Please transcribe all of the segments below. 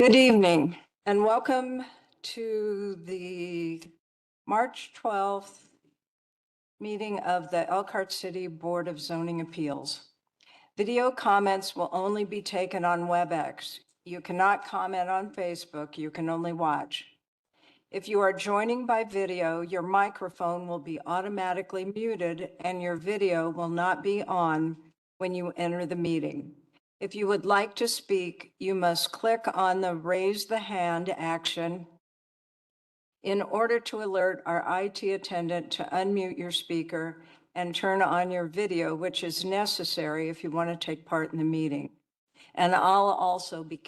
Good evening and welcome to the March 12th meeting of the Elkhart City Board of Zoning Appeals. Video comments will only be taken on WebEx. You cannot comment on Facebook, you can only watch. If you are joining by video, your microphone will be automatically muted and your video will not be on when you enter the meeting. If you would like to speak, you must click on the raise the hand action in order to alert our IT attendant to unmute your speaker and turn on your video, which is necessary if you want to take part in the meeting. And I'll also be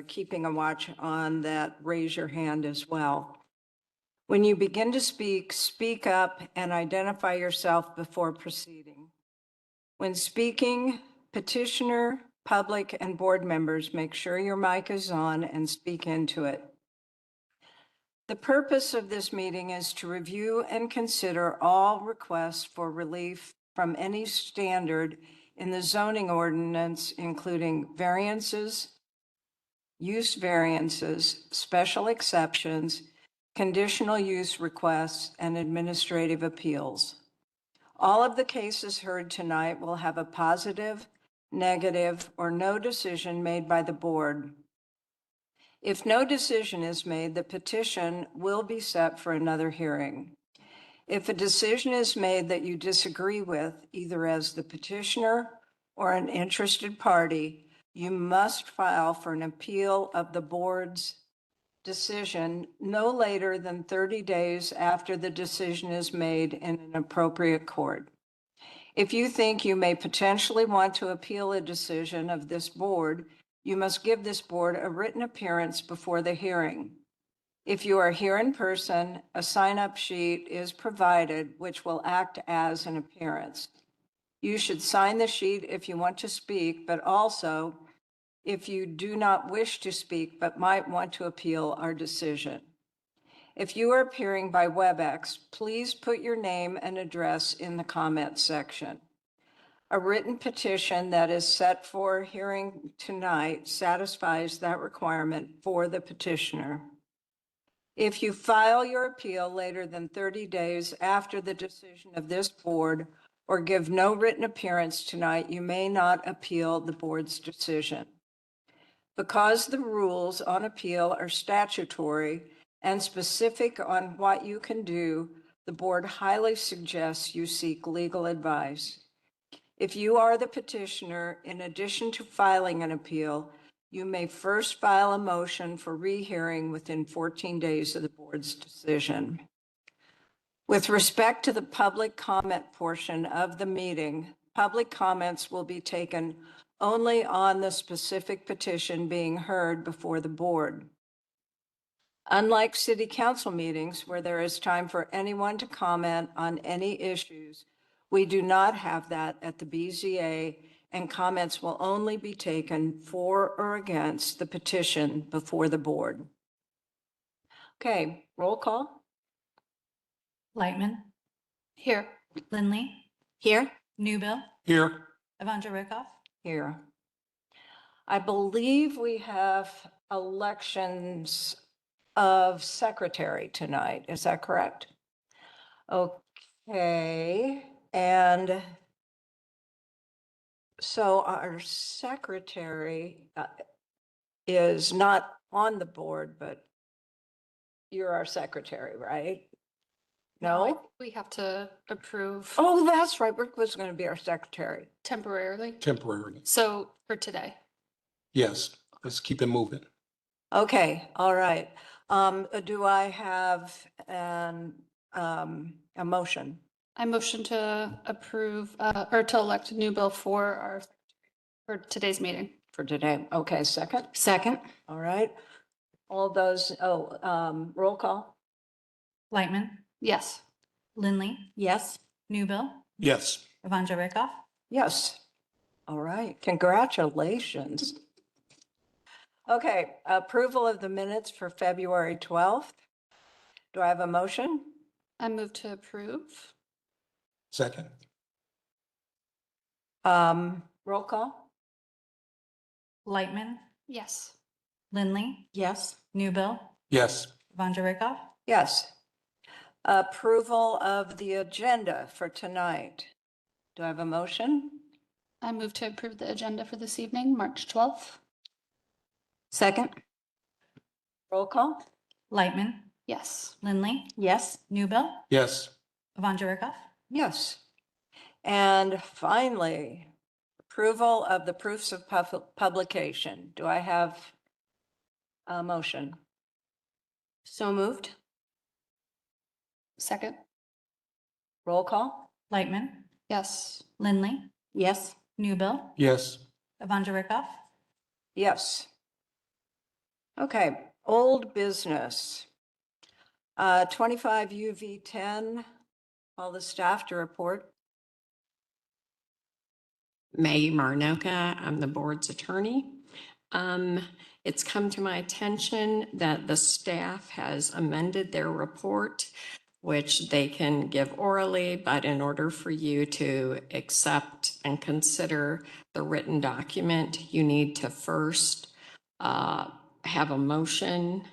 keeping a watch on that raise your hand as well. When you begin to speak, speak up and identify yourself before proceeding. When speaking, petitioner, public, and board members, make sure your mic is on and speak into it. The purpose of this meeting is to review and consider all requests for relief from any standard in the zoning ordinance, including variances, use variances, special exceptions, conditional use requests, and administrative appeals. All of the cases heard tonight will have a positive, negative, or no decision made by the board. If no decision is made, the petition will be set for another hearing. If a decision is made that you disagree with, either as the petitioner or an interested party, you must file for an appeal of the board's decision no later than 30 days after the decision is made in an appropriate court. If you think you may potentially want to appeal a decision of this board, you must give this board a written appearance before the hearing. If you are here in person, a sign-up sheet is provided which will act as an appearance. You should sign the sheet if you want to speak, but also if you do not wish to speak but might want to appeal our decision. If you are appearing by WebEx, please put your name and address in the comments section. A written petition that is set for hearing tonight satisfies that requirement for the petitioner. If you file your appeal later than 30 days after the decision of this board or give no written appearance tonight, you may not appeal the board's decision. Because the rules on appeal are statutory and specific on what you can do, the board highly suggests you seek legal advice. If you are the petitioner, in addition to filing an appeal, you may first file a motion for rehearing within 14 days of the board's decision. With respect to the public comment portion of the meeting, public comments will be taken only on the specific petition being heard before the board. Unlike city council meetings where there is time for anyone to comment on any issues, we do not have that at the BZA, and comments will only be taken for or against the petition before the board. Okay, roll call. Lightman. Here. Lindley. Here. Newbill. Here. Evandra Rickoff. Here. I believe we have elections of secretary tonight. Is that correct? Okay. And so our secretary is not on the board, but you're our secretary, right? No? We have to approve Oh, that's right. Rick was going to be our secretary. temporarily. Temporarily. So for today. Yes, let's keep it moving. Okay, all right. Do I have a motion? I motion to approve or to elect a new bill for today's meeting. For today? Okay, second? Second. All right. All those, roll call? Lightman. Yes. Lindley. Yes. Newbill. Yes. Evandra Rickoff. Yes. All right, congratulations. Okay, approval of the minutes for February 12th. Do I have a motion? I move to approve. Second. Roll call? Lightman. Yes. Lindley, Yes. Newbill, Yes. Von Richthoff. Yes. Approval of the agenda for tonight. Do I have a motion? I move to approve the agenda for this evening, March 12th. Second. Roll call? Lightman, Yes. Lindley, Yes. Newbill, Yes. Von Richthoff. Yes. And finally, approval of the proofs of publication. Do I have a motion? So moved. Second. Roll call? Lightman, Yes. Lindley, Yes. Newbill, Yes. Von Richthoff. Yes. Okay, old business. 25 UV 10, all the staff to report. May Marnoka, I'm the board's attorney. It's come to my attention that the staff has amended their report, which they can give orally, but in order for you to accept and consider the written document, you need to first have a motion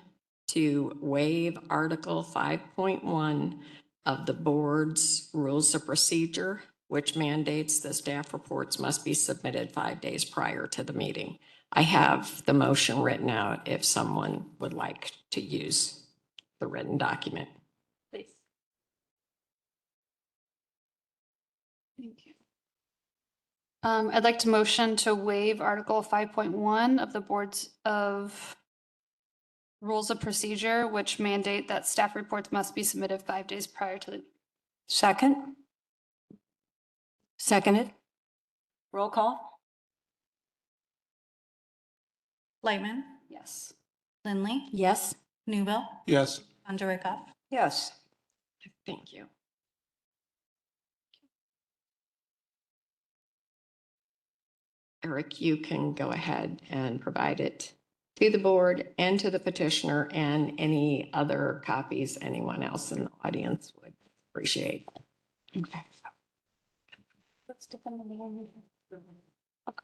to waive Article 5.1 of the board's rules of procedure, which mandates the staff reports must be submitted 5 days prior to the meeting. I have the motion written out if someone would like to use the written document. Please. Thank you. I'd like to motion to waive Article 5.1 of the Boards of Rules of Procedure, which mandate that staff reports must be submitted 5 days prior to the. Second? Seconded. Roll call? Lightman, Yes. Lindley, Yes. Newbill, Yes. Von Richthoff. Yes. Thank you. Eric, you can go ahead and provide it to the board and to the petitioner and any other copies anyone else in the audience would appreciate. Okay. Let's depend on the one. Okay.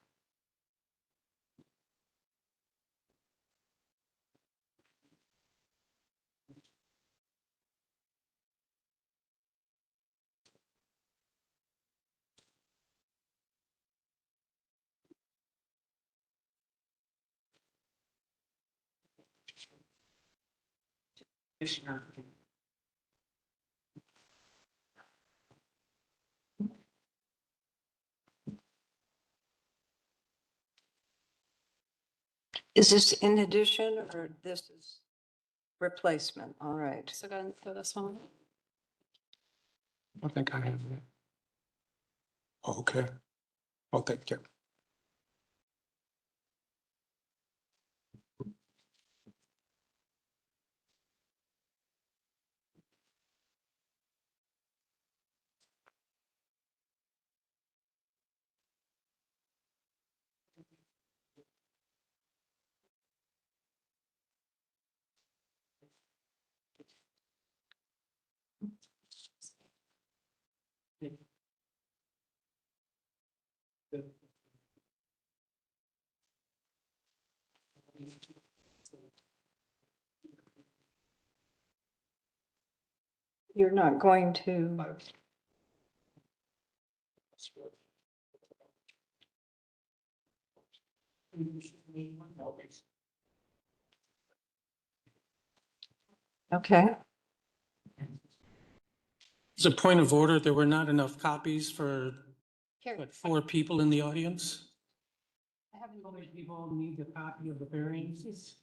Is this in addition or this is replacement? All right. So go ahead and throw this one. I think I have it. Okay. I'll take care. You're not going to. Okay. As a point of order, there were not enough copies for Here. 4 people in the audience. I haven't. How many people need a copy of the variances?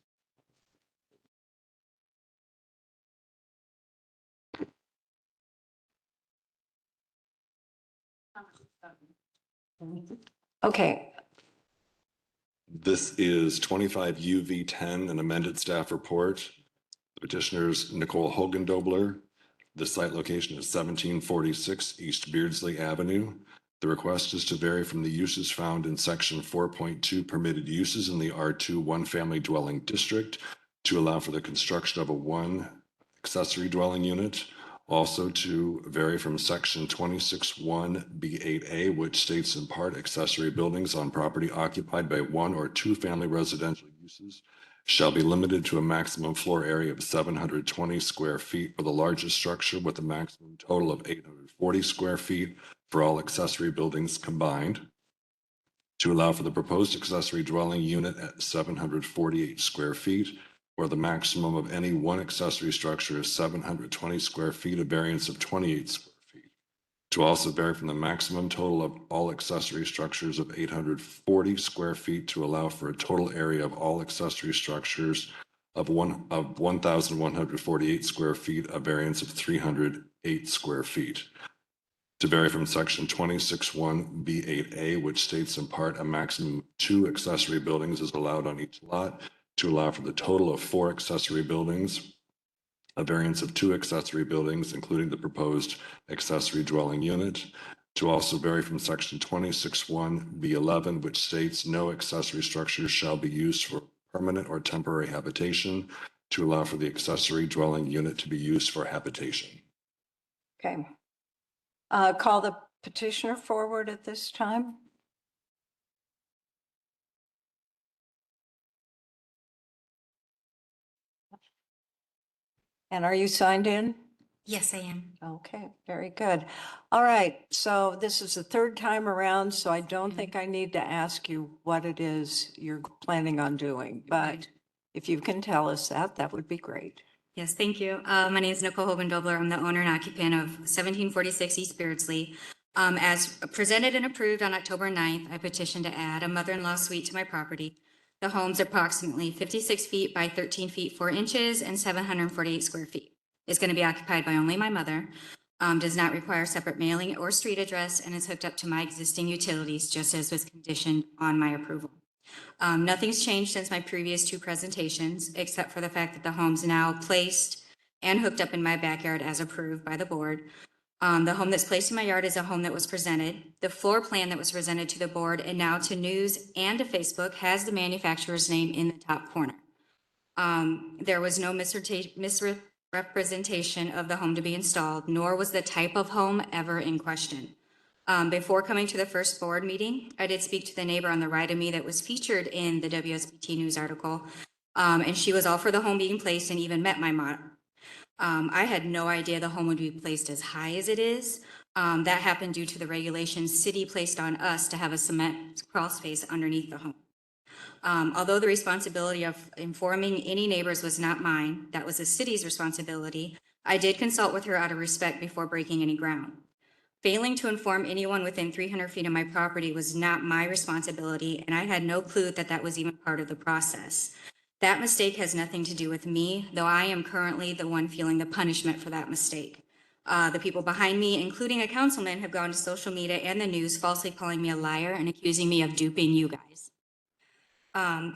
Okay. This is 25 UV 10, an amended staff report. The petitioners Nicole Hogendobler. The site location is 1746 East Beardsley Avenue. The request is to vary from the uses found in section 4.2 permitted uses in the R2 one-family dwelling district to allow for the construction of a 1 accessory dwelling unit. Also to vary from section 26(1) B8A, which states in part accessory buildings on property occupied by 1 or 2 family residential uses shall be limited to a maximum floor area of 720 square feet for the largest structure with a maximum total of 840 square feet for all accessory buildings combined. To allow for the proposed accessory dwelling unit at 748 square feet, where the maximum of any one accessory structure is 720 square feet, a variance of 28 square feet. To also vary from the maximum total of all accessory structures of 840 square feet to allow for a total area of all accessory structures of 1,148 square feet, a variance of 308 square feet. To vary from section 26(1)(b)(8)(a), which states in part a maximum of 2 accessory buildings is allowed on each lot, to allow for the total of 4 accessory buildings, a variance of 2 accessory buildings, including the proposed accessory dwelling unit. To also vary from section 26(1)(b)(11), which states no accessory structures shall be used for permanent or temporary habitation, to allow for the accessory dwelling unit to be used for habitation. Okay. Call the petitioner forward at this time. And are you signed in? Yes, I am. Okay, very good. All right, so this is the third time around, so I don't think I need to ask you what it is you're planning on doing, but if you can tell us that, that would be great. Yes, thank you. My name is Nicole Hogan-Dobler. I'm the owner and occupant of 1746 East Beardsley. As presented and approved on October 9th, I petitioned to add a mother-in-law suite to my property. The home's approximately 56 feet by 13 feet 4 inches and 748 square feet. It's going to be occupied by only my mother, does not require separate mailing or street address, and is hooked up to my existing utilities, just as was conditioned on my approval. Nothing's changed since my previous 2 presentations, except for the fact that the home's now placed and hooked up in my backyard as approved by the board. The home that's placed in my yard is a home that was presented. The floor plan that was presented to the board and now to news and to Facebook has the manufacturer's name in the top corner. There was no misrepresentation of the home to be installed, nor was the type of home ever in question. Before coming to the first board meeting, I did speak to the neighbor on the right of me that was featured in the WSBT News article, and she was all for the home being placed and even met my mom. I had no idea the home would be placed as high as it is. That happened due to the regulations city placed on us to have a cement crawl space underneath the home. Although the responsibility of informing any neighbors was not mine, that was the city's responsibility, I did consult with her out of respect before breaking any ground. Failing to inform anyone within 300 feet of my property was not my responsibility, and I had no clue that that was even part of the process. That mistake has nothing to do with me, though I am currently the one feeling the punishment for that mistake. The people behind me, including a councilman, have gone to social media and the news falsely calling me a liar and accusing me of duping you guys.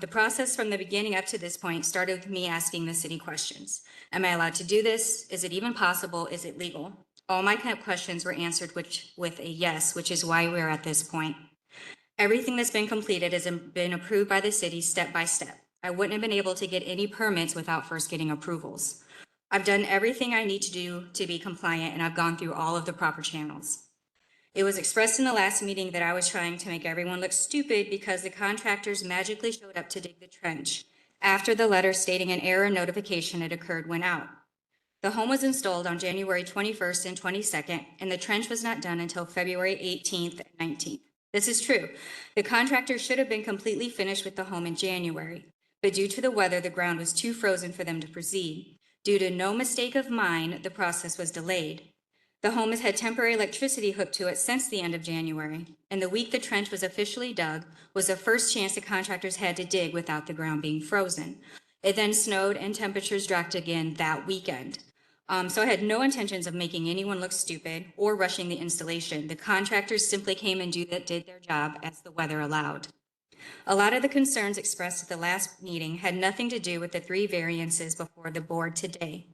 The process from the beginning up to this point started with me asking the city questions. Am I allowed to do this? Is it even possible? Is it legal? All my questions were answered with a yes, which is why we're at this point. Everything that's been completed has been approved by the city step by step. I wouldn't have been able to get any permits without first getting approvals. I've done everything I need to do to be compliant, and I've gone through all of the proper channels. It was expressed in the last meeting that I was trying to make everyone look stupid because the contractors magically showed up to dig the trench after the letter stating an error notification had occurred went out. The home was installed on January 21st and 22nd, and the trench was not done until February 18th and 19th. This is true. The contractor should have been completely finished with the home in January, but due to the weather, the ground was too frozen for them to proceed. Due to no mistake of mine, the process was delayed. The home has had temporary electricity hooked to it since the end of January, and the week the trench was officially dug was the first chance the contractors had to dig without the ground being frozen. It then snowed and temperatures dropped again that weekend. So I had no intentions of making anyone look stupid or rushing the installation. The contractors simply came and did their job as the weather allowed. A lot of the concerns expressed at the last meeting had nothing to do with the 3 variances before the board today.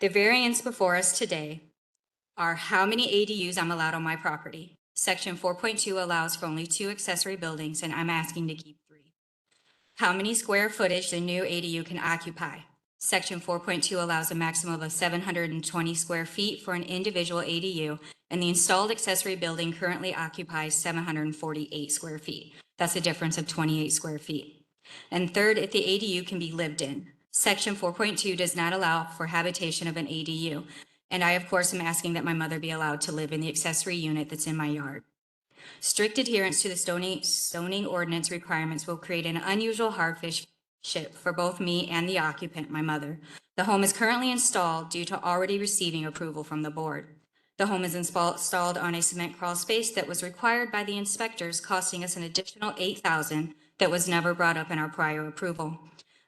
The variance before us today are how many ADUs I'm allowed on my property. Section 4.2 allows for only 2 accessory buildings, and I'm asking to keep 3. How many square footage the new ADU can occupy. Section 4.2 allows a maximum of 720 square feet for an individual ADU, and the installed accessory building currently occupies 748 square feet. That's a difference of 28 square feet. And third, if the ADU can be lived in. Section 4.2 does not allow for habitation of an ADU. And I, of course, am asking that my mother be allowed to live in the accessory unit that's in my yard. Strict adherence to the zoning ordinance requirements will create an unusual hardship for both me and the occupant, my mother. The home is currently installed due to already receiving approval from the board. The home is installed on a cement crawl space that was required by the inspectors, costing us an additional $8,000 that was never brought up in our prior approval.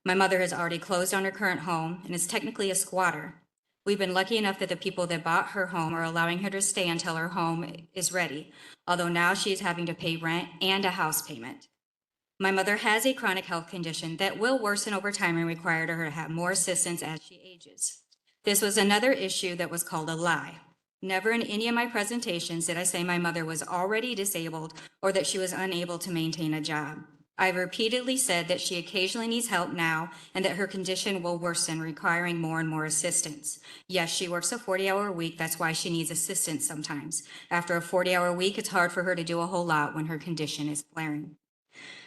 My mother has already closed on her current home and is technically a squatter. We've been lucky enough that the people that bought her home are allowing her to stay until her home is ready, although now she is having to pay rent and a house payment. My mother has a chronic health condition that will worsen over time and require her to have more assistance as she ages. This was another issue that was called a lie. Never in any of my presentations did I say my mother was already disabled or that she was unable to maintain a job. I've repeatedly said that she occasionally needs help now and that her condition will worsen, requiring more and more assistance. Yes, she works a 40-hour week. That's why she needs assistance sometimes. After a 40-hour week, it's hard for her to do a whole lot when her condition is flaring.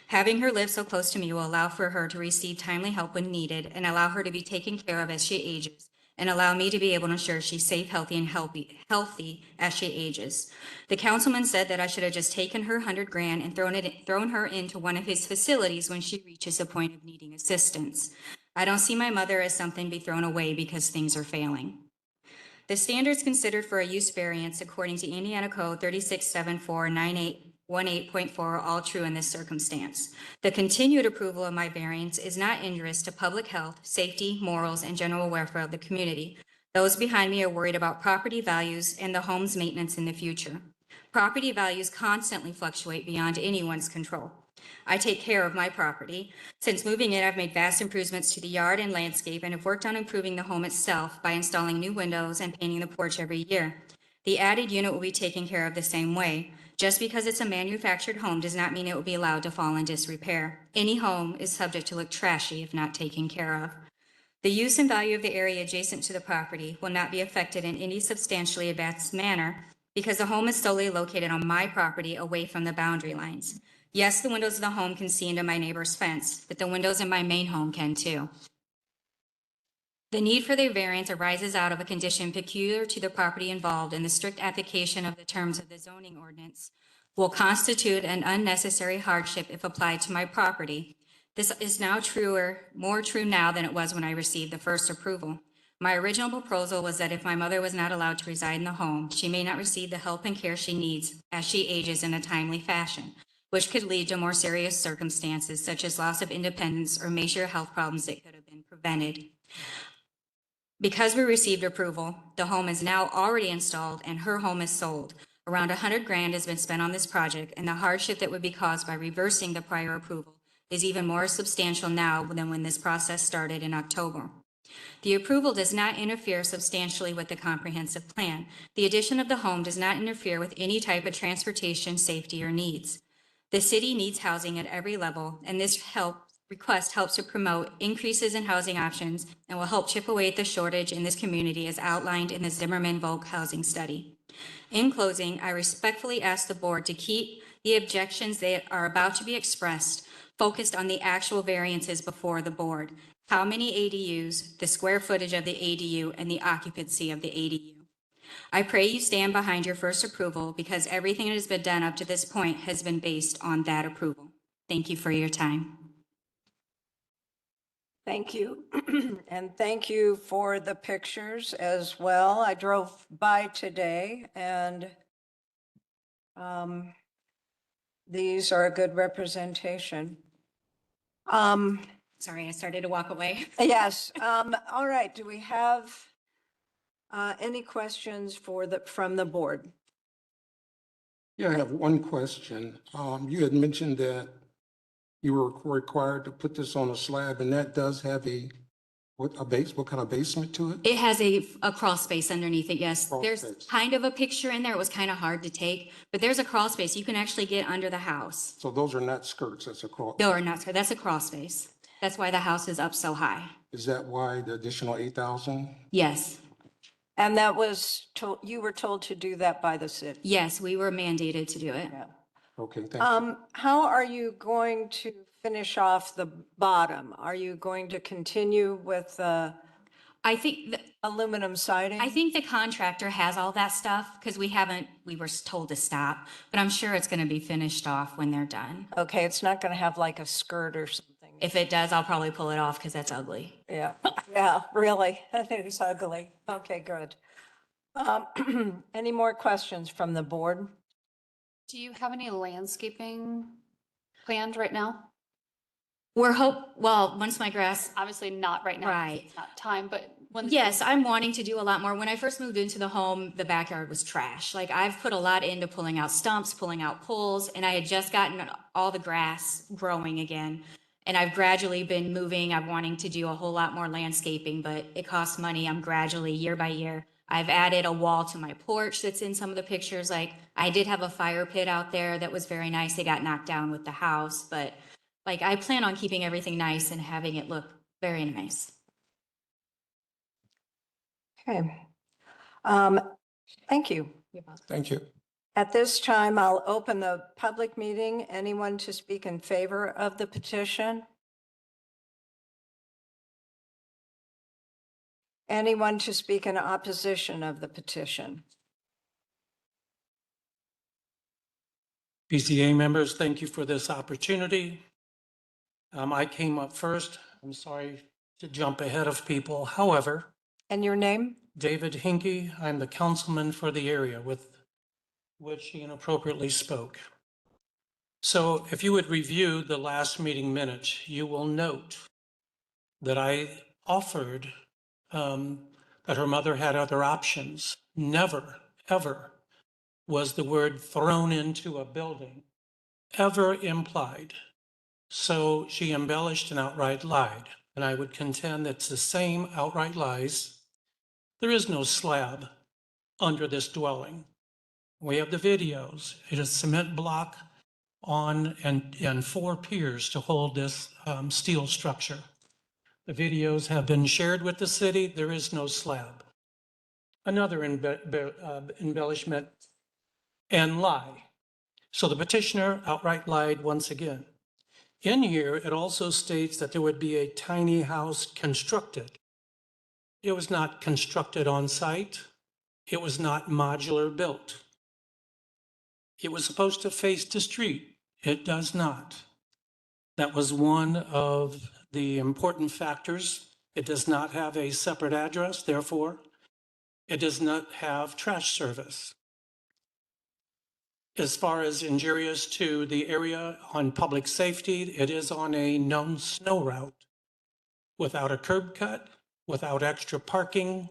Having her live so close to me will allow for her to receive timely help when needed and allow her to be taken care of as she ages, and allow me to be able to ensure she's safe, healthy, and healthy as she ages. The councilman said that I should have just taken her $100,000 and thrown her into one of his facilities when she reaches the point of needing assistance. I don't see my mother as something to be thrown away because things are failing. The standards considered for a use variance according to Indiana Code 36749818.4 are all true in this circumstance. The continued approval of my variance is not injurious to public health, safety, morals, and general welfare of the community. Those behind me are worried about property values and the home's maintenance in the future. Property values constantly fluctuate beyond anyone's control. I take care of my property. Since moving in, I've made vast improvements to the yard and landscape and have worked on improving the home itself by installing new windows and painting the porch every year. The added unit will be taken care of the same way. Just because it's a manufactured home does not mean it will be allowed to fall in disrepair. Any home is subject to look trashy if not taken care of. The use and value of the area adjacent to the property will not be affected in any substantially advanced manner because the home is solely located on my property away from the boundary lines. Yes, the windows of the home can see into my neighbor's fence, but the windows in my main home can too. The need for the variance arises out of a condition peculiar to the property involved, and the strict application of the terms of the zoning ordinance will constitute an unnecessary hardship if applied to my property. This is now more true now than it was when I received the first approval. My original proposal was that if my mother was not allowed to reside in the home, she may not receive the help and care she needs as she ages in a timely fashion, which could lead to more serious circumstances such as loss of independence or major health problems that could have been prevented. Because we received approval, the home is now already installed and her home is sold. Around $100,000 has been spent on this project, and the hardship that would be caused by reversing the prior approval is even more substantial now than when this process started in October. The approval does not interfere substantially with the comprehensive plan. The addition of the home does not interfere with any type of transportation, safety, or needs. The city needs housing at every level, and this request helps to promote increases in housing options and will help chip away at the shortage in this community as outlined in the Zimmerman-Volk housing study. In closing, I respectfully ask the board to keep the objections that are about to be expressed focused on the actual variances before the board. How many ADUs, the square footage of the ADU, and the occupancy of the ADU. I pray you stand behind your first approval because everything that has been done up to this point has been based on that approval. Thank you for your time. Thank you. And thank you for the pictures as well. I drove by today and these are a good representation. Sorry, I started to walk away. Yes. All right. Do we have any questions from the board? Yeah, I have one question. You had mentioned that you were required to put this on a slab, and that does have what kind of basement to it? It has a crawl space underneath it, yes. Crawl There's space. kind of a picture in there. It was kind of hard to take, but there's a crawl space. You can actually get under the house. So those are not skirts, that's a crawl. No, or not, sir. That's a crawl space. That's why the house is up so high. Is that why the additional 8,000? Yes. And that was you were told to do that by the city? Yes, we were mandated to do it. Yeah. Okay, thank you. How are you going to finish off the bottom. Are you going to continue with I think, aluminum siding? I think the contractor has all that stuff because we were told to stop, but I'm sure it's going to be finished off when they're done. Okay, it's not going to have like a skirt or something. If it does, I'll probably pull it off because that's ugly. Yeah, yeah, really. That is ugly. Okay, good. Any more questions from the board? Do you have any landscaping planned right now? Once my grass, Obviously not right now. 'cause Right. It's not time, but when. yes, I'm wanting to do a lot more. When I first moved into the home, the backyard was trash. Like I've put a lot into pulling out stumps, pulling out poles, and I had just gotten all the grass growing again. And I've gradually been moving. I'm wanting to do a whole lot more landscaping, but it costs money. I'm gradually, year by year. I've added a wall to my porch that's in some of the pictures. Like I did have a fire pit out there that was very nice. It got knocked down with the house, but like I plan on keeping everything nice and having it look very nice. Okay. Thank you. Thank you. At this time, I'll open the public meeting. Anyone to speak in favor of the petition? Anyone to speak in opposition of the petition? PCA members, thank you for this opportunity. I came up first. I'm sorry to jump ahead of people. However, And your name? David Hinkie, I'm the councilman for the area with which he inappropriately spoke. So if you would review the last meeting minutes, you will note that I offered that her mother had other options. Never, ever was the word thrown into a building ever implied. So she embellished and outright lied. And I would contend that's the same outright lies. There is no slab under this dwelling. We have the videos. It is cement block on and 4 piers to hold this steel structure. The videos have been shared with the city. There is no slab. Another embellishment and lie. So the petitioner outright lied once again. In here, it also states that there would be a tiny house constructed. It was not constructed on site. It was not modular built. It was supposed to face the street. It does not. That was one of the important factors. It does not have a separate address, therefore, it does not have trash service. As far as injurious to the area on public safety, it is on a known snow route without a curb cut, without extra parking.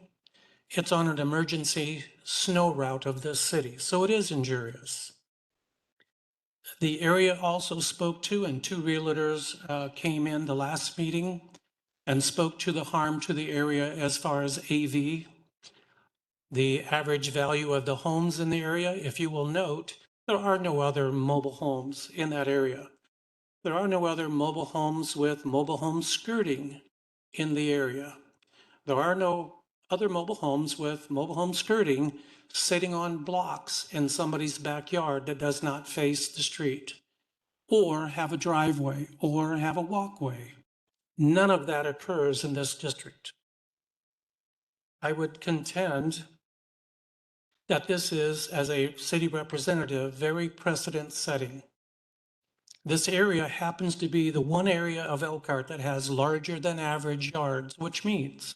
It's on an emergency snow route of this city, so it is injurious. The area also spoke to, and 2 realtors came in the last meeting and spoke to the harm to the area as far as AV. The average value of the homes in the area, if you will note, there are no other mobile homes in that area. There are no other mobile homes with mobile home skirting in the area. There are no other mobile homes with mobile home skirting sitting on blocks in somebody's backyard that does not face the street, or have a driveway, or have a walkway. None of that occurs in this district. I would contend that this is, as a city representative, very precedent setting. This area happens to be the one area of Elkhart that has larger than average yards, which means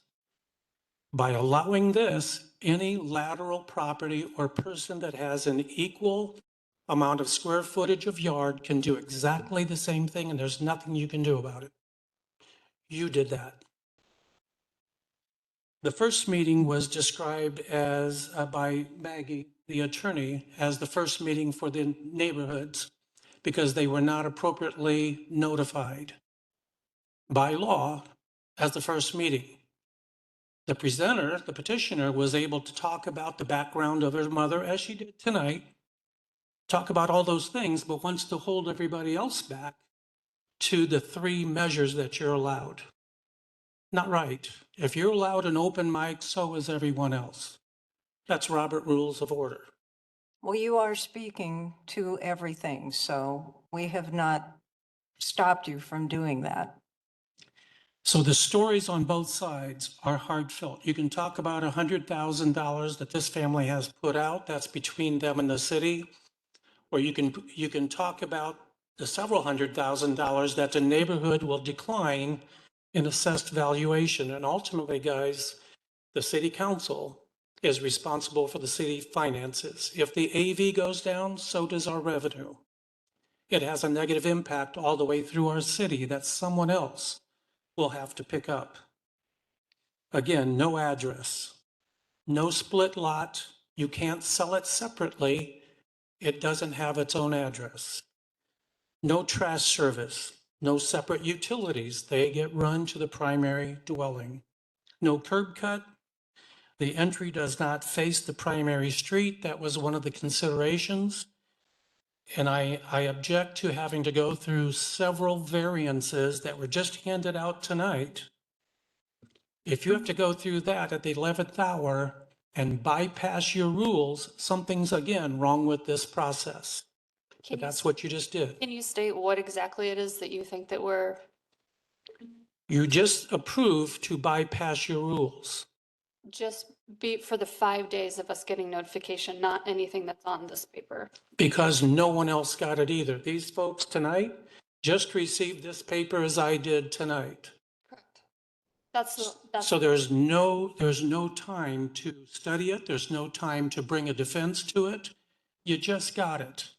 by allowing this, any lateral property or person that has an equal amount of square footage of yard can do exactly the same thing, and there's nothing you can do about it. You did that. The first meeting was described as, by Maggie, the attorney, as the first meeting for the neighborhoods because they were not appropriately notified by law as the first meeting. The presenter, the petitioner, was able to talk about the background of her mother, as she did tonight, talk about all those things, but wants to hold everybody else back to the 3 measures that you're allowed. Not right. If you're allowed an open mic, so is everyone else. That's Robert Rules of Order. Well, you are speaking to everything, so we have not stopped you from doing that? So the stories on both sides are heartfelt. You can talk about $100,000 that this family has put out. That's between them and the city. Or you can talk about the several $100,000 that the neighborhood will decline in assessed valuation. And ultimately, guys, the city council is responsible for the city finances. If the AV goes down, so does our revenue. It has a negative impact all the way through our city that someone else will have to pick up. Again, no address, no split lot. You can't sell it separately. It doesn't have its own address. No trash service, no separate utilities. They get run to the primary dwelling. No curb cut. The entry does not face the primary street. That was one of the considerations. And I object to having to go through several variances that were just handed out tonight. If you have to go through that at the 11th hour and bypass your rules, something's again wrong with this process. But that's what you just did. Can you state what exactly it is that you think that we're, You just approved to bypass your rules. just be for the 5 days of us getting notification, not anything that's on this paper? Because no one else got it either. These folks tonight just received this paper as I did tonight. Correct. That's So there's no time to study it. There's no time to bring a defense to it. You just got it.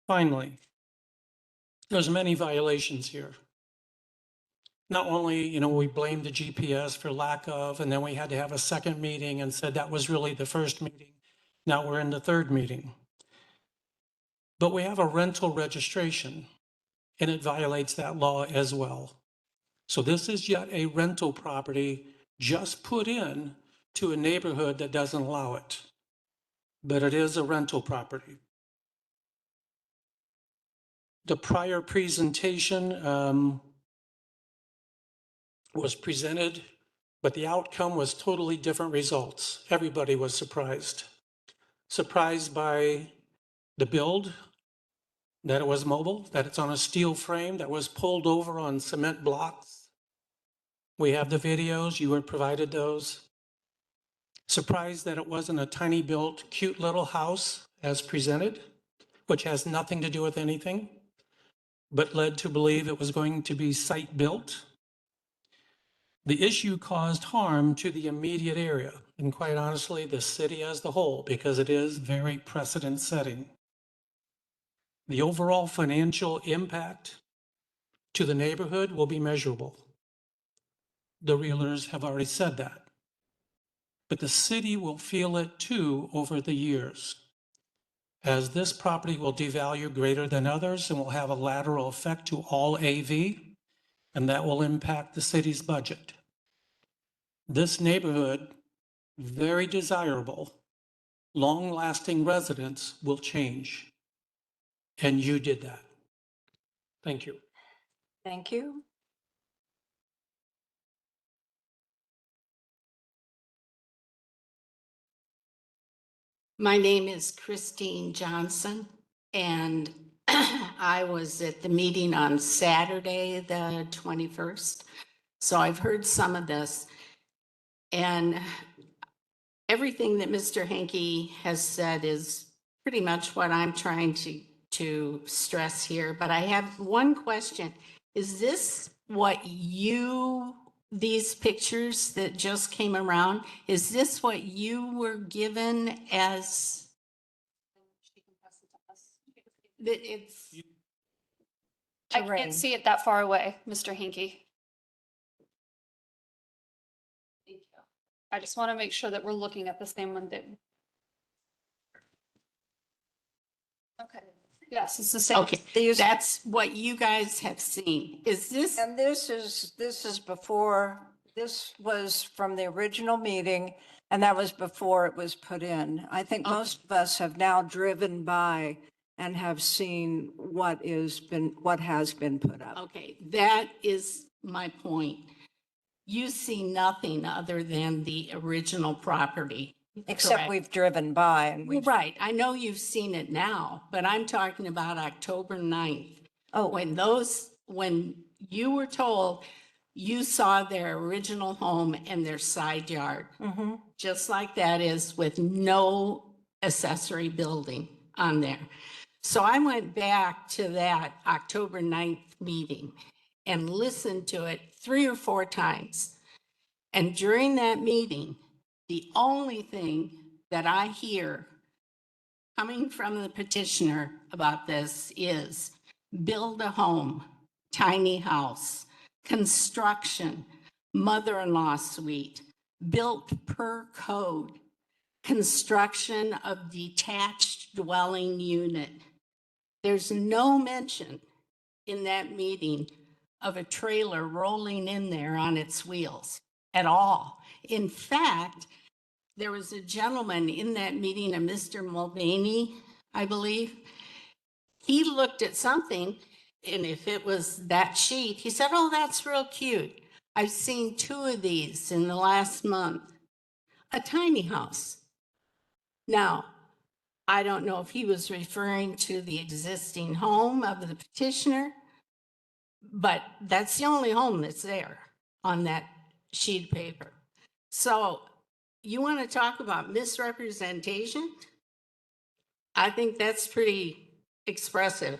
Finally, there's many violations here. Not only, we blamed the GPS for lack of, and then we had to have a second meeting and said that was really the first meeting. Now we're in the third meeting. But we have a rental registration, and it violates that law as well. So this is yet a rental property just put in to a neighborhood that doesn't allow it. But it is a rental property. The prior presentation was presented, but the outcome was totally different results. Everybody was surprised. Surprised by the build, that it was mobile, that it's on a steel frame that was pulled over on cement blocks. We have the videos, you were provided those. Surprised that it wasn't a tiny built, cute little house as presented, which has nothing to do with anything, but led to believe it was going to be site built. The issue caused harm to the immediate area, and quite honestly, the city as the whole, because it is very precedent setting. The overall financial impact to the neighborhood will be measurable. The realtors have already said that. But the city will feel it too over the years, as this property will devalue greater than others and will have a lateral effect to all AV, and that will impact the city's budget. This neighborhood, very desirable, long-lasting residents will change. And you did that. Thank you. Thank you. My name is Christine Johnson, and I was at the meeting on Saturday, the 21st. So I've heard some of this. And everything that Mr. Henke has said is pretty much what I'm trying to stress here. But I have one question. Is this what these pictures that just came around, is this what you were given as? That it's. I Terrain. can't see it that far away, Mr. Hinkie. Thank you. I just want to make sure that we're looking at the same one that. Okay, yes, it's the same. Okay, that's what you guys have seen. Is this? And this is before, this was from the original meeting, and that was before it was put in. I think most of us have now driven by and have seen what has been put up. Okay, that is my point. You see nothing other than the original property. Except Correct. we've driven by and Well, we've, right, I know you've seen it now, but I'm talking about October 9th. oh, When you were told you saw their original home and their side yard, mhm. just like that is with no accessory building on there. So I went back to that October 9th meeting and listened to it 3 or 4 times. And during that meeting, the only thing that I hear coming from the petitioner about this is build a home, tiny house, construction, mother-in-law suite, built per code, construction of detached dwelling unit. There's no mention in that meeting of a trailer rolling in there on its wheels at all. In fact, there was a gentleman in that meeting, a Mr. Mulvaney, I believe. He looked at something, and if it was that sheet, he said, "Oh, that's real cute. I've seen 2 of these in the last month." A tiny house. Now, I don't know if he was referring to the existing home of the petitioner, but that's the only home that's there on that sheet of paper. So you want to talk about misrepresentation? I think that's pretty expressive.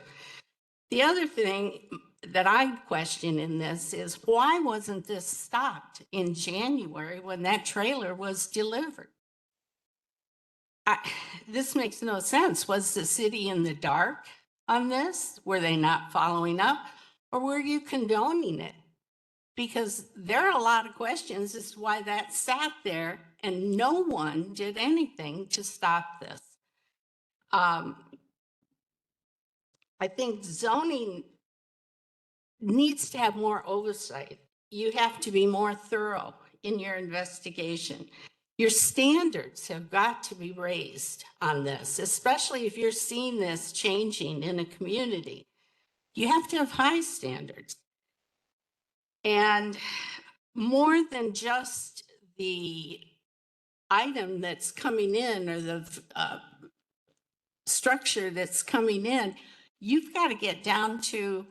The other thing that I question in this is why wasn't this stopped in January when that trailer was delivered? This makes no sense. Was the city in the dark on this? Were they not following up? Or were you condoning it? Because there are a lot of questions as to why that sat there and no one did anything to stop this. I think zoning needs to have more oversight. You have to be more thorough in your investigation. Your standards have got to be raised on this, especially if you're seeing this changing in a community. You have to have high standards. And more than just the item that's coming in or the structure that's coming in, you've got to get down to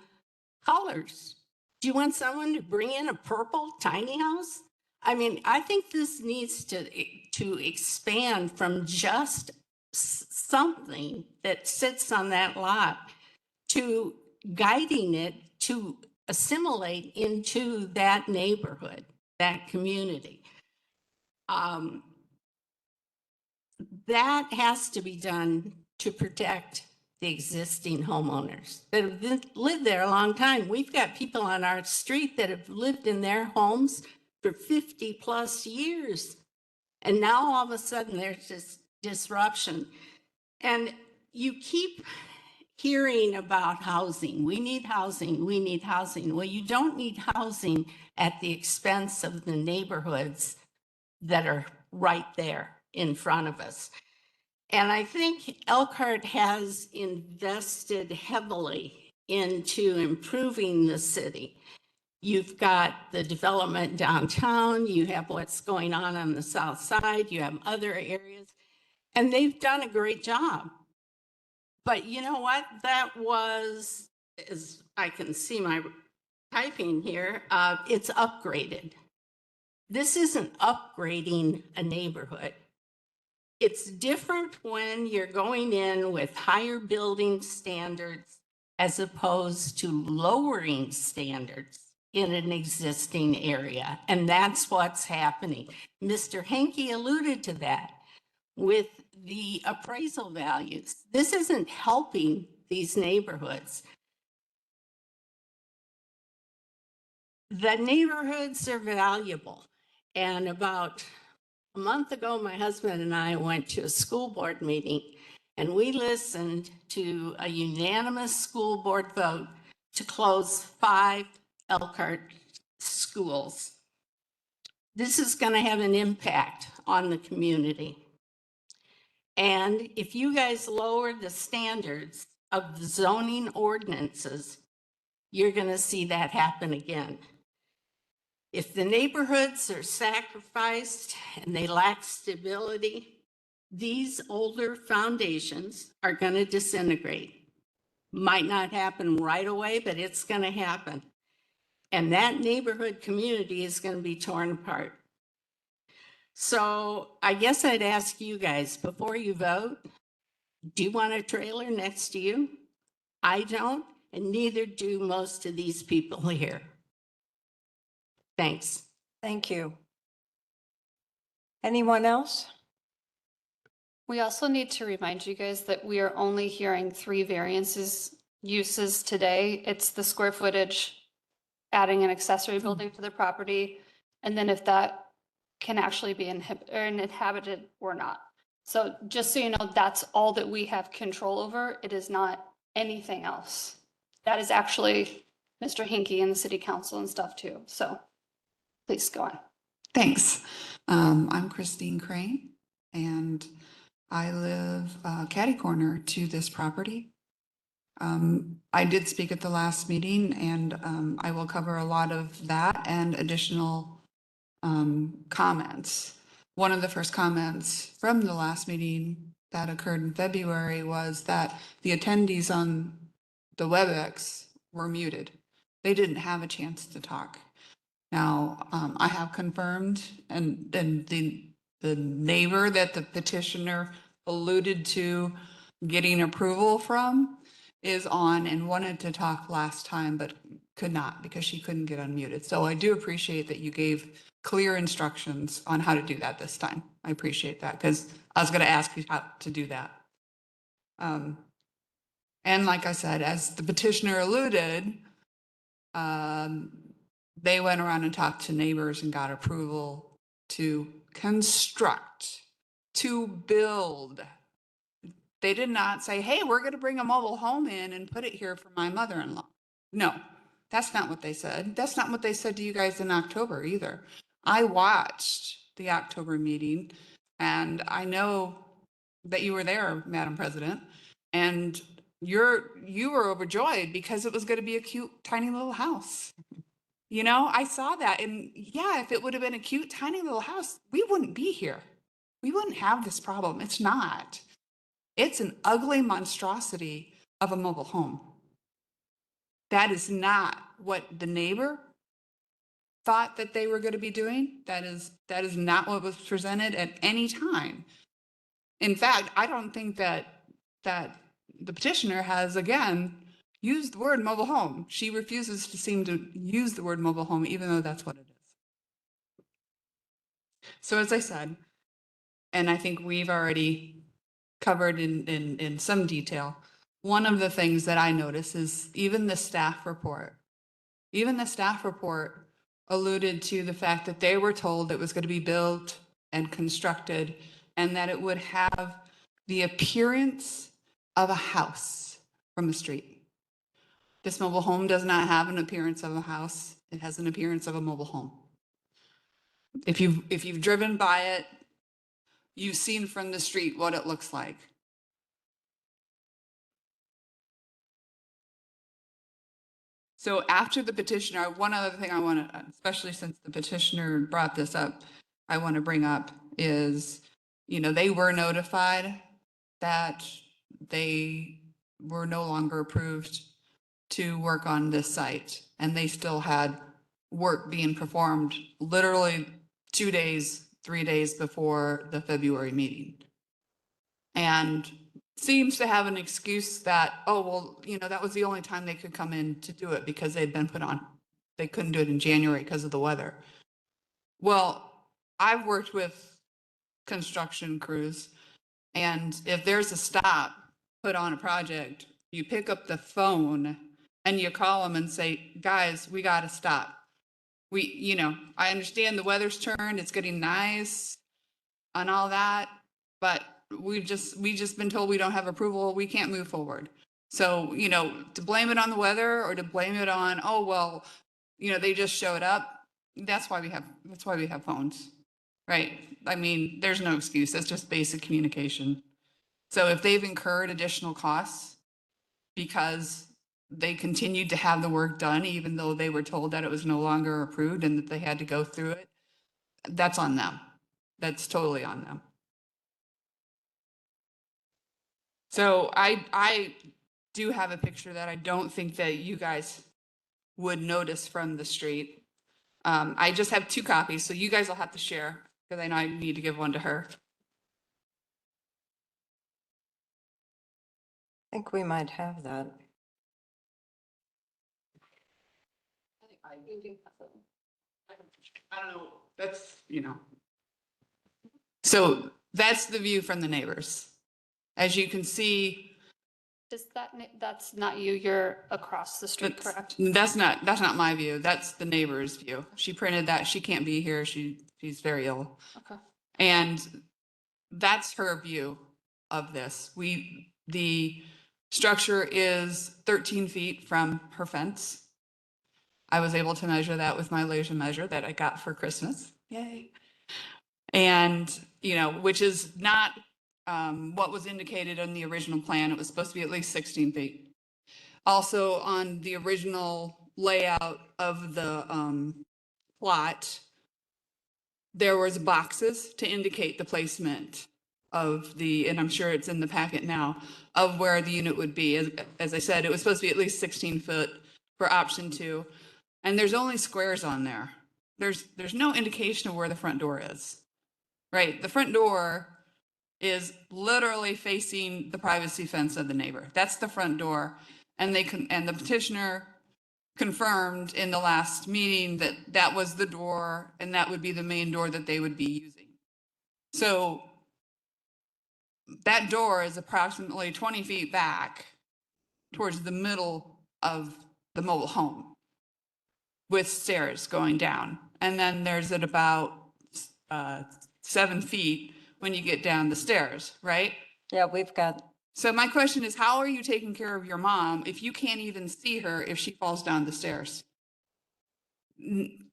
colors. Do you want someone to bring in a purple tiny house? I mean, I think this needs to expand from just something that sits on that lot to guiding it to assimilate into that neighborhood, that community. That has to be done to protect the existing homeowners that have lived there a long time. We've got people on our street that have lived in their homes for 50 plus years. And now all of a sudden there's this disruption. And you keep hearing about housing. We need housing. We need housing. Well, you don't need housing at the expense of the neighborhoods that are right there in front of us. And I think Elkhart has invested heavily into improving the city. You've got the development downtown, you have what's going on the south side, you have other areas, and they've done a great job. But you know what? That was, as I can see my typing here, it's upgraded. This isn't upgrading a neighborhood. It's different when you're going in with higher building standards as opposed to lowering standards in an existing area. And that's what's happening. Mr. Henke alluded to that with the appraisal values. This isn't helping these neighborhoods. The neighborhoods are valuable. And about a month ago, my husband and I went to a school board meeting and we listened to a unanimous school board vote to close 5 Elkhart schools. This is going to have an impact on the community. And if you guys lower the standards of the zoning ordinances, you're going to see that happen again. If the neighborhoods are sacrificed and they lack stability, these older foundations are going to disintegrate. Might not happen right away, but it's going to happen. And that neighborhood community is going to be torn apart. So I guess I'd ask you guys, before you vote, do you want a trailer next to you? I don't, and neither do most of these people here. Thanks. Thank you. Anyone else? We also need to remind you guys that we are only hearing 3 variances uses today. It's the square footage, adding an accessory building to the property, and then if that can actually be inhabited or not. So just so you know, that's all that we have control over. It is not anything else. That is actually Mr. Hinkie and the city council and stuff too. So please go on. Thanks. I'm Christine Crane, and I live catty corner to this property. I did speak at the last meeting, and I will cover a lot of that and additional comments. One of the first comments from the last meeting that occurred in February was that the attendees on the WebEx were muted. They didn't have a chance to talk. Now, I have confirmed, and the neighbor that the petitioner alluded to getting approval from is on and wanted to talk last time, but could not because she couldn't get unmuted. So I do appreciate that you gave clear instructions on how to do that this time. I appreciate that because I was going to ask you how to do that. And like I said, as the petitioner alluded, they went around and talked to neighbors and got approval to construct, to build. They did not say, hey, we're going to bring a mobile home in and put it here for my mother-in-law. No, that's not what they said. That's not what they said to you guys in October either. I watched the October meeting, and I know that you were there, Madam President, and you were overjoyed because it was going to be a cute, tiny little house. You know, I saw that, and yeah, if it would have been a cute, tiny little house, we wouldn't be here. We wouldn't have this problem. It's not. It's an ugly monstrosity of a mobile home. That is not what the neighbor thought that they were going to be doing. That is not what was presented at any time. In fact, I don't think that the petitioner has, again, used the word mobile home. She refuses to seem to use the word mobile home, even though that's what it is. So as I said, and I think we've already covered in some detail, one of the things that I notice is even the staff report alluded to the fact that they were told it was going to be built and constructed and that it would have the appearance of a house from the street. This mobile home does not have an appearance of a house. It has an appearance of a mobile home. If you've driven by it, you've seen from the street what it looks like. So after the petitioner, one other thing I want to, especially since the petitioner brought this up, I want to bring up is, you know, they were notified that they were no longer approved to work on this site, and they still had work being performed literally 2 days, 3 days before the February meeting. And seems to have an excuse that, oh, well, you know, that was the only time they could come in to do it because they'd been put on, they couldn't do it in January because of the weather. Well, I've worked with construction crews, and if there's a stop put on a project, you pick up the phone and you call them and say, guys, we got to stop. You know, I understand the weather's turned, it's getting nice and all that, but we've just been told we don't have approval, we can't move forward. So, you know, to blame it on the weather or to blame it on, oh, well, you know, they just showed up. That's why we have phones, right? I mean, there's no excuse. That's just basic communication. So if they've incurred additional costs because they continued to have the work done, even though they were told that it was no longer approved and that they had to go through it, that's on them. That's totally on them. So I do have a picture that I don't think that you guys would notice from the street. I just have 2 copies, so you guys will have to share because I know I need to give one to her. I think we might have that. I don't know, that's, So that's the view from the neighbors. As you can see, Does that's not you, you're across the street, correct? that's not my view. That's the neighbor's view. She printed that. She can't be here. She's very ill. Okay. And that's her view of this. The structure is 13 feet from her fence. I was able to measure that with my laser measure that I got for Christmas. Yay. And, which is not what was indicated in the original plan. It was supposed to be at least 16 feet. Also, on the original layout of the plot, there was boxes to indicate the placement of and I'm sure it's in the packet now, of where the unit would be. As I said, it was supposed to be at least 16 foot for option 2. And there's only squares on there. There's no indication of where the front door is, right? The front door is literally facing the privacy fence of the neighbor. That's the front door. And the petitioner confirmed in the last meeting that that was the door and that would be the main door that they would be using. So that door is approximately 20 feet back towards the middle of the mobile home with stairs going down. And then there's at about 7 feet when you get down the stairs, right? Yeah, we've got, So my question is, how are you taking care of your mom if you can't even see her if she falls down the stairs?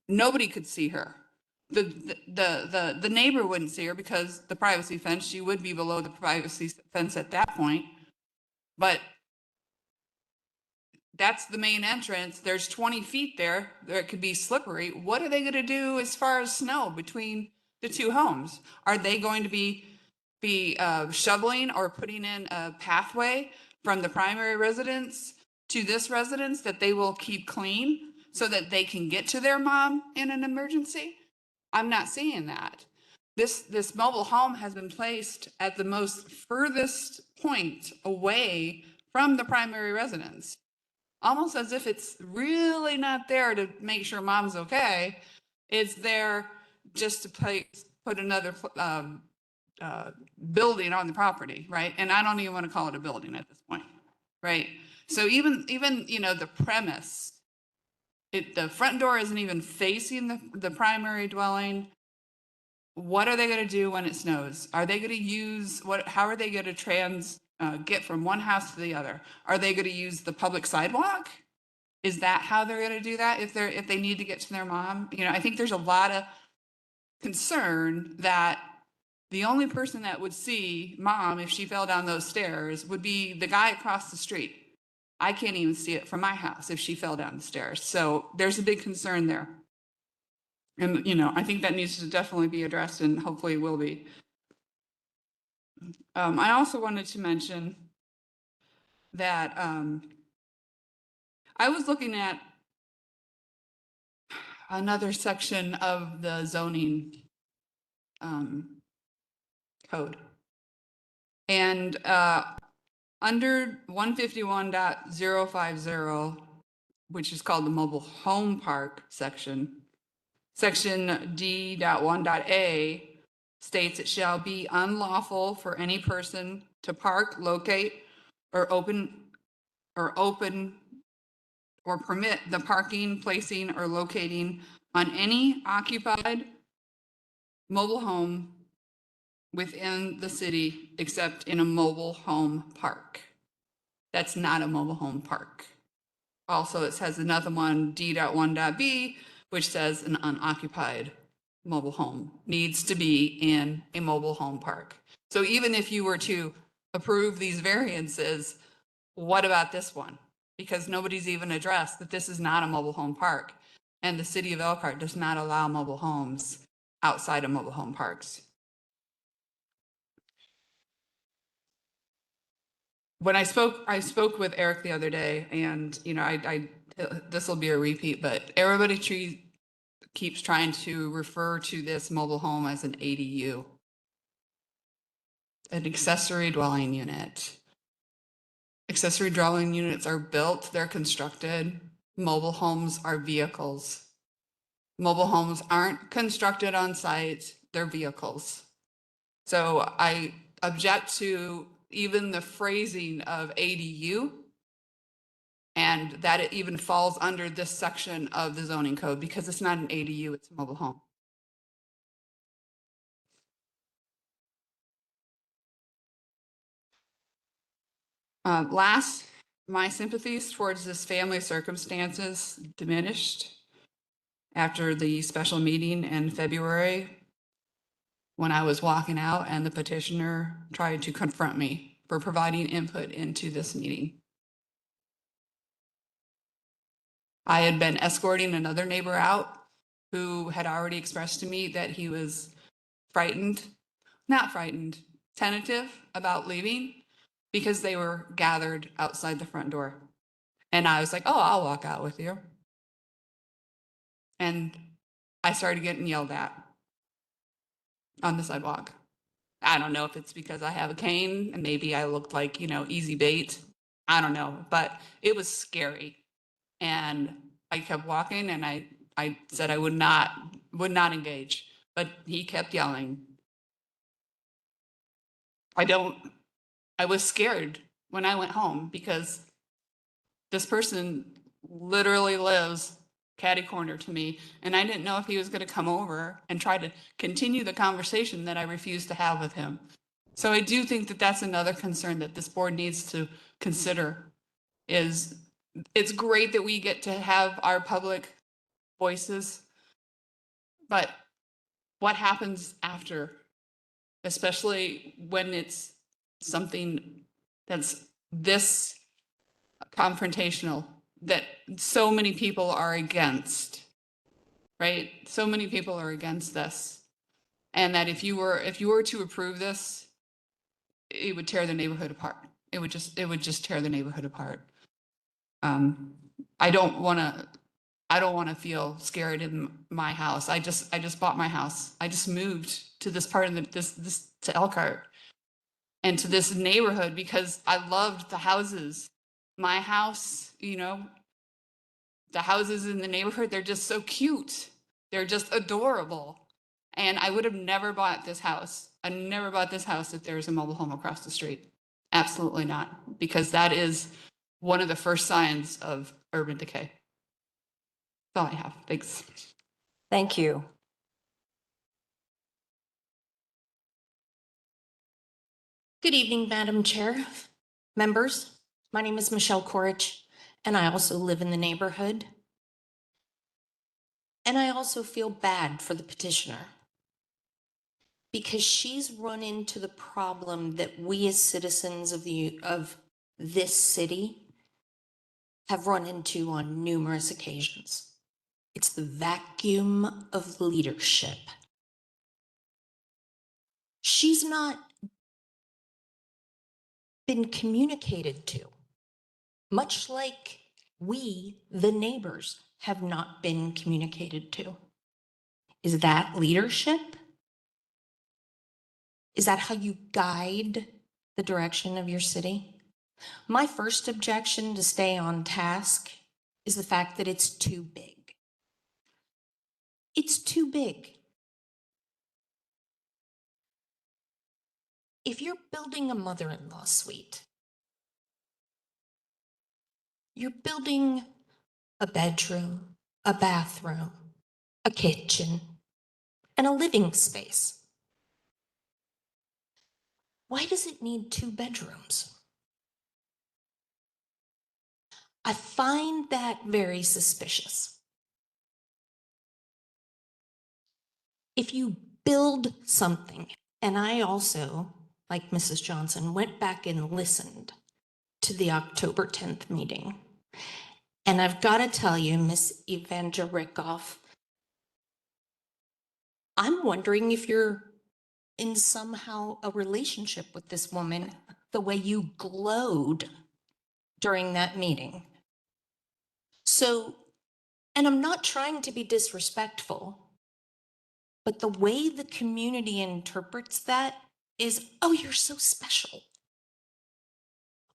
Nobody could see her. The neighbor wouldn't see her because the privacy fence, she would be below the privacy fence at that point. But that's the main entrance. There's 20 feet there. It could be slippery. What are they going to do as far as snow between the 2 homes? Are they going to be shoveling or putting in a pathway from the primary residence to this residence that they will keep clean so that they can get to their mom in an emergency? I'm not seeing that. This mobile home has been placed at the most furthest point away from the primary residence, almost as if it's really not there to make sure mom's okay. It's there just to put another building on the property, right? And I don't even want to call it a building at this point, right? So even the premise, the front door isn't even facing the primary dwelling. What are they going to do when it snows? Are they going to use how are they going to get from one house to the other? Are they going to use the public sidewalk? Is that how they're going to do that if they need to get to their mom? I think there's a lot of concern that the only person that would see mom if she fell down those stairs would be the guy across the street. I can't even see it from my house if she fell down the stairs. So there's a big concern there. And, I think that needs to definitely be addressed and hopefully will be. I also wanted to mention that I was looking at another section of the zoning code. And under 151.050, which is called the mobile home park section, section D.1.a states it shall be unlawful for any person to park, locate, or permit the parking, placing, or locating on any occupied mobile home within the city except in a mobile home park. That's not a mobile home park. Also, it says another one, D.1.b, which says an unoccupied mobile home needs to be in a mobile home park. So even if you were to approve these variances, what about this one? Because nobody's even addressed that this is not a mobile home park, and the city of Elkhart does not allow mobile homes outside of mobile home parks. when I spoke with Eric the other day, and, you know, this will be a repeat, but everybody keeps trying to refer to this mobile home as an ADU, an accessory dwelling unit. Accessory dwelling units are built, they're constructed. Mobile homes are vehicles. Mobile homes aren't constructed on site, they're vehicles. So I object to even the phrasing of ADU, and that it even falls under this section of the zoning code, because it's not an ADU, it's a mobile home. Last, my sympathies towards this family circumstances diminished after the special meeting in February, when I was walking out and the petitioner tried to confront me for providing input into this meeting. I had been escorting another neighbor out who had already expressed to me that he was tentative about leaving because they were gathered outside the front door. And I was like, oh, I'll walk out with you. And I started getting yelled at on the sidewalk. I don't know if it's because I have a cane and maybe I looked like, you know, easy bait. I don't know, but it was scary. And I kept walking, and I said I would not engage, but he kept yelling. I was scared when I went home because this person literally lives catty corner to me, and I didn't know if he was going to come over and try to continue the conversation that I refused to have with him. So I do think that that's another concern that this board needs to consider. Is it's great that we get to have our public voices, but what happens after, especially when it's something that's this confrontational, that so many people are against, right? So many people are against this. And that if you were to approve this, it would tear the neighborhood apart. It would just tear the neighborhood apart. I don't want to feel scared in my house. I just bought my house. I just moved to this part of this to Elkhart and to this neighborhood because I loved the houses. My house, you know, the houses in the neighborhood, they're just so cute. They're just adorable. And I would have never bought this house. I never bought this house if there was a mobile home across the street. Absolutely not, because that is one of the first signs of urban decay. That's all I have. Thanks. Thank you. Good evening, Madam Chair, members. My name is Michelle Corich, and I also live in the neighborhood. And I also feel bad for the petitioner because she's run into the problem that we as citizens of this city have run into on numerous occasions. It's the vacuum of leadership. She's not been communicated to, much like we, the neighbors, have not been communicated to. Is that leadership? Is that how you guide the direction of your city? My first objection to stay on task is the fact that it's too big. It's too big. If you're building a mother-in-law suite, you're building a bedroom, a bathroom, a kitchen, and a living space. Why does it need 2 bedrooms? I find that very suspicious. If you build something, and I also, like Mrs. Johnson, went back and listened to the October 10th meeting. And I've got to tell you, Ms. Evangelikoff, I'm wondering if you're in somehow a relationship with this woman the way you glowed during that meeting. So, and I'm not trying to be disrespectful, but the way the community interprets that is, oh, you're so special.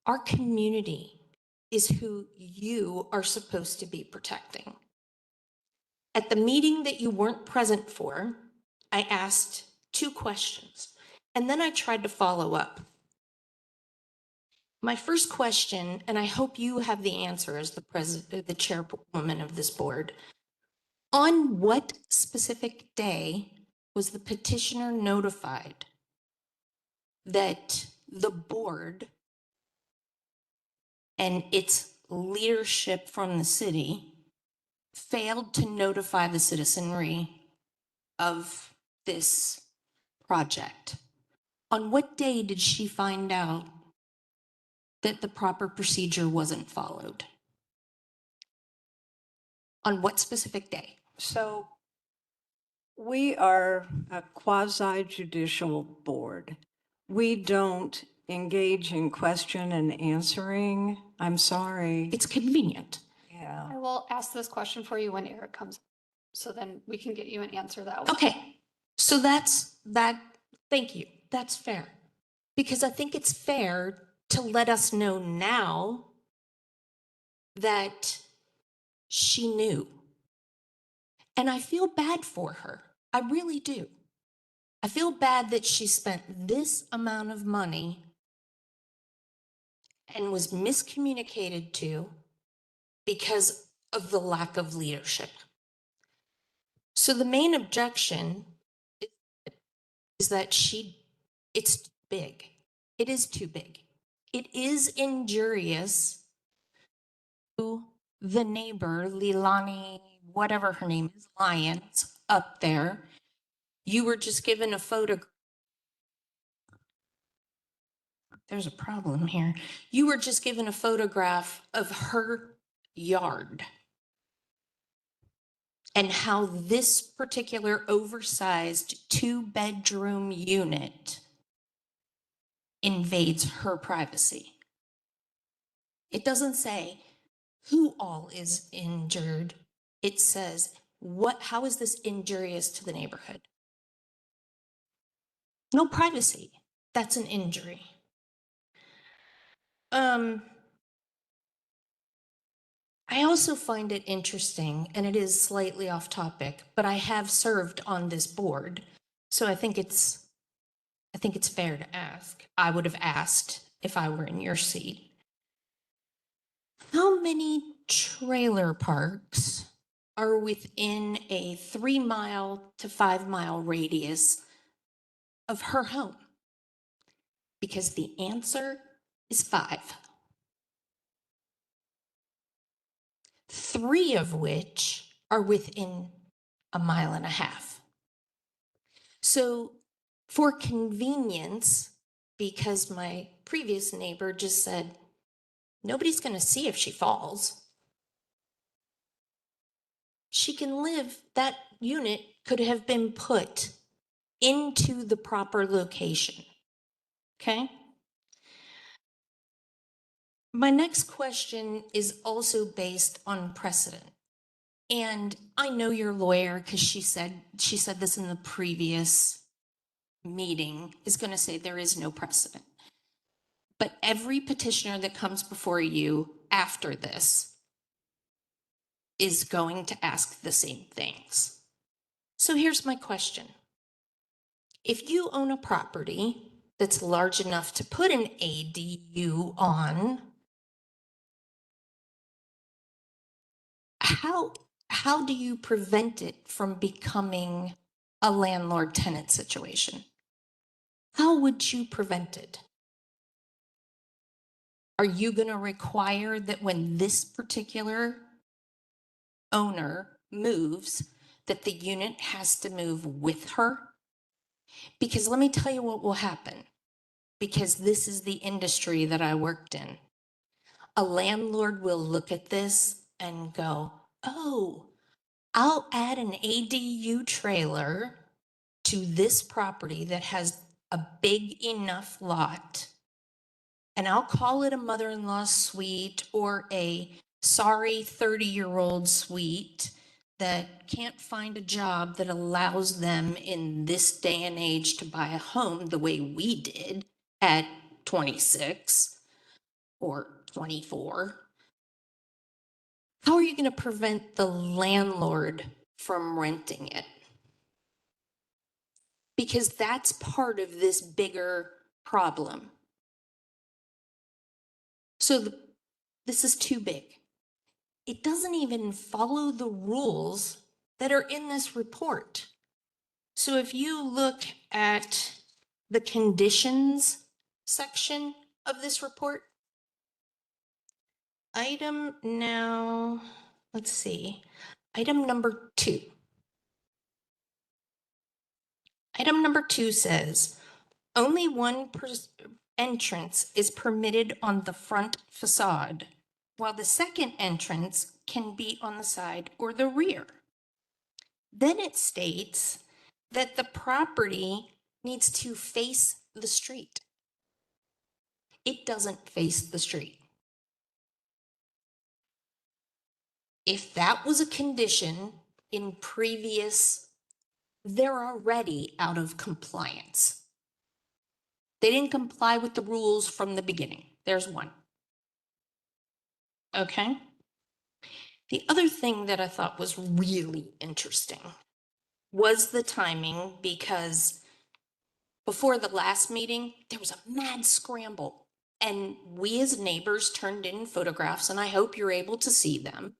Our community is who you are supposed to be protecting. At the meeting that you weren't present for, I asked 2 questions, and then I tried to follow up. My first question, and I hope you have the answer as the chairwoman of this board. On what specific day was the petitioner notified that the board and its leadership from the city failed to notify the citizenry of this project? On what day did she find out that the proper procedure wasn't followed? On what specific day? So we are a quasi-judicial board. We don't engage in question and answering. I'm sorry. It's convenient. Yeah. I will ask this question for you when Eric comes, so then we can get you an answer that way. Okay, so that's that. Thank you. That's fair. Because I think it's fair to let us know now that she knew. And I feel bad for her. I really do. I feel bad that she spent this amount of money and was miscommunicated to because of the lack of leadership. So the main objection is that it's big. It is too big. It is injurious to the neighbor, Leilani, whatever her name is, Lyons, up there. You were just given a photograph. There's a problem here. You were just given a photograph of her yard and how this particular oversized 2-bedroom unit invades her privacy. It doesn't say who all is injured. It says, how is this injurious to the neighborhood? No privacy. That's an injury. I also find it interesting, and it is slightly off topic, but I have served on this board, so I think it's fair to ask. I would have asked if I were in your seat. How many trailer parks are within a 3-mile to 5-mile radius of her home? Because the answer is 5. 3 of which are within a 1.5 miles. So for convenience, because my previous neighbor just said, nobody's going to see if she falls. She can live, that unit could have been put into the proper location. Okay? My next question is also based on precedent. And I know your lawyer, because she said this in the previous meeting, is going to say there is no precedent. But every petitioner that comes before you after this is going to ask the same things. So here's my question. If you own a property that's large enough to put an ADU on, how do you prevent it from becoming a landlord-tenant situation? How would you prevent it? Are you going to require that when this particular owner moves, that the unit has to move with her? Because let me tell you what will happen, because this is the industry that I worked in. A landlord will look at this and go, oh, I'll add an ADU trailer to this property that has a big enough lot and I'll call it a mother-in-law suite or a sorry 30-year-old suite that can't find a job that allows them in this day and age to buy a home the way we did at 26 or 24. How are you going to prevent the landlord from renting it? Because that's part of this bigger problem. So this is too big. It doesn't even follow the rules that are in this report. So if you look at the conditions section of this report, item now, let's see, item number 2. Item number 2 says, only one entrance is permitted on the front facade, while the second entrance can be on the side or the rear. Then it states that the property needs to face the street. It doesn't face the street. If that was a condition in previous, they're already out of compliance. They didn't comply with the rules from the beginning. There's one. Okay. The other thing that I thought was really interesting was the timing, because before the last meeting, there was a mad scramble. And we as neighbors turned in photographs, and I hope you're able to see them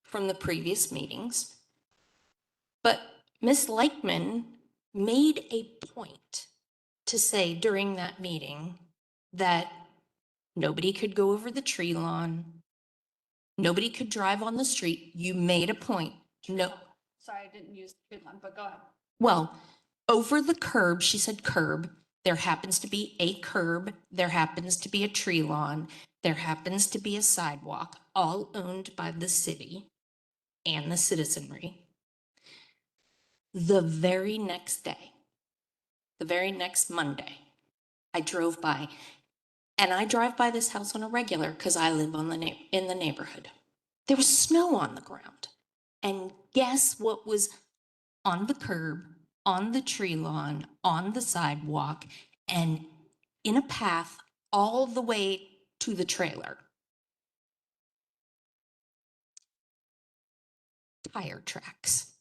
from the previous meetings. But Ms. Leichman made a point to say during that meeting that nobody could go over the tree lawn, nobody could drive on the street. You made a point. No. Sorry, I didn't use tree lawn, but go ahead. Well, over the curb, she said curb, there happens to be a curb, there happens to be a tree lawn, there happens to be a sidewalk, all owned by the city and the citizenry. The very next day, the very next Monday, I drove by, and I drive by this house on a regular because I live on in the neighborhood. There was snow on the ground. And guess what was on the curb, on the tree lawn, on the sidewalk, and in a path all the way to the trailer? Tire tracks.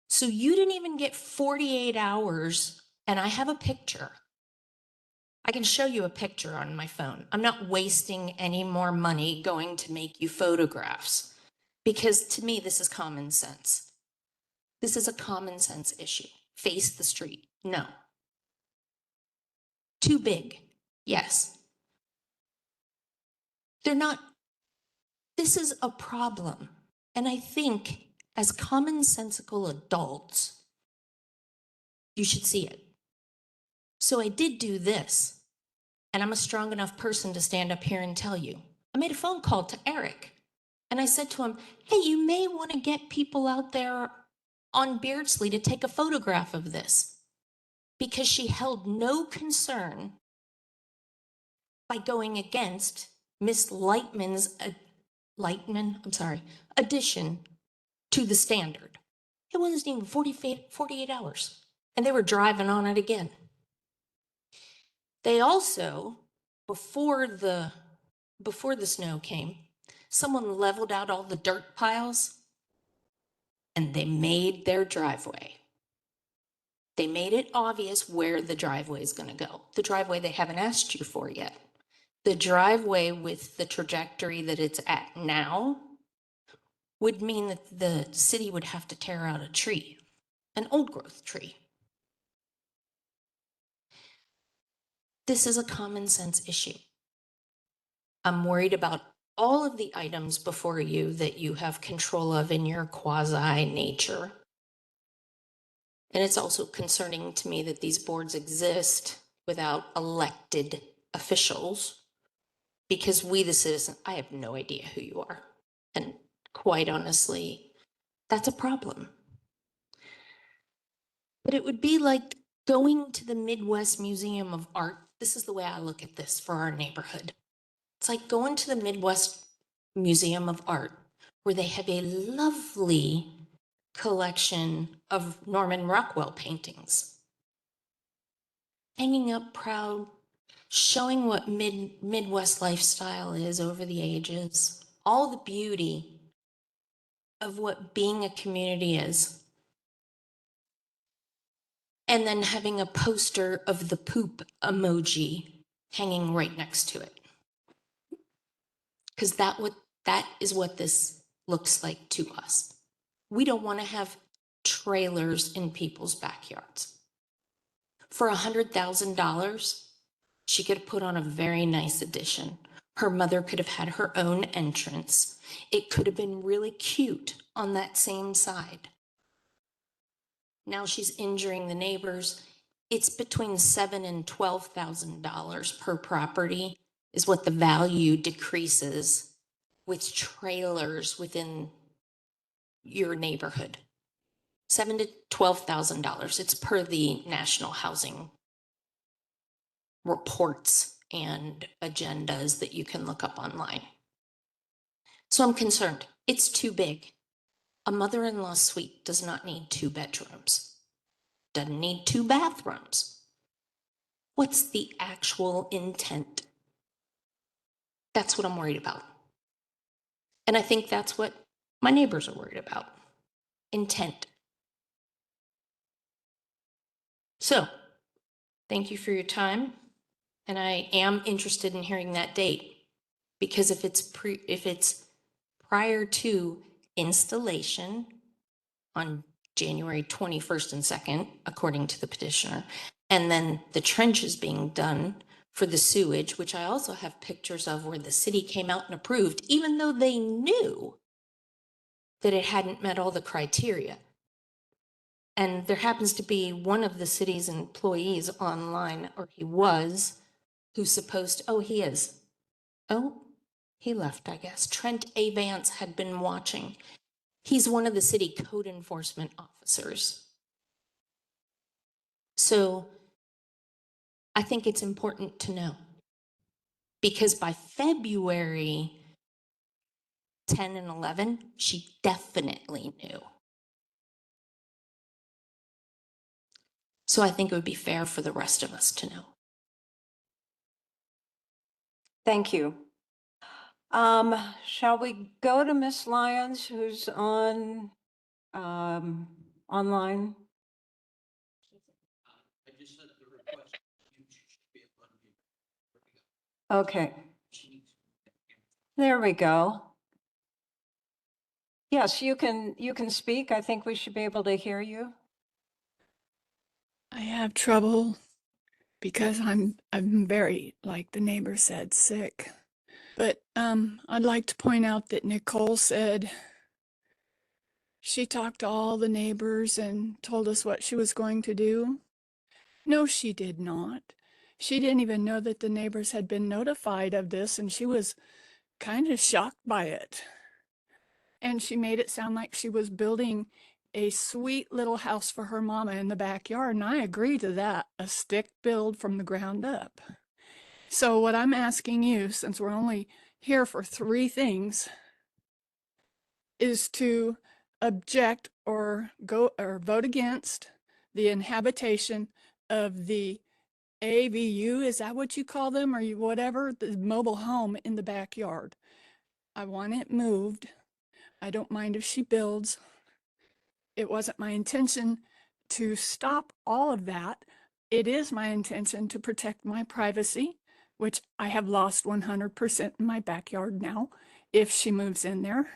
So you didn't even get 48 hours, and I have a picture. I can show you a picture on my phone. I'm not wasting any more money going to make you photographs, because to me, this is common sense. This is a common sense issue. Face the street. No. Too big. Yes. They're not. This is a problem. And I think as commonsensical adults, you should see it. So I did do this, and I'm a strong enough person to stand up here and tell you. I made a phone call to Eric, and I said to him, hey, you may want to get people out there on Beardsley to take a photograph of this, because she held no concern by going against Miss Lightman's addition to the standard. It wasn't even 48 hours, and they were driving on it again. They also, before the snow came, someone leveled out all the dirt piles, and they made their driveway. They made it obvious where the driveway is going to go. The driveway they haven't asked you for yet. The driveway with the trajectory that it's at now would mean that the city would have to tear out a tree, an old growth tree. This is a common sense issue. I'm worried about all of the items before you that you have control of in your quasi nature. And it's also concerning to me that these boards exist without elected officials, because we, the citizens, I have no idea who you are. And quite honestly, that's a problem. But it would be like going to the Midwest Museum of Art This is the way I look at this for our neighborhood. It's like going to the Midwest Museum of Art, where they have a lovely collection of Norman Rockwell paintings. Hanging up proud, showing what Midwest lifestyle is over the ages, all the beauty of what being a community is. And then having a poster of the poop emoji hanging right next to it. Because that is what this looks like to us. We don't want to have trailers in people's backyards. For $100,000, she could have put on a very nice addition. Her mother could have had her own entrance. It could have been really cute on that same side. Now she's injuring the neighbors. It's between $7,000 and $12,000 per property is what the value decreases with trailers within your neighborhood. $7,000 to $12,000. It's per the National Housing reports and agendas that you can look up online. So I'm concerned. It's too big. A mother-in-law suite does not need 2 bedrooms. Doesn't need 2 bathrooms. What's the actual intent? That's what I'm worried about. And I think that's what my neighbors are worried about. Intent. So, thank you for your time. And I am interested in hearing that date. Because if it's prior to installation on January 21st and 2nd, according to the petitioner, and then the trenches being done for the sewage, which I also have pictures of where the city came out and approved, even though they knew that it hadn't met all the criteria. And there happens to be one of the city's employees online, or he was, who's supposed to, oh, he is. Oh, he left, I guess. Trent A. Vance had been watching. He's one of the city code enforcement officers. So I think it's important to know, because by February 10 and 11, she definitely knew. So I think it would be fair for the rest of us to know. Thank you. Shall we go to Ms. Lyons, who's on, online? Okay. There we go. Yes, you can speak. I think we should be able to hear you. I have trouble because I'm very, like the neighbor said, sick. But I'd like to point out that Nicole said she talked to all the neighbors and told us what she was going to do. No, she did not. She didn't even know that the neighbors had been notified of this, and she was kind of shocked by it. And she made it sound like she was building a sweet little house for her mama in the backyard, and I agree to that, a stick build from the ground up. So what I'm asking you, since we're only here for 3 things, is to object or vote against the inhabitation of the AVU, is that what you call them, or whatever, the mobile home in the backyard. I want it moved. I don't mind if she builds. It wasn't my intention to stop all of that. It is my intention to protect my privacy, which I have lost 100% in my backyard now, if she moves in there,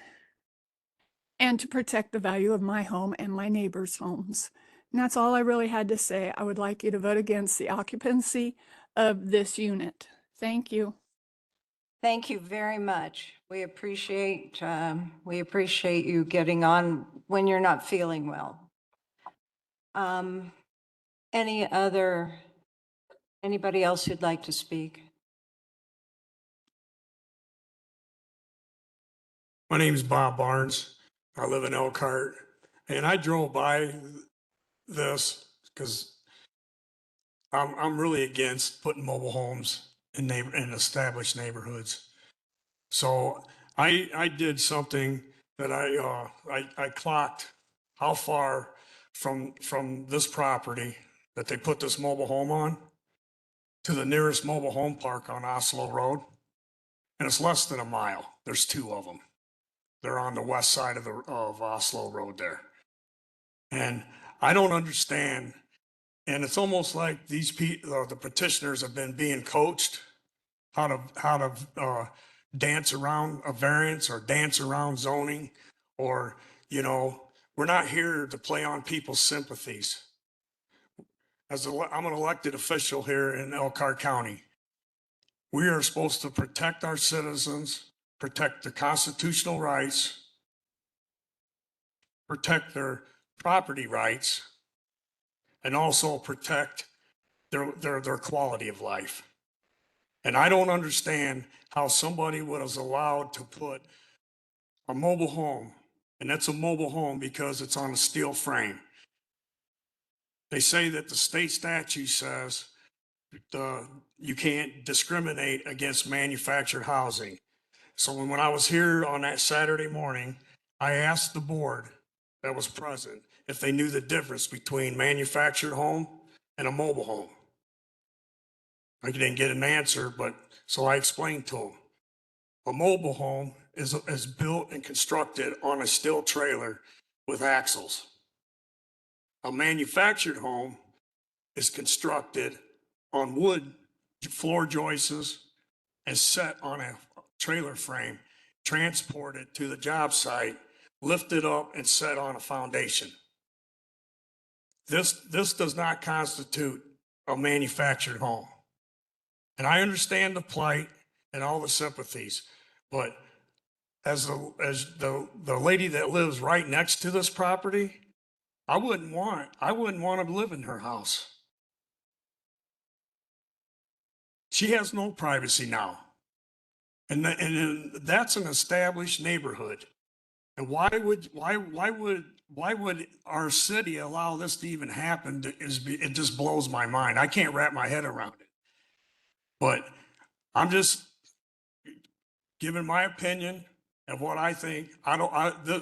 and to protect the value of my home and my neighbors' homes. And that's all I really had to say. I would like you to vote against the occupancy of this unit. Thank you. Thank you very much. We appreciate you getting on when you're not feeling well. Anybody else who'd like to speak? My name is Bob Barnes. I live in Elkhart, and I drove by this because I'm really against putting mobile homes in in established neighborhoods. So I did something that I clocked how far from this property that they put this mobile home on to the nearest mobile home park on Oslo Road. And it's less than a mile. There's two of them. They're on the west side of Oslo Road there. And I don't understand. And it's almost like these people, the petitioners have been being coached how to dance around a variance or dance around zoning, or, we're not here to play on people's sympathies. I'm an elected official here in Elkhart County. We are supposed to protect our citizens, protect their constitutional rights, protect their property rights, and also protect their quality of life. And I don't understand how somebody was allowed to put a mobile home, and that's a mobile home because it's on a steel frame. They say that the state statute says you can't discriminate against manufactured housing. So when I was here on that Saturday morning, I asked the board that was present if they knew the difference between manufactured home and a mobile home. I didn't get an answer, but so I explained to them. A mobile home is built and constructed on a steel trailer with axles. A manufactured home is constructed on wood floor joists and set on a trailer frame, transported to the job site, lifted up and set on a foundation. This does not constitute a manufactured home. And I understand the plight and all the sympathies, but as the lady that lives right next to this property, I wouldn't want to live in her house. She has no privacy now. And that's an established neighborhood. And why would our city allow this to even happen? It just blows my mind. I can't wrap my head around it. But I'm just giving my opinion of what I think.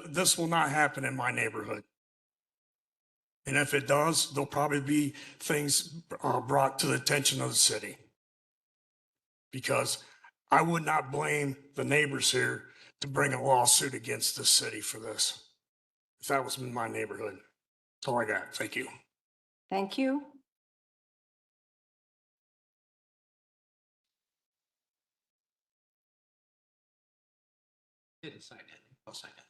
This will not happen in my neighborhood. And if it does, there'll probably be things brought to the attention of the city. Because I would not blame the neighbors here to bring a lawsuit against the city for this, if that was in my neighborhood. That's all I got. Thank you. Thank you. Didn't sign it. I'll sign it.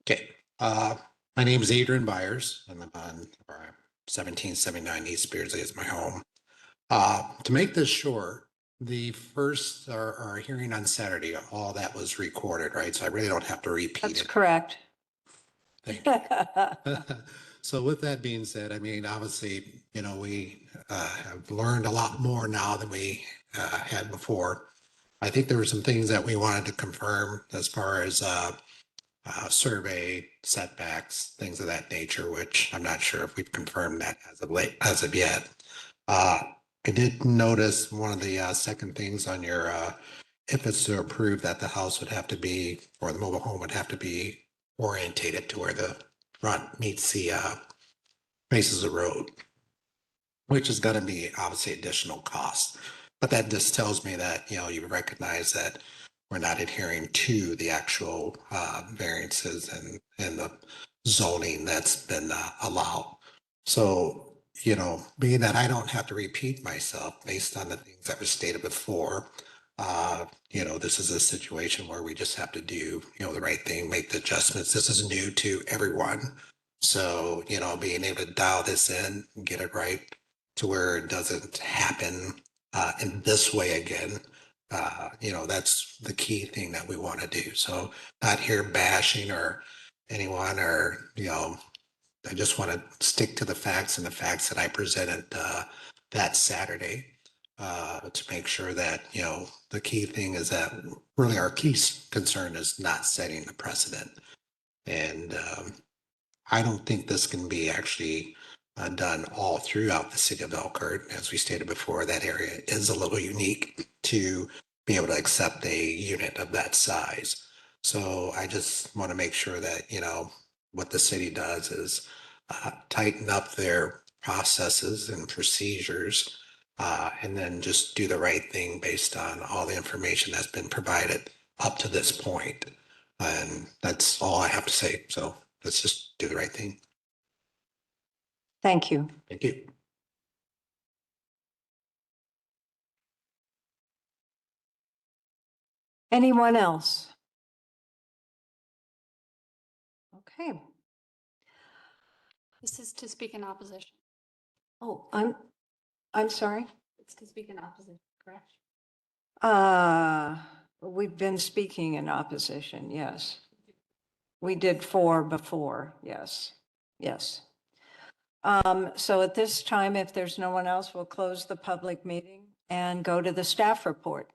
Okay, my name is Adrian Byers, and I'm on 1779 East Beardsley is my home. To make this short, the first our hearing on Saturday, all that was recorded, right? So I really don't have to repeat That's it. correct. Thank you. So with that being said, I mean, obviously, we have learned a lot more now than we had before. I think there were some things that we wanted to confirm as far as survey setbacks, things of that nature, which I'm not sure if we've confirmed that as of yet. I did notice one of the second things on your, if it's to approve that the house would have to be, or the mobile home would have to be orientated to where the front meets the faces the road, which is going to be obviously additional cost. But that just tells me that, you recognize that we're not adhering to the actual variances and the zoning that's been allowed. So, being that I don't have to repeat myself based on the things that were stated before, this is a situation where we just have to do, the right thing, make the adjustments. This is new to everyone. So, being able to dial this in, get it right to where it doesn't happen in this way again. That's the key thing that we want to do. So not here bashing or anyone or, I just want to stick to the facts and the facts that I presented that Saturday to make sure that, the key thing is that really our key concern is not setting the precedent. And I don't think this can be actually done all throughout the city of Elkhart. As we stated before, that area is a little unique to be able to accept a unit of that size. So I just want to make sure that, what the city does is tighten up their processes and procedures, and then just do the right thing based on all the information that's been provided up to this point. And that's all I have to say. So let's just do the right thing. Thank you. Thank you. Anyone else? Okay. This is to speak in opposition. Oh, I'm sorry. It's to speak in opposition, correct? We've been speaking in opposition, yes. We did 4 before, yes, yes. So at this time, if there's no one else, we'll close the public meeting and go to the staff report.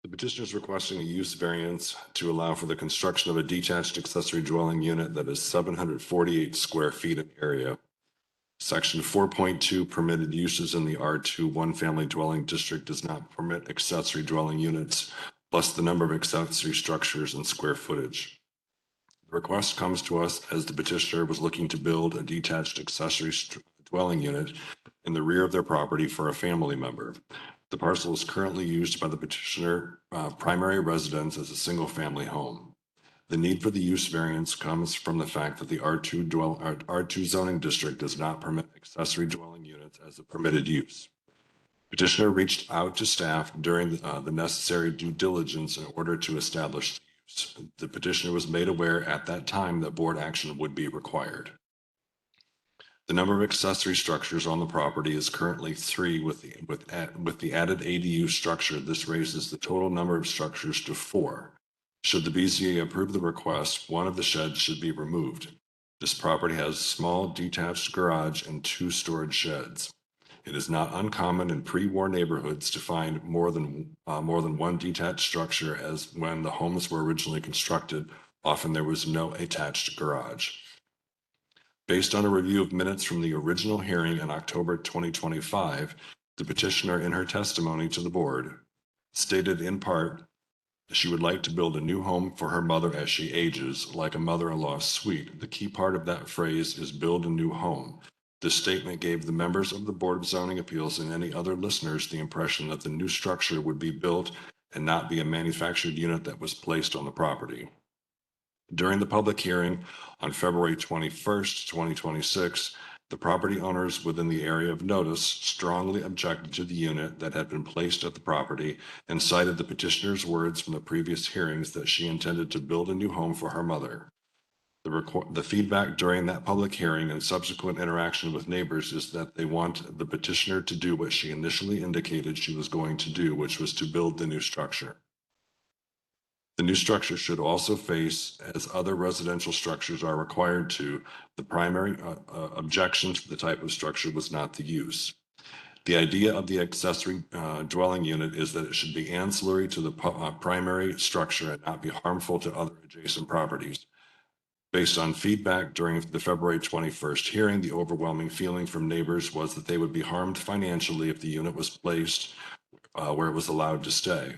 The petitioner is requesting a use variance to allow for the construction of a detached accessory dwelling unit that is 748 square feet in area. Section 4.2 permitted uses in the R2 one-family dwelling district does not permit accessory dwelling units plus the number of accessory structures and square footage. The request comes to us as the petitioner was looking to build a detached accessory dwelling unit in the rear of their property for a family member. The parcel is currently used by the petitioner primary residence as a single-family home. The need for the use variance comes from the fact that the R2 zoning district does not permit accessory dwelling units as a permitted use. Petitioner reached out to staff during the necessary due diligence in order to establish the use. The petitioner was made aware at that time that board action would be required. The number of accessory structures on the property is currently 3 with the added ADU structure. This raises the total number of structures to 4. Should the BZA approve the request, one of the sheds should be removed. This property has a small detached garage and 2 storage sheds. It is not uncommon in pre-war neighborhoods to find more than one detached structure, as when the homes were originally constructed, often there was no attached garage. Based on a review of minutes from the original hearing in October 2025, the petitioner in her testimony to the board stated in part she would like to build a new home for her mother as she ages, like a mother-in-law suite. The key part of that phrase is build a new home. This statement gave the members of the Board of Zoning Appeals and any other listeners the impression that the new structure would be built and not be a manufactured unit that was placed on the property. During the public hearing on February 21st, 2026, the property owners within the area of notice strongly objected to the unit that had been placed at the property and cited the petitioner's words from the previous hearings that she intended to build a new home for her mother. The feedback during that public hearing and subsequent interaction with neighbors is that they want the petitioner to do what she initially indicated she was going to do, which was to build the new structure. The new structure should also face, as other residential structures are required to, the primary objection to the type of structure was not the use. The idea of the accessory dwelling unit is that it should be ancillary to the primary structure and not be harmful to other adjacent properties. Based on feedback during the February 21st hearing, the overwhelming feeling from neighbors was that they would be harmed financially if the unit was placed where it was allowed to stay,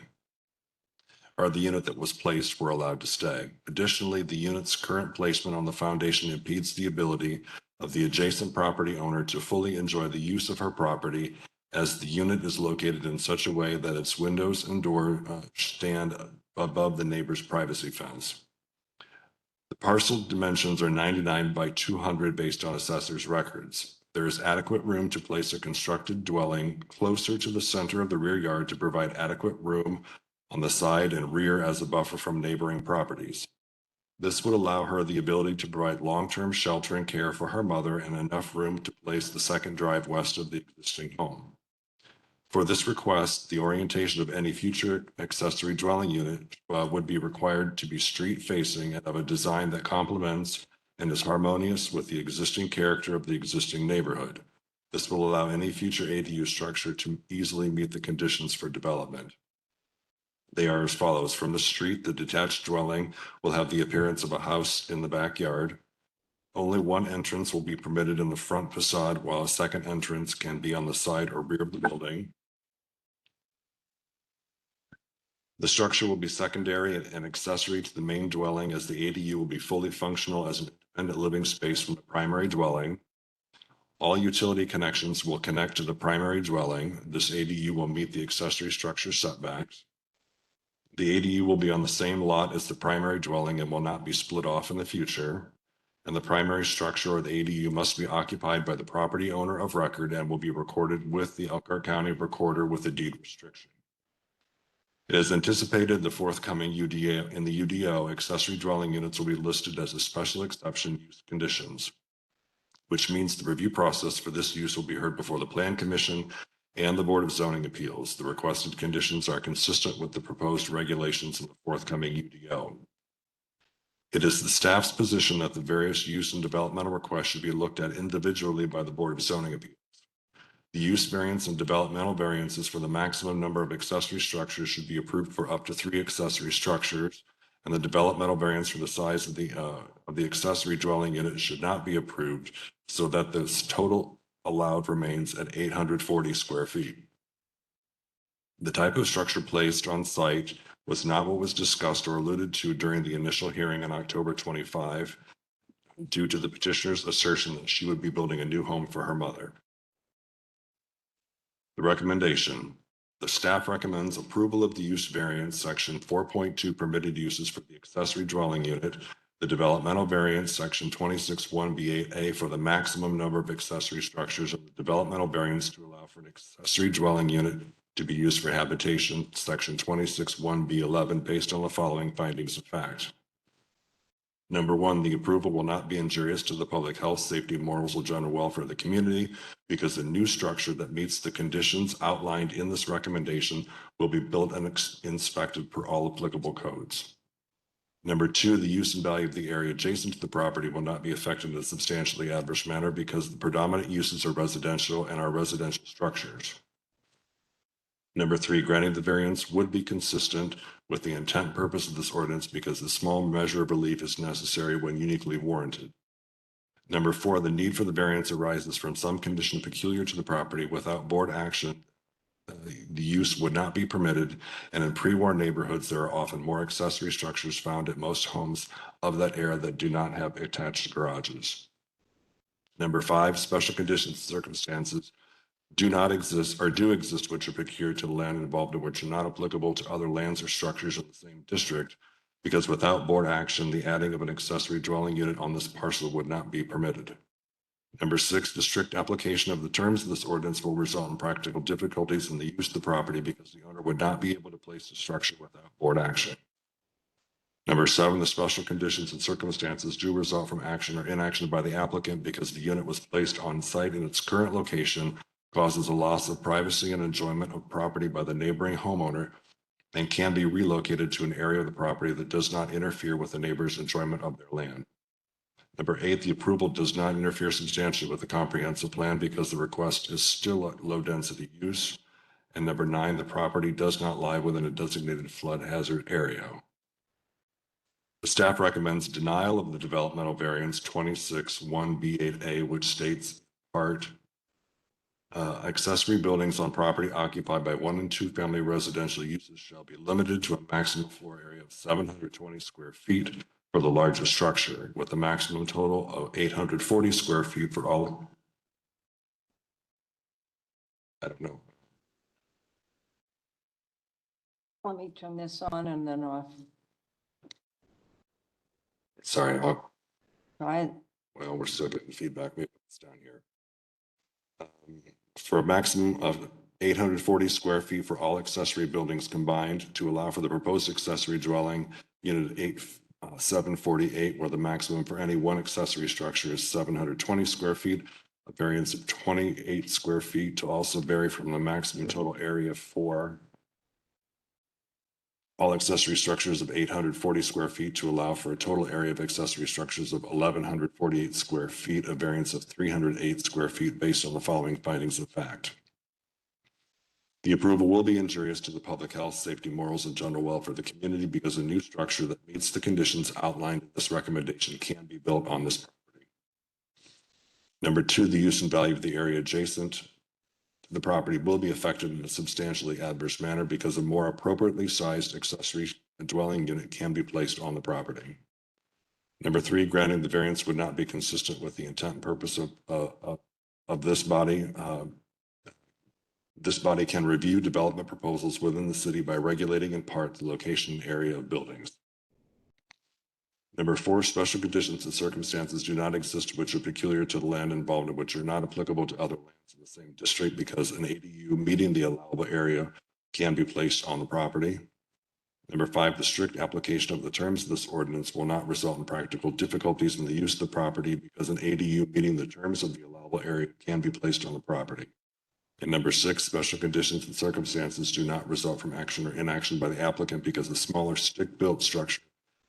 or the unit that was placed were allowed to stay. Additionally, the unit's current placement on the foundation impedes the ability of the adjacent property owner to fully enjoy the use of her property, as the unit is located in such a way that its windows and door stand above the neighbor's privacy fence. The parcel dimensions are 99 by 200 based on assessor's records. There is adequate room to place a constructed dwelling closer to the center of the rear yard to provide adequate room on the side and rear as a buffer from neighboring properties. This would allow her the ability to provide long-term shelter and care for her mother and enough room to place the second drive west of the existing home. For this request, the orientation of any future accessory dwelling unit would be required to be street-facing and of a design that complements and is harmonious with the existing character of the existing neighborhood. This will allow any future ADU structure to easily meet the conditions for development. They are as follows. From the street, the detached dwelling will have the appearance of a house in the backyard. Only one entrance will be permitted in the front facade, while a second entrance can be on the side or rear of the building. The structure will be secondary and accessory to the main dwelling, as the ADU will be fully functional as an independent living space from the primary dwelling. All utility connections will connect to the primary dwelling. This ADU will meet the accessory structure setbacks. The ADU will be on the same lot as the primary dwelling and will not be split off in the future. And the primary structure or the ADU must be occupied by the property owner of record and will be recorded with the Elkhart County Recorder with a deed restriction. It is anticipated the forthcoming UDO in the UDO, accessory dwelling units will be listed as a special exception use conditions, which means the review process for this use will be heard before the Plan Commission and the Board of Zoning Appeals. The requested conditions are consistent with the proposed regulations in the forthcoming UDO. It is the staff's position that the various use and developmental requests should be looked at individually by the Board of Zoning Appeals. The use variance and developmental variances for the maximum number of accessory structures should be approved for up to 3 accessory structures, and the developmental variance for the size of the accessory dwelling unit should not be approved, so that this total allowed remains at 840 square feet. The type of structure placed on site was not what was discussed or alluded to during the initial hearing on October 25, due to the petitioner's assertion that she would be building a new home for her mother. The recommendation. The staff recommends approval of the use variance, section 4.2 permitted uses for the accessory dwelling unit, the developmental variance, section 26(1)(b)(8)(a) for the maximum number of accessory structures, and the developmental variance to allow for an accessory dwelling unit to be used for habitation, section 26(1)(b)(11), based on the following findings of fact. Number 1, the approval will not be injurious to the public health, safety, morals, or general welfare of the community because the new structure that meets the conditions outlined in this recommendation will be built and inspected per all applicable codes. Number 2, the use and value of the area adjacent to the property will not be affected in a substantially adverse manner because the predominant uses are residential and are residential structures. Number 3, granting the variance would be consistent with the intent and purpose of this ordinance because the small measure of relief is necessary when uniquely warranted. Number 4, the need for the variance arises from some condition peculiar to the property. Without board action, the use would not be permitted, and in pre-war neighborhoods, there are often more accessory structures found at most homes of that era that do not have attached garages. Number 5, special conditions and circumstances do not exist or do exist which are peculiar to the land involved and which are not applicable to other lands or structures in the same district, because without board action, the adding of an accessory dwelling unit on this parcel would not be permitted. Number 6, the strict application of the terms of this ordinance will result in practical difficulties in the use of the property because the owner would not be able to place the structure without board action. Number 7, the special conditions and circumstances do result from action or inaction by the applicant because the unit was placed on site in its current location, causes a loss of privacy and enjoyment of property by the neighboring homeowner, and can be relocated to an area of the property that does not interfere with the neighbor's enjoyment of their land. Number 8, the approval does not interfere substantially with the comprehensive plan because the request is still a low-density use. And number 9, the property does not lie within a designated flood hazard area. The staff recommends denial of the developmental variance 26(1)(b)(8)(a), which states part accessory buildings on property occupied by 1 and 2 family residential uses shall be limited to a maximum floor area of 720 square feet for the largest structure, with a maximum total of 840 square feet for all. I don't know. Let me turn this on and then off. Sorry. Right. Well, we're still getting feedback. Maybe it's down here. For a maximum of 840 square feet for all accessory buildings combined to allow for the proposed accessory dwelling unit 748, where the maximum for any one accessory structure is 720 square feet, a variance of 28 square feet to also vary from the maximum total area for all accessory structures of 840 square feet to allow for a total area of accessory structures of 1,148 square feet, a variance of 308 square feet based on the following findings of fact. The approval will be injurious to the public health, safety, morals, and general welfare of the community because a new structure that meets the conditions outlined in this recommendation can be built on this property. Number two, the use and value of the area adjacent to the property will be affected in a substantially adverse manner because a more appropriately sized accessory dwelling unit can be placed on the property. Number three, granting the variance would not be consistent with the intent and purpose of this body. This body can review development proposals within the city by regulating in part the location and area of buildings. Number four, special conditions and circumstances do not exist which are peculiar to the land involved and which are not applicable to other lands in the same district because an ADU meeting the allowable area can be placed on the property. Number five, the strict application of the terms of this ordinance will not result in practical difficulties in the use of the property because an ADU meeting the terms of the allowable area can be placed on the property. And number six, special conditions and circumstances do not result from action or inaction by the applicant because a smaller stick-built structure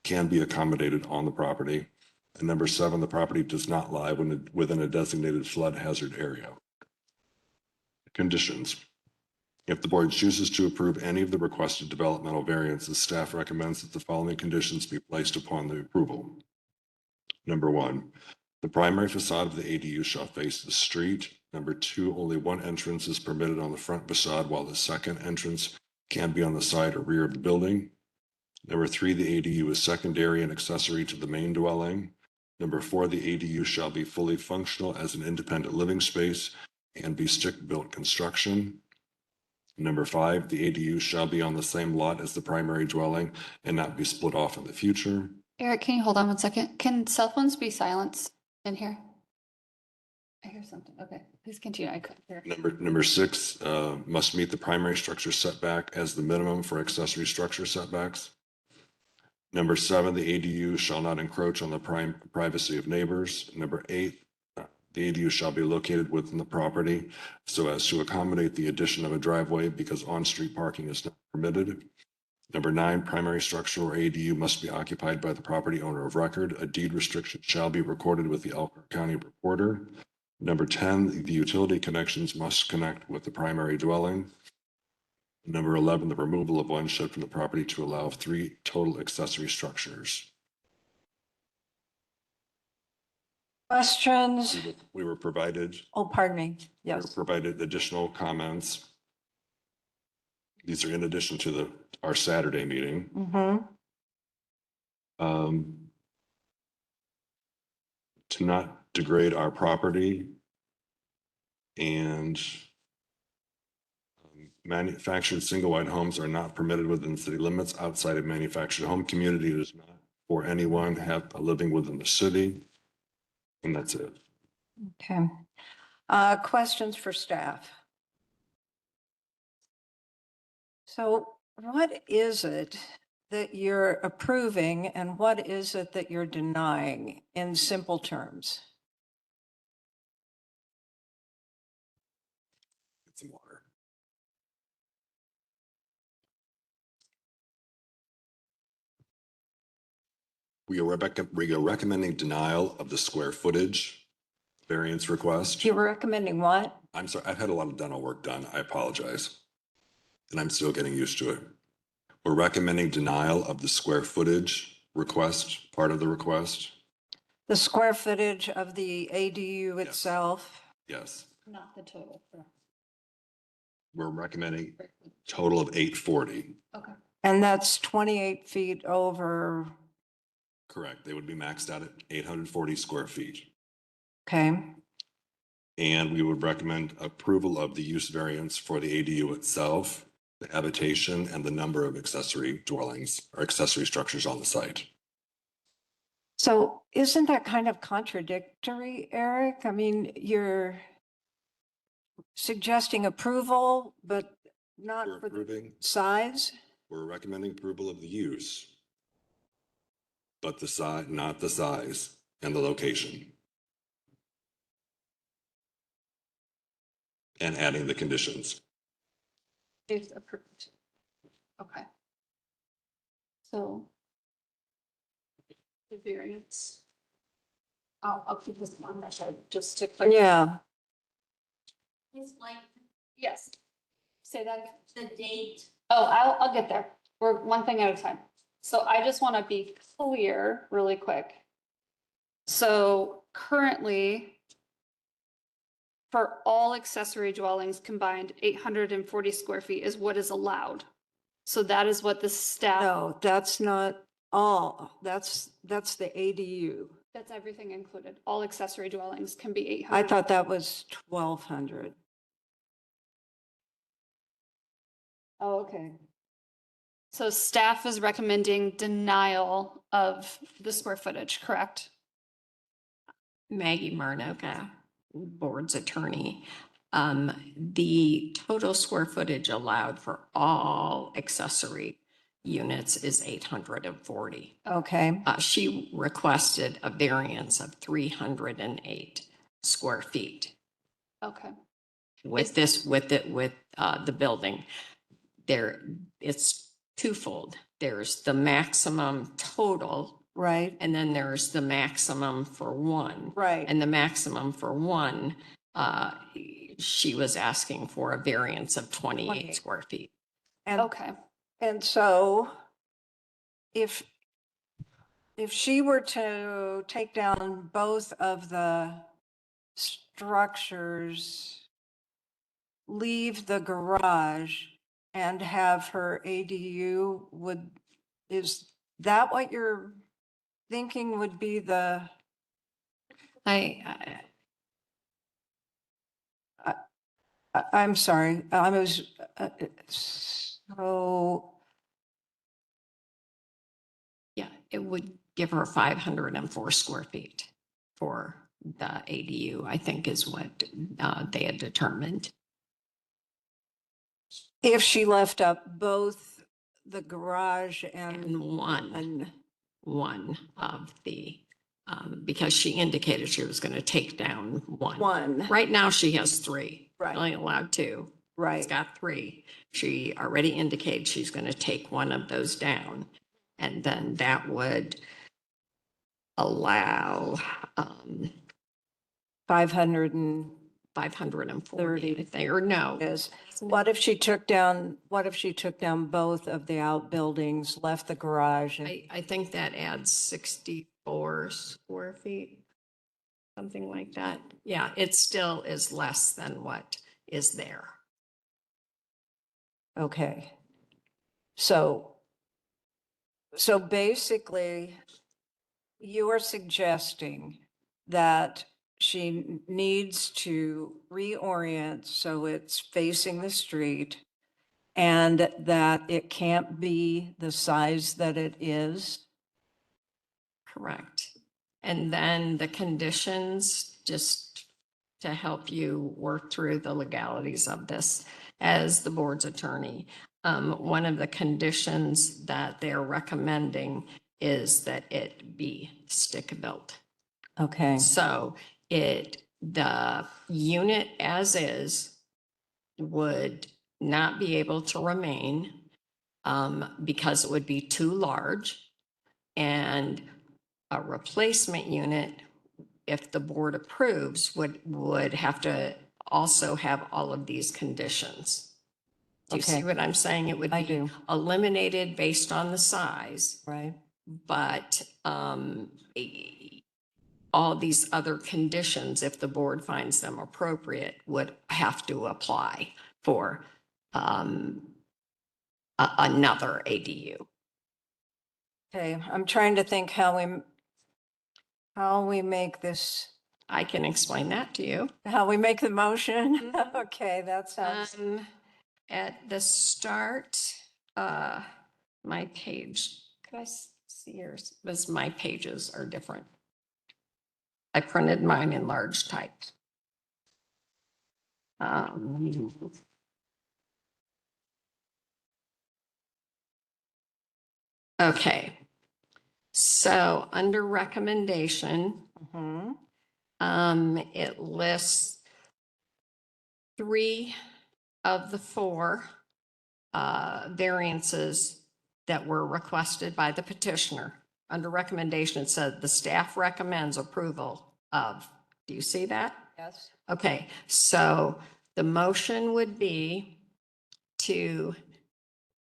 can be accommodated on the property. And number seven, the property does not lie within a designated flood hazard area. Conditions. If the board chooses to approve any of the requested developmental variances, staff recommends that the following conditions be placed upon the approval. Number one, the primary facade of the ADU shall face the street. Number two, only one entrance is permitted on the front facade while the second entrance can be on the side or rear of the building. Number three, the ADU is secondary and accessory to the main dwelling. Number four, the ADU shall be fully functional as an independent living space and be stick-built construction. Number five, the ADU shall be on the same lot as the primary dwelling and not be split off in the future. Eric, can you hold on 1 second? Can cell phones be silenced in here? I hear something. Okay, please continue. I couldn't hear. Number six, must meet the primary structure setback as the minimum for accessory structure setbacks. Number seven, the ADU shall not encroach on the privacy of neighbors. Number eight, the ADU shall be located within the property so as to accommodate the addition of a driveway because on-street parking is not permitted. Number nine, primary structure or ADU must be occupied by the property owner of record. A deed restriction shall be recorded with the Elkhart County Reporter. Number 10, the utility connections must connect with the primary dwelling. Number 11, the removal of one shed from the property to allow 3 total accessory structures. Questions? We were provided. Oh, pardon me. We were Yes. provided additional comments. These are in addition to our Saturday meeting. To not degrade our property and manufactured single-wide homes are not permitted within city limits. Outside of manufactured home community is not for anyone living within the city. And that's it. Okay. Questions for staff? So what is it that you're approving and what is it that you're denying in simple terms? Get some water. We are recommending denial of the square footage variance request. You're recommending what? I'm sorry, I've had a lot of dental work done. I apologize. And I'm still getting used to it. We're recommending denial of the square footage request, part of the request. The square footage of the ADU itself? Yes. Not the total. We're recommending total of 840. Okay. And that's 28 feet over, Correct. They would be maxed out at 840 square feet. okay? And we would recommend approval of the use variance for the ADU itself, the habitation, and the number of accessory dwellings or accessory structures on the site. So isn't that kind of contradictory, Eric? I mean, you're suggesting approval, but not We're for the approving, size? we're recommending approval of the use, but the size, not the size and the location. And adding the conditions. It's approved. Okay. So. The variance. I'll keep this one measure just to. clarify. Yeah, Yes. Say that again. The date. Oh, I'll get there. We're one thing at a time. So I just want to be clear really quick. So currently, for all accessory dwellings combined, 840 square feet is what is allowed. So that is what the staff, no, that's not all. That's the ADU. that's everything included. All accessory dwellings can be 800. I thought that was 1,200. Oh, okay. So staff is recommending denial of the square footage, correct? Maggie Marnoka, board's attorney. The total square footage allowed for all accessory units is 840. Okay, She requested a variance of 308 square feet Okay. with the building. There, it's twofold. There's the maximum total, right, and then there's the maximum for one. right. And the maximum for one, she was asking for a variance of 28 28. square feet. And, Okay. and so if she were to take down both of the structures, leave the garage and have her ADU, is that what you're thinking would be the, I'm sorry, I was, so, Yeah, it would give her 504 square feet for the ADU, I think is what they had determined. if she left up both the garage And and one of the, because she indicated she was going to take down one. one, Right now, she has three. Right. Only allowed two. She's right, got three. She already indicated she's going to take one of those down. And then that would allow 530 540, I think, or no. is. What if she took down both of the outbuildings, left the garage? And I think that adds 64 square feet, something like that. Yeah, it still is less than what is there. Okay. So basically, you are suggesting that she needs to reorient so it's facing the street and that it can't be the size that it is? Correct. And then the conditions, just to help you work through the legalities of this as the board's attorney. One of the conditions that they're recommending is that it be stick-built. Okay, So the unit as is would not be able to remain because it would be too large. And a replacement unit, if the board approves, would have to also have all of these conditions. Do you see Okay. what I'm saying? It would I be do. eliminated based on the size, right, but all these other conditions, if the board finds them appropriate, would have to apply for another ADU. okay. I'm trying to think how we make this, I can explain that to you. how we make the motion. Mhm. Okay, that sounds, At the start, my page, could I see yours? Because my pages are different. I printed mine in large type. Um, Okay, so under recommendation, Mhm. it lists 3 of the 4 variances that were requested by the petitioner. Under recommendation, it said the staff recommends approval of. Do you see that? Yes. Okay, so the motion would be to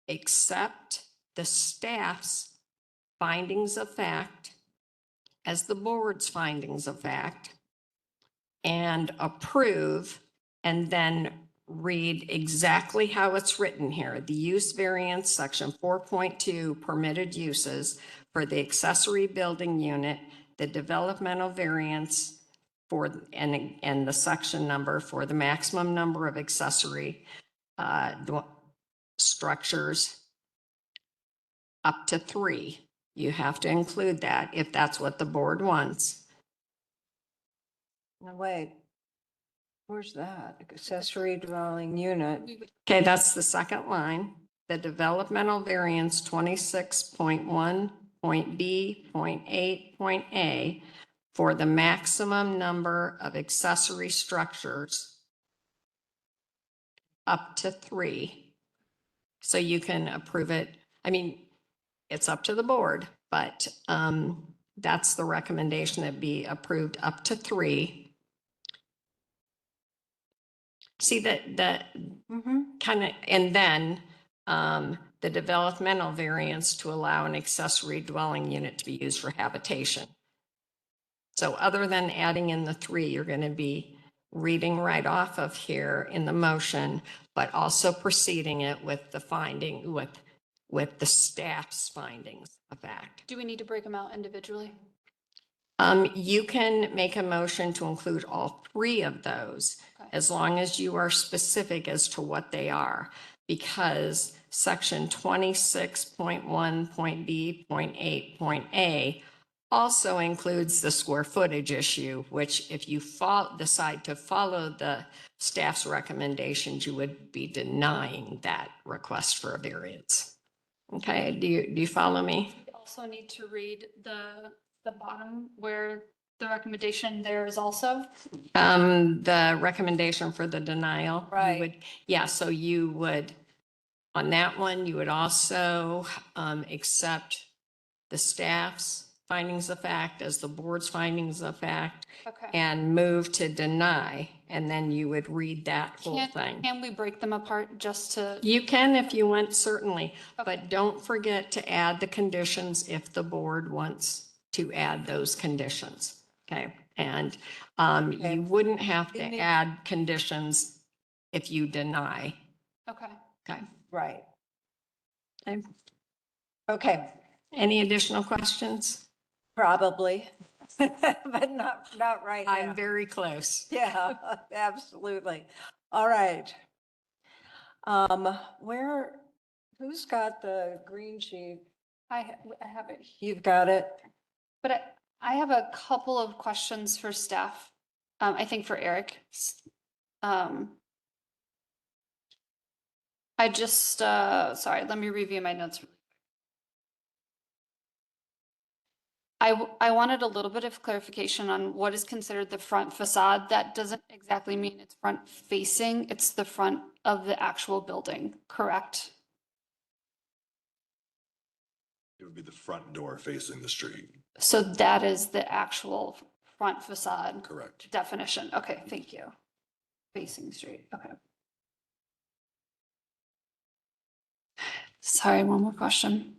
accept the staff's findings of fact as the board's findings of fact and approve, and then read exactly how it's written here. The use variance, section 4.2, permitted uses for the accessory building unit, the developmental variance for, and the section number for the maximum number of accessory structures up to 3. You have to include that if that's what the board wants. No, wait. Where's that? Accessory dwelling unit. Okay, that's the second line. The developmental variance 26.1, point B, point 8, point A for the maximum number of accessory structures up to 3. So you can approve it. I mean, it's up to the board, but that's the recommendation, that be approved up to 3. See that kind of, and then the developmental variance to allow an accessory dwelling unit to be used for habitation. So other than adding in the 3, you're going to be reading right off of here in the motion, but also proceeding it with the finding, with the staff's findings of fact. Do we need to break them out individually? You can make a motion to include all 3 of those, as long as you are specific as to what they are, because section 26.1, point B, point 8, point A also includes the square footage issue, which if you decide to follow the staff's recommendations, you would be denying that request for a variance. Okay, do you follow me? We also need to read the bottom where the recommendation there is also. The recommendation for the denial. Right. Yeah, so you would, on that one, you would also accept the staff's findings of fact as the board's findings of fact, Okay. and move to deny, and then you would read that whole thing. Can we break them apart just to? You can if you want, certainly, Okay. but don't forget to add the conditions if the board wants to add those conditions. Okay, and you wouldn't have to add conditions if you deny. Okay. Okay. Right. Okay. Okay, Any additional questions? probably, but not right now. I'm very close. Yeah, absolutely. All right. Who's got the green sheet? I have it. You've got it? But I have a couple of questions for staff. I think for Eric. I just, sorry, let me review my notes. I wanted a little bit of clarification on what is considered the front facade. That doesn't exactly mean it's front facing, it's the front of the actual building, correct? It would be the front door facing the street. So that is the actual front facade Correct. definition. Okay, thank you. Facing street, okay. Sorry, one more question.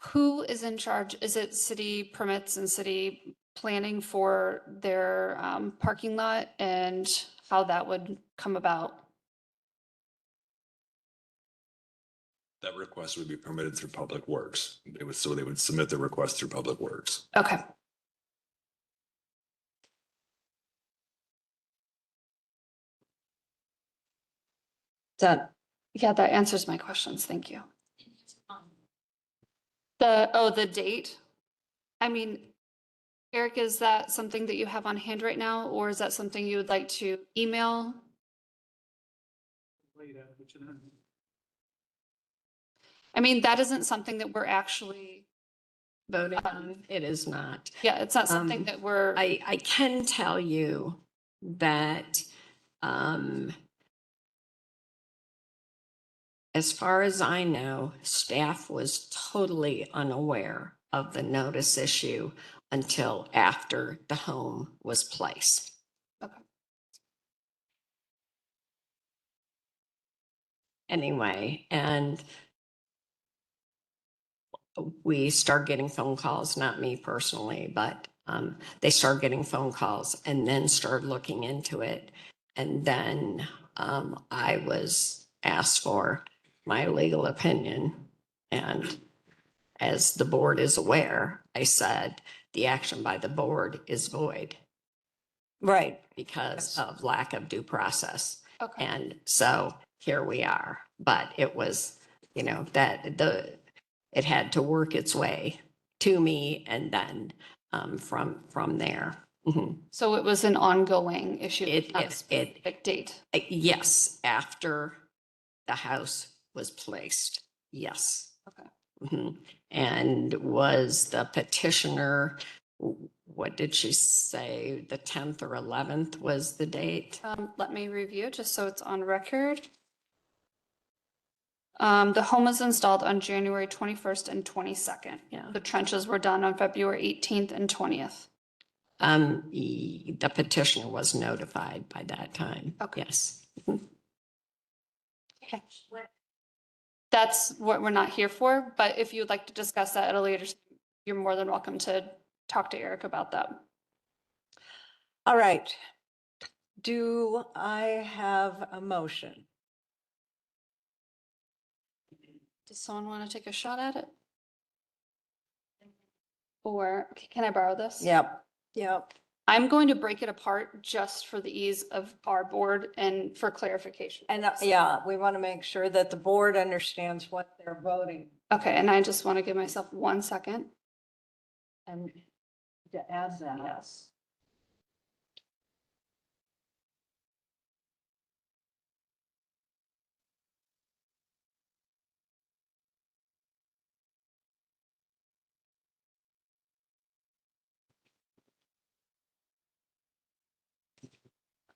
Who is in charge? Is it city permits and city planning for their parking lot and how that would come about? That request would be permitted through Public Works. They would submit the request through Public Works. Okay. Yeah, that answers my questions. Thank you. The date? I mean, Eric, is that something that you have on hand right now, or is that something you would like to email? I mean, that isn't something that we're actually, Voting on, it is not. yeah, it's not something Um, that we're, I can tell you that as far as I know, staff was totally unaware of the notice issue until after the home was placed. Okay. Anyway, and we start getting phone calls, not me personally, but they start getting phone calls and then start looking into it. And then I was asked for my legal opinion. And as the board is aware, I said the action by the board is void Right. because of lack of due process. okay. And so here we are. But it was, it had to work its way to me and then from there. Mhm. So it was an ongoing issue, It- not a it- specific date. Yes, after the house was placed, yes. Okay. Mhm. And was the petitioner, what did she say, the 10th or 11th was the date? Let me review just so it's on record. The home was installed on January 21st and 22nd. Yeah. The trenches were done on February 18th and 20th. The petitioner was notified by that time. Okay. Yes. Okay. That's what we're not here for, but if you'd like to discuss that at a later, you're more than welcome to talk to Eric about that. All right. Do I have a motion? Does someone want to take a shot at it? Or can I borrow this? Yep. Yep. I'm going to break it apart just for the ease of our board and for clarification. And yeah, we want to make sure that the board understands what they're voting. Okay, and I just want to give myself 1 second. And to add that. Yes.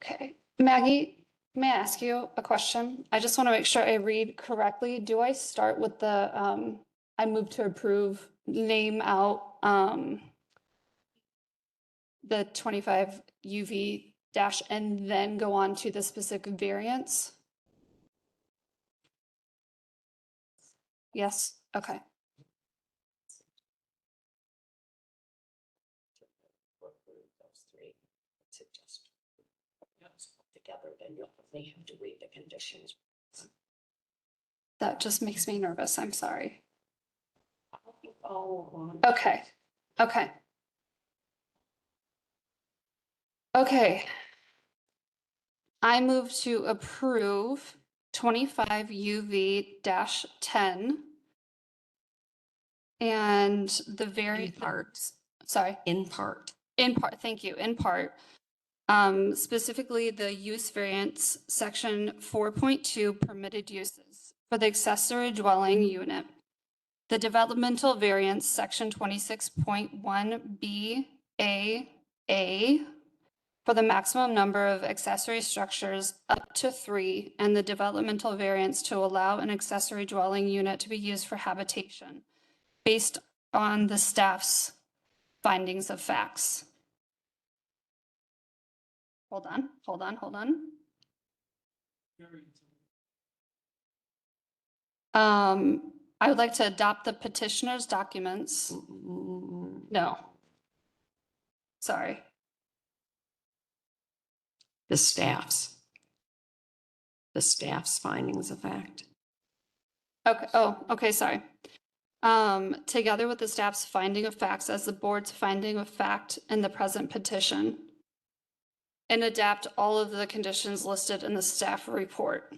Okay, Maggie, may I ask you a question? I just want to make sure I read correctly. Do I start with the, I move to approve, name out, the 25 UV dash and then go on to the specific variance? Yes, okay. Together, then you'll only have to read the conditions. That just makes me nervous. I'm sorry. Oh. Okay, okay. Okay. I move to approve 25 UV-10 and the very parts. Sorry. In part. In part, thank you, in part. Specifically the use variance section 4.2 permitted uses for the accessory dwelling unit. The developmental variance section 26.1 BAA for the maximum number of accessory structures up to 3 and the developmental variance to allow an accessory dwelling unit to be used for habitation based on the staff's findings of facts. Hold on. I would like to adopt the petitioner's documents. No. Sorry. The staff's findings of fact. Okay, oh, okay, sorry. Together with the staff's finding of facts as the board's finding of fact in the present petition. And adapt all of the conditions listed in the staff report.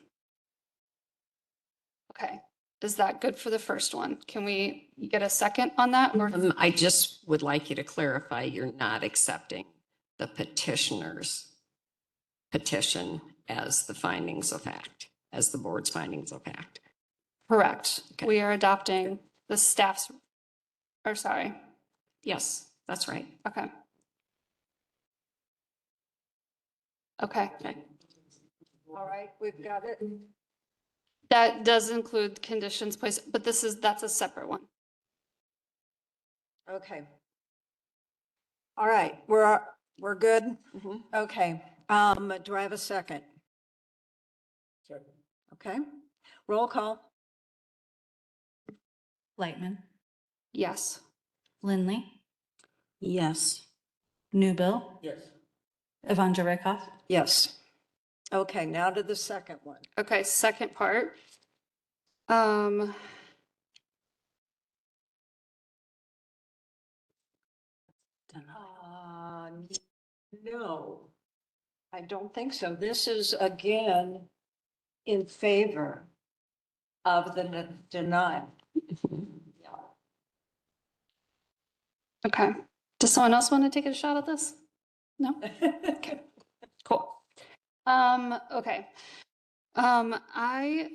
Okay, Is that good for the first one? Can we get a second on that? Or I just would like you to clarify, you're not accepting the petitioner's petition as the findings of fact, as the board's findings of fact. correct? Okay. We are adopting the staff's, or sorry, Yes, that's right. okay. Okay, Okay. All right, we've got it. that does include conditions placed, but that's a separate one. Okay. All right, we're good? Mhm. Okay, do I have a second? Second. Okay, roll call. Lightman, Yes. Lindley, Yes. Newbill, Yes. Evangelista. Yes. Okay, now to the second one. Okay, second part. No, I don't think so. This is again in favor of the denial. Okay. Does someone else want to take a shot at this? No? Okay, cool. Okay. I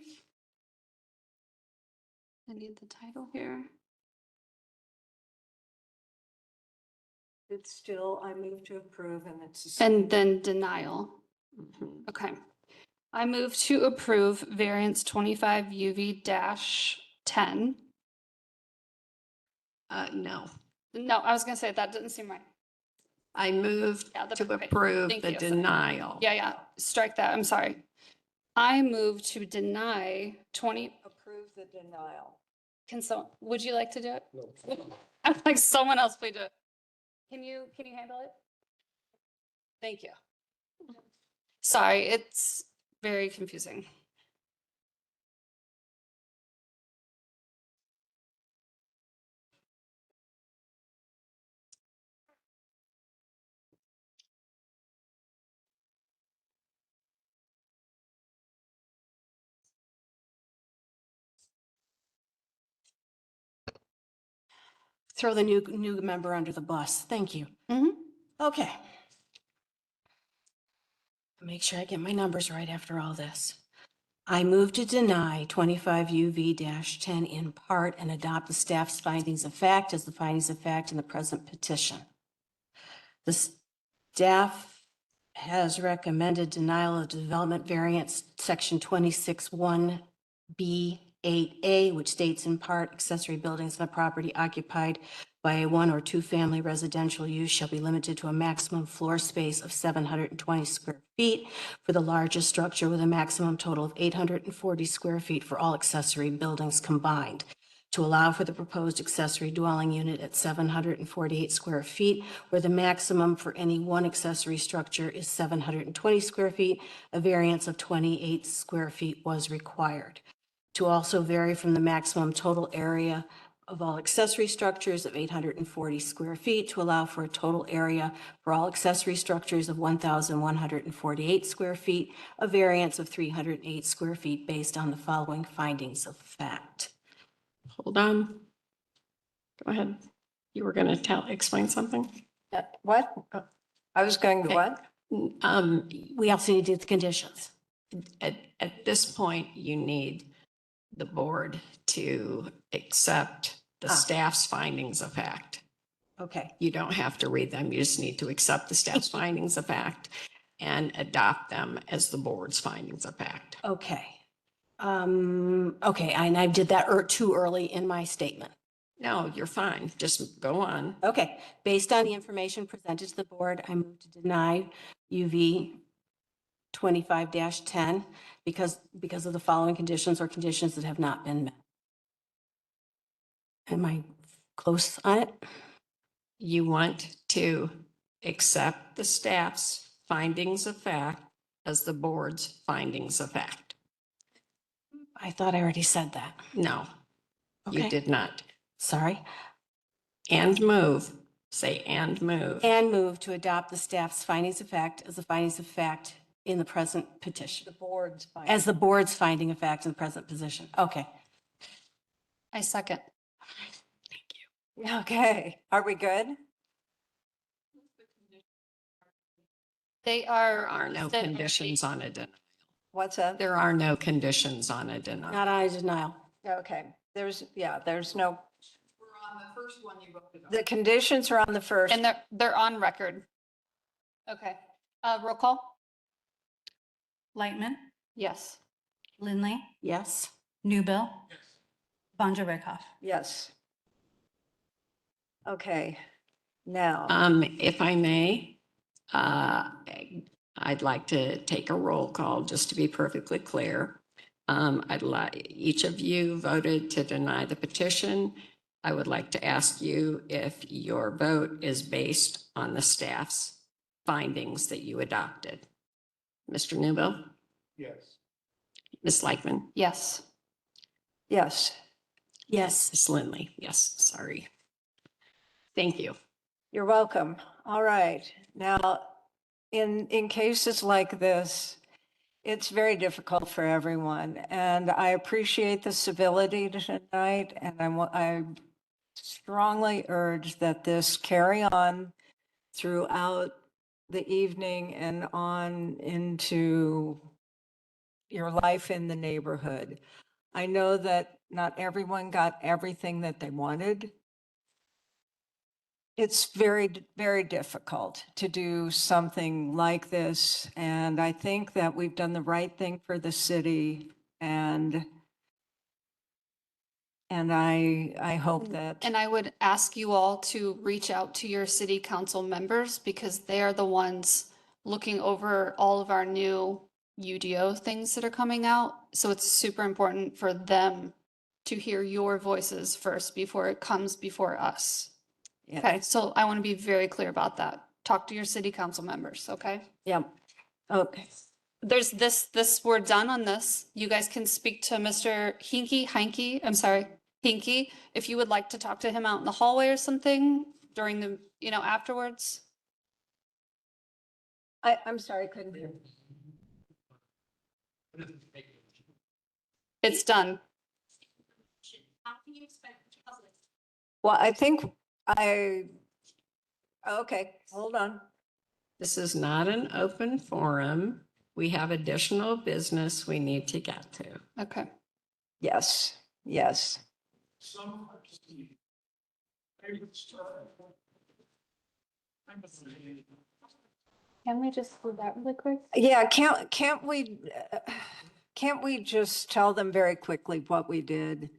need the title here. It's still, I move to approve and it's. the same. And then denial. Mhm. Okay. I move to approve variance 25 UV-10. No, No, I was gonna say that didn't seem right. I moved Yeah, to okay, approve thank the you. denial. Yeah, strike that. I'm sorry. I move to deny 20, Approve the denial. would you like to do it? No. I'm like, someone else please do it. Can you handle it? Thank you. Sorry, it's very confusing. Throw the new member under the bus. Thank you. Mhm. Okay. Make sure I get my numbers right after all this. I move to deny 25 UV-10 in part and adopt the staff's findings of fact as the findings of fact in the present petition. The staff has recommended denial of development variance, section 26(1)(b)(8)(a), which states in part, accessory buildings on the property occupied by a one or two family residential use shall be limited to a maximum floor space of 720 square feet for the largest structure, with a maximum total of 840 square feet for all accessory buildings combined. To allow for the proposed accessory dwelling unit at 748 square feet, where the maximum for any one accessory structure is 720 square feet, a variance of 28 square feet was required. To also vary from the maximum total area of all accessory structures of 840 square feet, to allow for a total area for all accessory structures of 1,148 square feet, a variance of 308 square feet based on the following findings of fact. Hold on. Go ahead. You were going to explain something? What? I was going to Okay. what? We also need to do the conditions. At this point, you need the board to accept the staff's findings of fact. Okay. You don't have to read them. You just need to accept the staff's findings of fact and adopt them as the board's findings of fact. Okay. Okay, and I did that too early in my statement. No, you're fine. Just go on. Okay, based on the information presented to the board, I move to deny UV 25-10 because of the following conditions or conditions that have not been met. Am I close on it? You want to accept the staff's findings of fact as the board's findings of fact. I thought I already said that. No, you Okay. did not. Sorry. And move. Say and move. And move to adopt the staff's findings of fact as the findings of fact in the present petition. The board's. As the board's finding of fact in the present position. Okay. I second. Okay, are we good? They There are. are no conditions on a denial. What's that? There are no conditions on a denial. Not on a denial. Okay, there's no, We're on the first one you voted on. the conditions are on the first. And they're on record. Okay, roll call? Lightman, Yes. Lindley, Yes. Newbill, Von Richthoff. Yes. Okay, now, If I may, I'd like to take a roll call just to be perfectly clear. I'd like, each of you voted to deny the petition. I would like to ask you if your vote is based on the staff's findings that you adopted. Mr. Newbill? Yes. Ms. Lightman? Yes. yes, Yes. Ms. Lindley? Yes, sorry. Thank you. you're welcome. All right, now, in cases like this, it's very difficult for everyone, and I appreciate the civility tonight, and I strongly urge that this carry on throughout the evening and on into your life in the neighborhood. I know that not everyone got everything that they wanted. It's very, very difficult to do something like this, and I think that we've done the right thing for the city, and I hope that. And I would ask you all to reach out to your city council members because they are the ones looking over all of our new UDO things that are coming out. So it's super important for them to hear your voices first before it comes before us. Yeah. Okay, so I want to be very clear about that. Talk to your city council members, okay? Yeah, okay. There's we're done on this. You guys can speak to Mr. Hinky, if you would like to talk to him out in the hallway or something during the, afterwards. I'm sorry, I couldn't hear. It's done. Well, I think okay, hold on. This is not an open forum. We have additional business we need to get to. Okay. Yes, yes. Can we just do that really quick? Yeah, can't we just tell them very quickly what we did?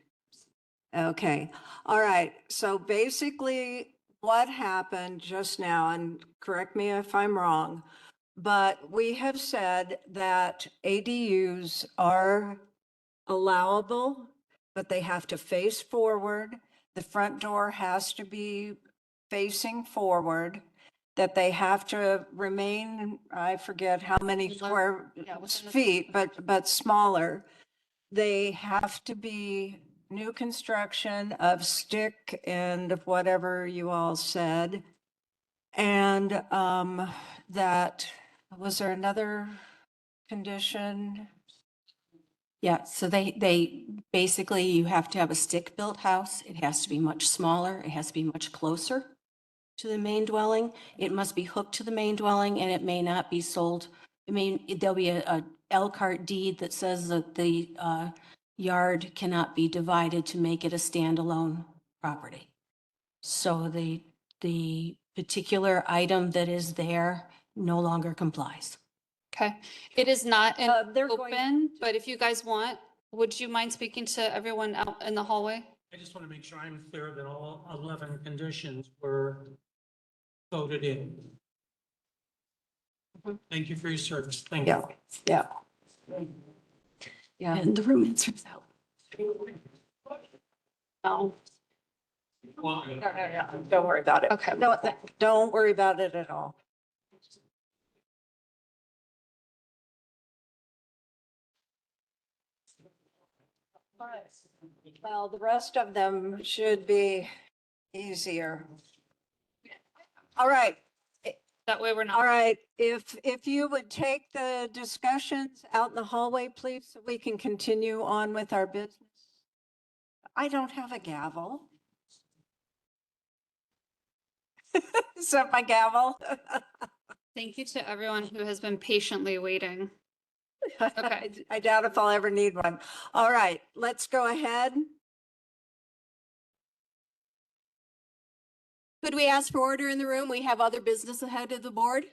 Okay, all right. So basically what happened just now, and correct me if I'm wrong, but we have said that ADUs are allowable, but they have to face forward. The front door has to be facing forward, that they have to remain, I forget how many square Yeah, within the- feet, but smaller. They have to be new construction of stick and of whatever you all said. And that, was there another condition? Yeah, so they basically, you have to have a stick-built house. It has to be much smaller. It has to be much closer to the main dwelling. It must be hooked to the main dwelling and it may not be sold. There'll be a Elkhart deed that says that the yard cannot be divided to make it a standalone property. So the particular item that is there no longer complies. Okay. It is not an They're going- open, but if you guys want, would you mind speaking to everyone out in the hallway? I just want to make sure I'm clear that all 11 conditions were voted in. Thank you for your service. Thank you. Yeah. Yeah. And the room answers out. No. No, don't worry about it. Okay. No, don't worry about it at all. Well, the rest of them should be easier. All right, That way we're not. all right. If you would take the discussions out in the hallway, please, so we can continue on with our business. I don't have a gavel. Is that my gavel? Thank you to everyone who has been patiently waiting. Okay. I doubt if I'll ever need one. All right, let's go ahead. Could we ask for order in the room? We have other business ahead of the board.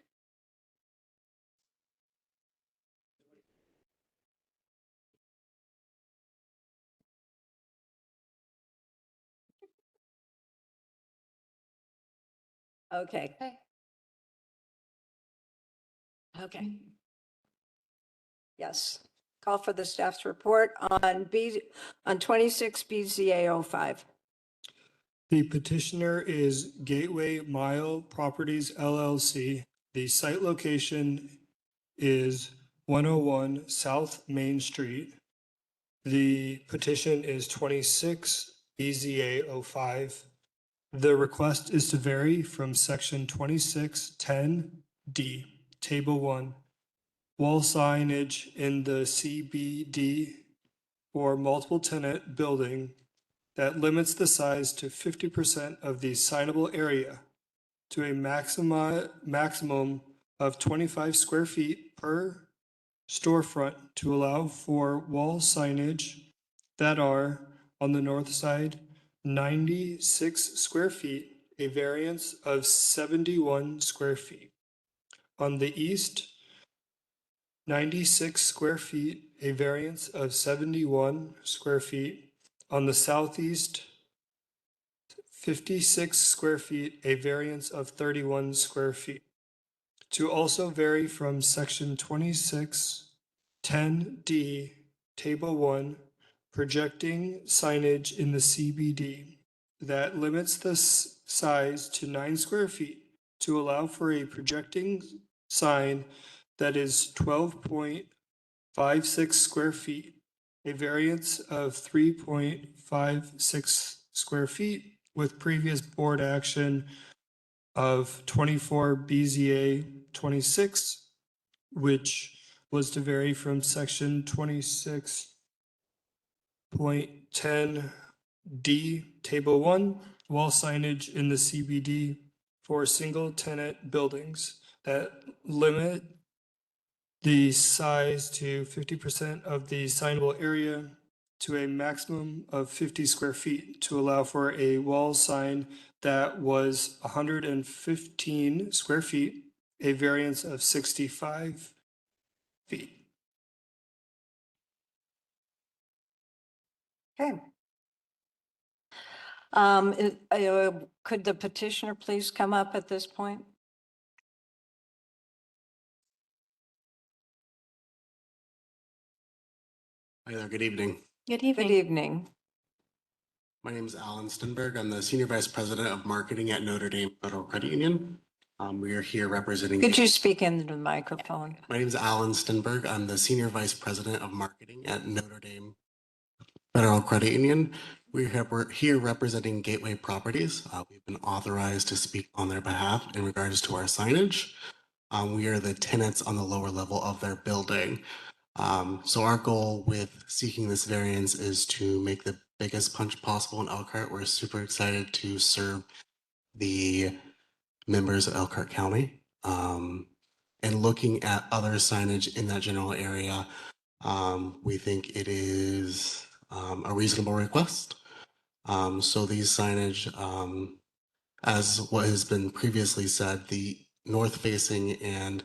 Okay. Okay. Yes. Call for the staff's report on 26 BZA 05. The petitioner is Gateway Mile Properties LLC. The site location is 101 South Main Street. The petition is 26 BZA 05. The request is to vary from section 2610D, table 1, wall signage in the CBD or multiple tenant building that limits the size to 50% of the signable area to a maximum of 25 square feet per storefront to allow for wall signage that are on the north side 96 square feet, a variance of 71 square feet. On the east, 96 square feet, a variance of 71 square feet. On the southeast, 56 square feet, a variance of 31 square feet. To also vary from section 2610D, table 1, projecting signage in the CBD that limits the size to 9 square feet to allow for a projecting sign that is 12.56 square feet, a variance of 3.56 square feet with previous board action of 24 BZA 26, which was to vary from section 26.10D, table 1, wall signage in the CBD for single tenant buildings that limit the size to 50% of the signable area to a maximum of 50 square feet to allow for a wall sign that was 115 square feet, a variance of 65 feet. Okay. Could the petitioner please come up at this point? Hi there, good evening. Good evening. Good evening. My name is Alan Stenberg. I'm the Senior Vice President of Marketing at Notre Dame Federal Credit Union. We are here representing. Could you speak into the microphone? My name is Alan Stenberg. I'm the Senior Vice President of Marketing at Notre Dame Federal Credit Union. We're here representing Gateway Properties. We've been authorized to speak on their behalf in regards to our signage. We are the tenants on the lower level of their building. So our goal with seeking this variance is to make the biggest punch possible in Elkhart. We're super excited to serve the members of Elkhart County. And looking at other signage in that general area, we think it is a reasonable request. So these signage, as what has been previously said, the north facing and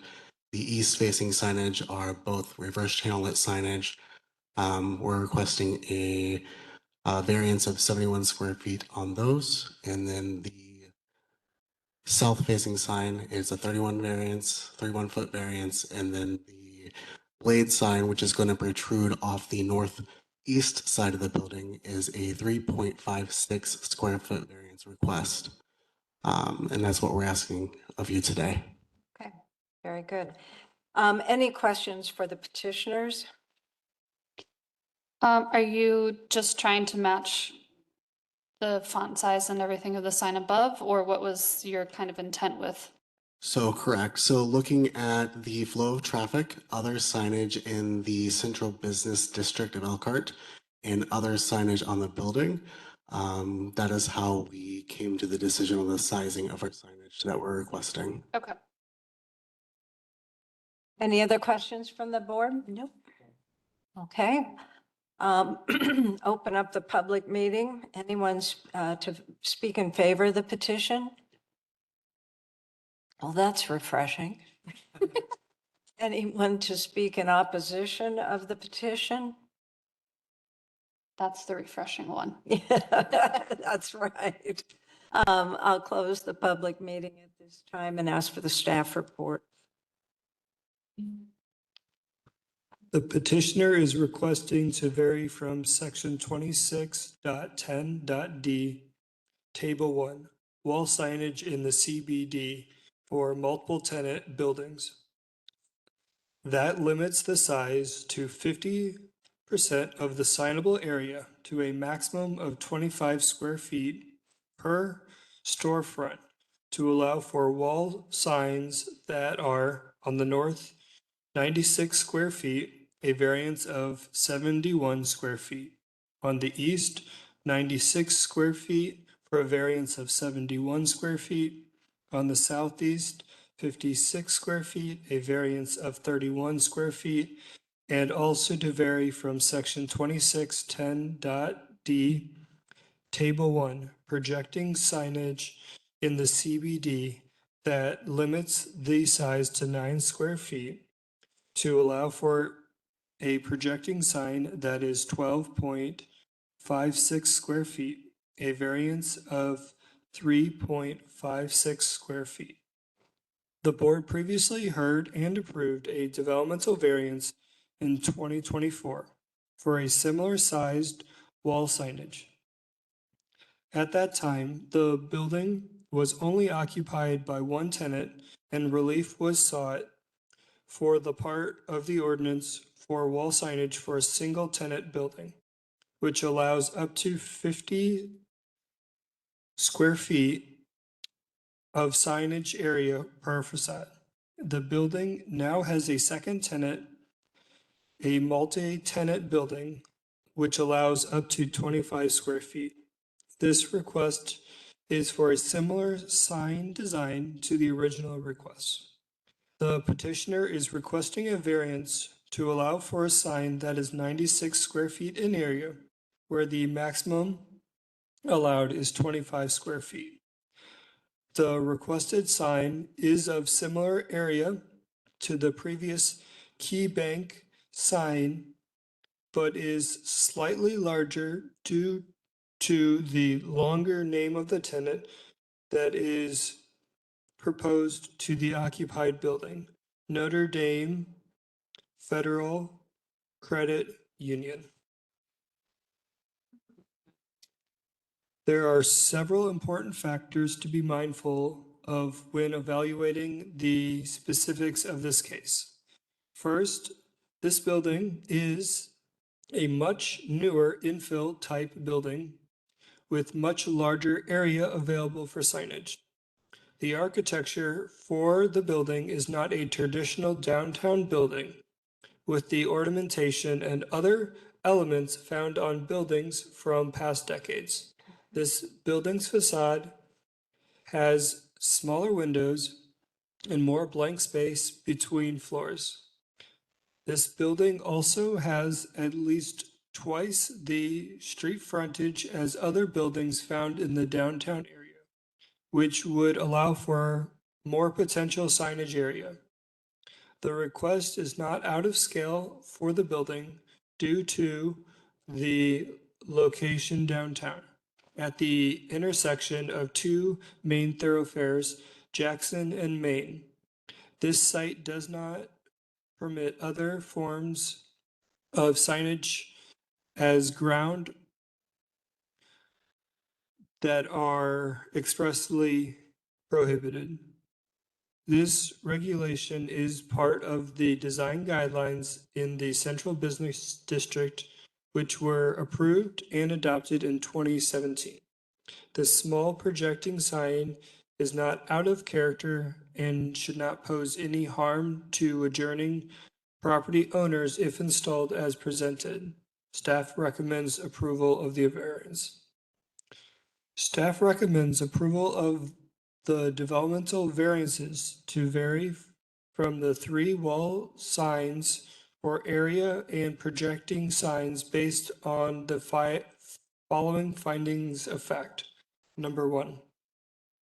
the east facing signage are both reverse channel lit signage. We're requesting a variance of 71 square feet on those. And then the south facing sign is a 31 foot variance. And then the blade sign, which is going to protrude off the northeast side of the building, is a 3.56 square foot variance request. And that's what we're asking of you today. Okay, very good. Any questions for the petitioners? Are you just trying to match the font size and everything of the sign above, or what was your kind of intent with? So correct. So looking at the flow of traffic, other signage in the central business district of Elkhart and other signage on the building. That is how we came to the decision on the sizing of our signage that we're requesting. Okay. Any other questions from the board? Nope. Okay. Open up the public meeting. Anyone to speak in favor of the petition? Well, that's refreshing. Anyone to speak in opposition of the petition? That's the refreshing one. Yeah, that's right. I'll close the public meeting at this time and ask for the staff report. The petitioner is requesting to vary from section 26.10.d, table 1, wall signage in the CBD for multiple tenant buildings. That limits the size to 50% of the signable area to a maximum of 25 square feet per storefront to allow for wall signs that are on the north 96 square feet, a variance of 71 square feet. On the east, 96 square feet for a variance of 71 square feet. On the southeast, 56 square feet, a variance of 31 square feet, and also to vary from section 26.10.d, table 1, projecting signage in the CBD that limits the size to 9 square feet to allow for a projecting sign that is 12.56 square feet, a variance of 3.56 square feet. The board previously heard and approved a developmental variance in 2024 for a similar sized wall signage. At that time, the building was only occupied by one tenant and relief was sought for the part of the ordinance for wall signage for a single tenant building, which allows up to 50 square feet of signage area per facade. The building now has a second tenant, a multi-tenant building, which allows up to 25 square feet. This request is for a similar sign design to the original request. The petitioner is requesting a variance to allow for a sign that is 96 square feet in area, where the maximum allowed is 25 square feet. The requested sign is of similar area to the previous Key Bank sign, but is slightly larger due to the longer name of the tenant that is proposed to the occupied building, Notre Dame Federal Credit Union. There are several important factors to be mindful of when evaluating the specifics of this case. First, this building is a much newer infill type building with much larger area available for signage. The architecture for the building is not a traditional downtown building with the ornamentation and other elements found on buildings from past decades. This building's facade has smaller windows and more blank space between floors. This building also has at least twice the street frontage as other buildings found in the downtown area, which would allow for more potential signage area. The request is not out of scale for the building due to the location downtown at the intersection of two main thoroughfares, Jackson and Main. This site does not permit other forms of signage as ground that are expressly prohibited. This regulation is part of the design guidelines in the Central Business District, which were approved and adopted in 2017. The small projecting sign is not out of character and should not pose any harm to adjoining property owners if installed as presented. Staff recommends approval of the variance. Staff recommends approval of the developmental variances to vary from the 3 wall signs or area and projecting signs based on the following findings of fact. Number 1,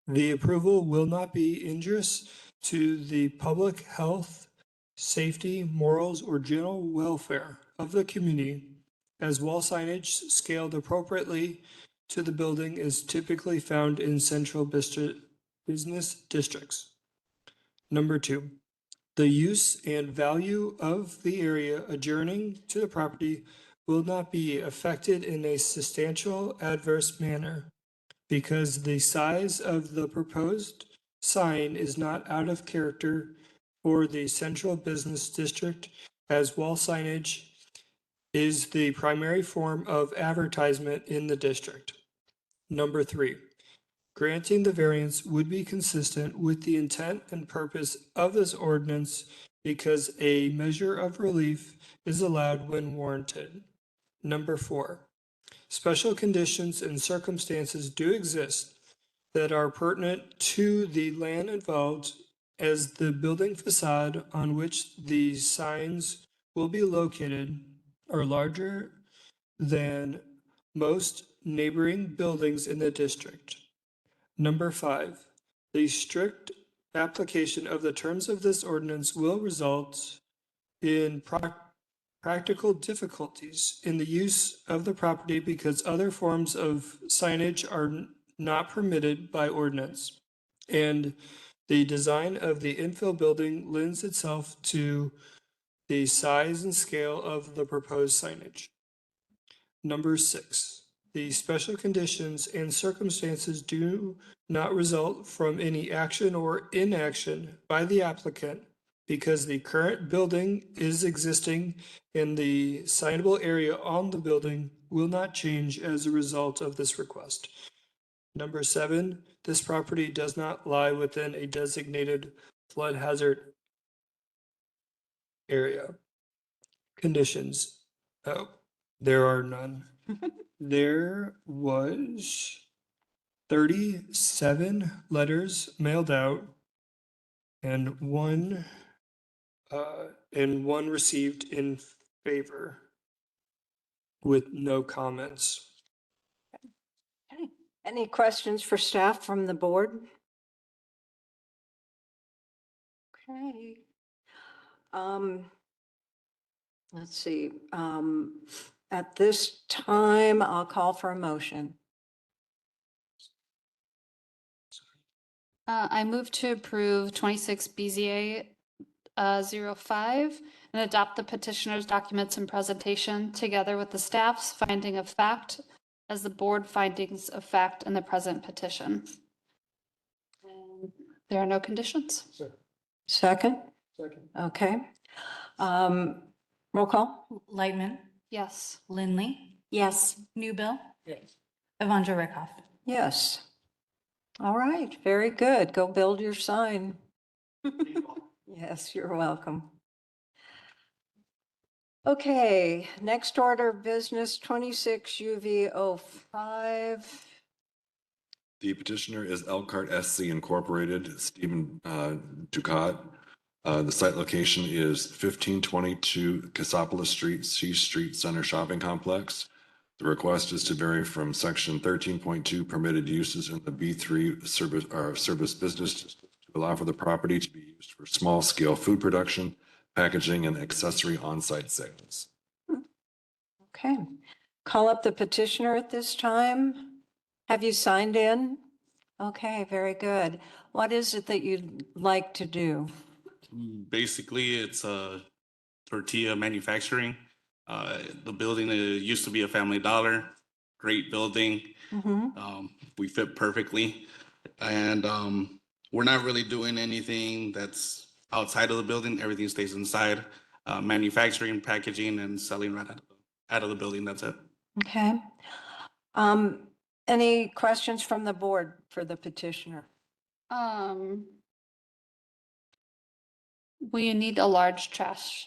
the approval will not be injurious to the public health, safety, morals, or general welfare of the community, as wall signage scaled appropriately to the building is typically found in central business districts. Number 2, the use and value of the area adjoining to the property will not be affected in a substantial adverse manner because the size of the proposed sign is not out of character for the central business district, as wall signage is the primary form of advertisement in the district. Number 3, granting the variance would be consistent with the intent and purpose of this ordinance because a measure of relief is allowed when warranted. Number 4, special conditions and circumstances do exist that are pertinent to the land involved, as the building facade on which the signs will be located are larger than most neighboring buildings in the district. Number 5, the strict application of the terms of this ordinance will result in practical difficulties in the use of the property because other forms of signage are not permitted by ordinance. And the design of the infill building lends itself to the size and scale of the proposed signage. Number 6, the special conditions and circumstances do not result from any action or inaction by the applicant because the current building is existing and the signable area on the building will not change as a result of this request. Number 7, this property does not lie within a designated flood hazard area. Conditions. Oh, there are none. There was 37 letters mailed out and one received in favor with no comments. Any questions for staff from the board? Okay. Let's see. At this time, I'll call for a motion. I move to approve 26 BZA 05 and adopt the petitioner's documents and presentation together with the staff's finding of fact as the board findings of fact in the present petition. There are no conditions. Second? Second. Okay. Roll call? Lightman, Yes. Lindley, Yes. Newbill, Yes. Evangelista Rakoff. Yes. All right, very good. Go build your sign. Yes, you're welcome. Okay, next order of business, 26 UV 05. The petitioner is Elkhart SC Incorporated, Stephen Ducat. The site location is 1522 Cassopolis Street, C Street Center Shopping Complex. The request is to vary from section 13.2 permitted uses in the B3 service business to allow for the property to be used for small scale food production, packaging, and accessory on-site sales. Okay, call up the petitioner at this time. Have you signed in? Okay, very good. What is it that you'd like to do? Basically, it's a tortilla manufacturing. The building used to be a Family Dollar, great building. We fit perfectly. And we're not really doing anything that's outside of the building. Everything stays inside. Manufacturing, packaging, and selling right out of the building. That's it. Okay. Any questions from the board for the petitioner? We need a large trash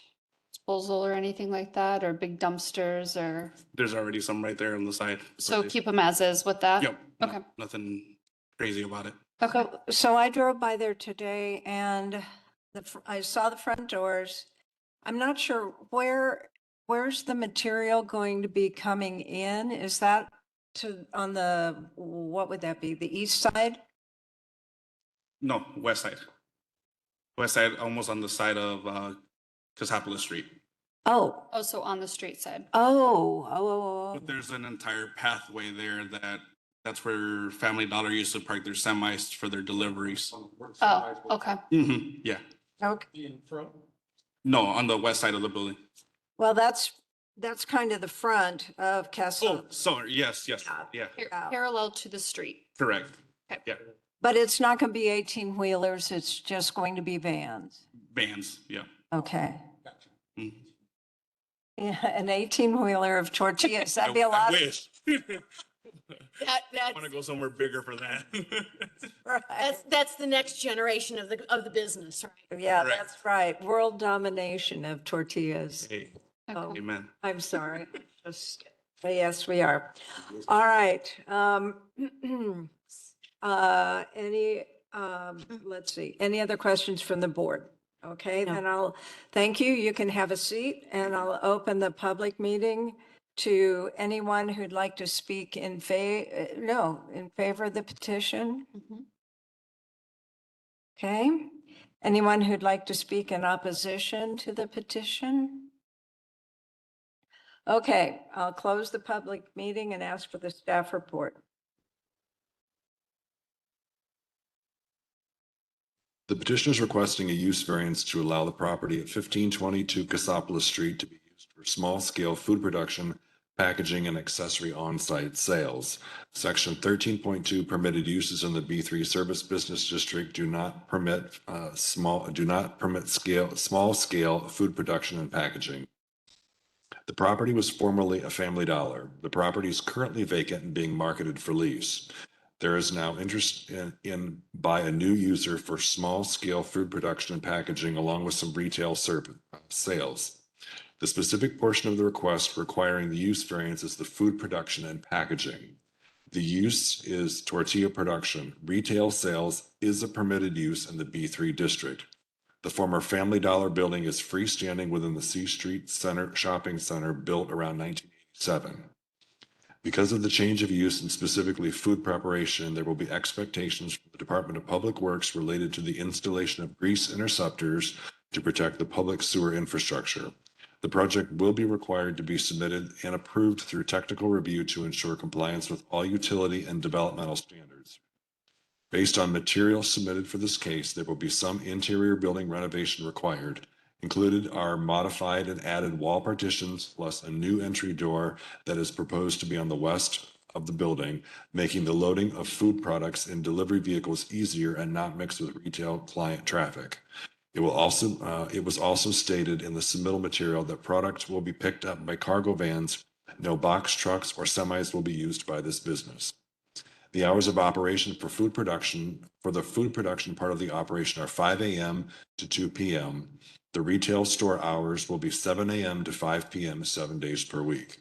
disposal or anything like that, or big dumpsters or, There's already some right there on the side. so keep them as is with that? Yep. no- Okay. Nothing crazy about it. Okay. So I drove by there today and I saw the front doors. I'm not sure where's the material going to be coming in? Is that on the, what would that be? The east side? No, west side. West side, almost on the side of Cassopolis Street. Oh, Oh, so on the street side. oh. But there's an entire pathway there that's where Family Dollar used to park their semis for their deliveries. Oh, okay. Yeah. Okay. In front? No, on the west side of the building. Well, that's kind of the front of Castle. Oh, sorry. Yes, yeah. Parallel to the street. Correct. Okay. Yeah. But it's not going to be 18-wheelers, it's just going to be vans. Vans, yeah. Okay. Mhm. Yeah, an 18-wheeler of tortillas, that'd be a I lot. wish. I That's, want to go somewhere bigger for that. that's the next generation of the business, right? Yeah, Correct. that's right. World domination of tortillas. Hey, Oh, amen. I'm sorry. Yes, we are. All right. Let's see, any other questions from the board? Okay, No. then I'll thank you. You can have a seat and I'll open the public meeting to anyone who'd like to speak in favor of the petition. Okay, anyone who'd like to speak in opposition to the petition? Okay, I'll close the public meeting and ask for the staff report. The petitioner is requesting a use variance to allow the property at 1522 Cassopolis Street to be used for small-scale food production, packaging, and accessory on-site sales. Section 13.2 permitted uses in the B3 Service Business District do not permit small-scale food production and packaging. The property was formerly a Family Dollar. The property is currently vacant and being marketed for lease. There is now interest in by a new user for small-scale food production and packaging, along with some retail sales. The specific portion of the request requiring the use variance is the food production and packaging. The use is tortilla production. Retail sales is a permitted use in the B3 district. The former Family Dollar building is freestanding within the C Street Center Shopping Center built around 1987. Because of the change of use and specifically food preparation, there will be expectations from the Department of Public Works related to the installation of grease interceptors to protect the public sewer infrastructure. The project will be required to be submitted and approved through technical review to ensure compliance with all utility and developmental standards. Based on materials submitted for this case, there will be some interior building renovation required. Included are modified and added wall partitions plus a new entry door that is proposed to be on the west of the building, making the loading of food products in delivery vehicles easier and not mixed with retail client traffic. It was also stated in the submittal material that product will be picked up by cargo vans. No box trucks or semis will be used by this business. The hours of operation for the food production part of the operation are 5 a.m. to 2 p.m. The retail store hours will be 7 a.m. to 5 p.m. 7 days per week.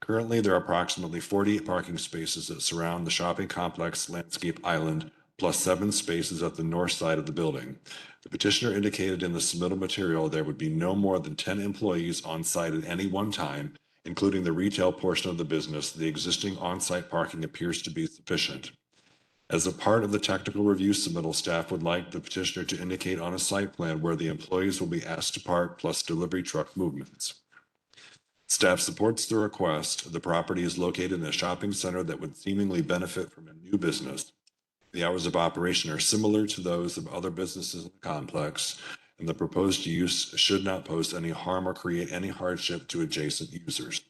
Currently, there are approximately 48 parking spaces that surround the shopping complex landscape island, plus 7 spaces at the north side of the building. The petitioner indicated in the submittal material there would be no more than 10 employees on site at any one time, including the retail portion of the business. The existing on-site parking appears to be sufficient. As a part of the technical review submittal, staff would like the petitioner to indicate on a site plan where the employees will be asked to park plus delivery truck movements. Staff supports the request. The property is located in a shopping center that would seemingly benefit from a new business. The hours of operation are similar to those of other businesses in the complex, and the proposed use should not pose any harm or create any hardship to adjacent users.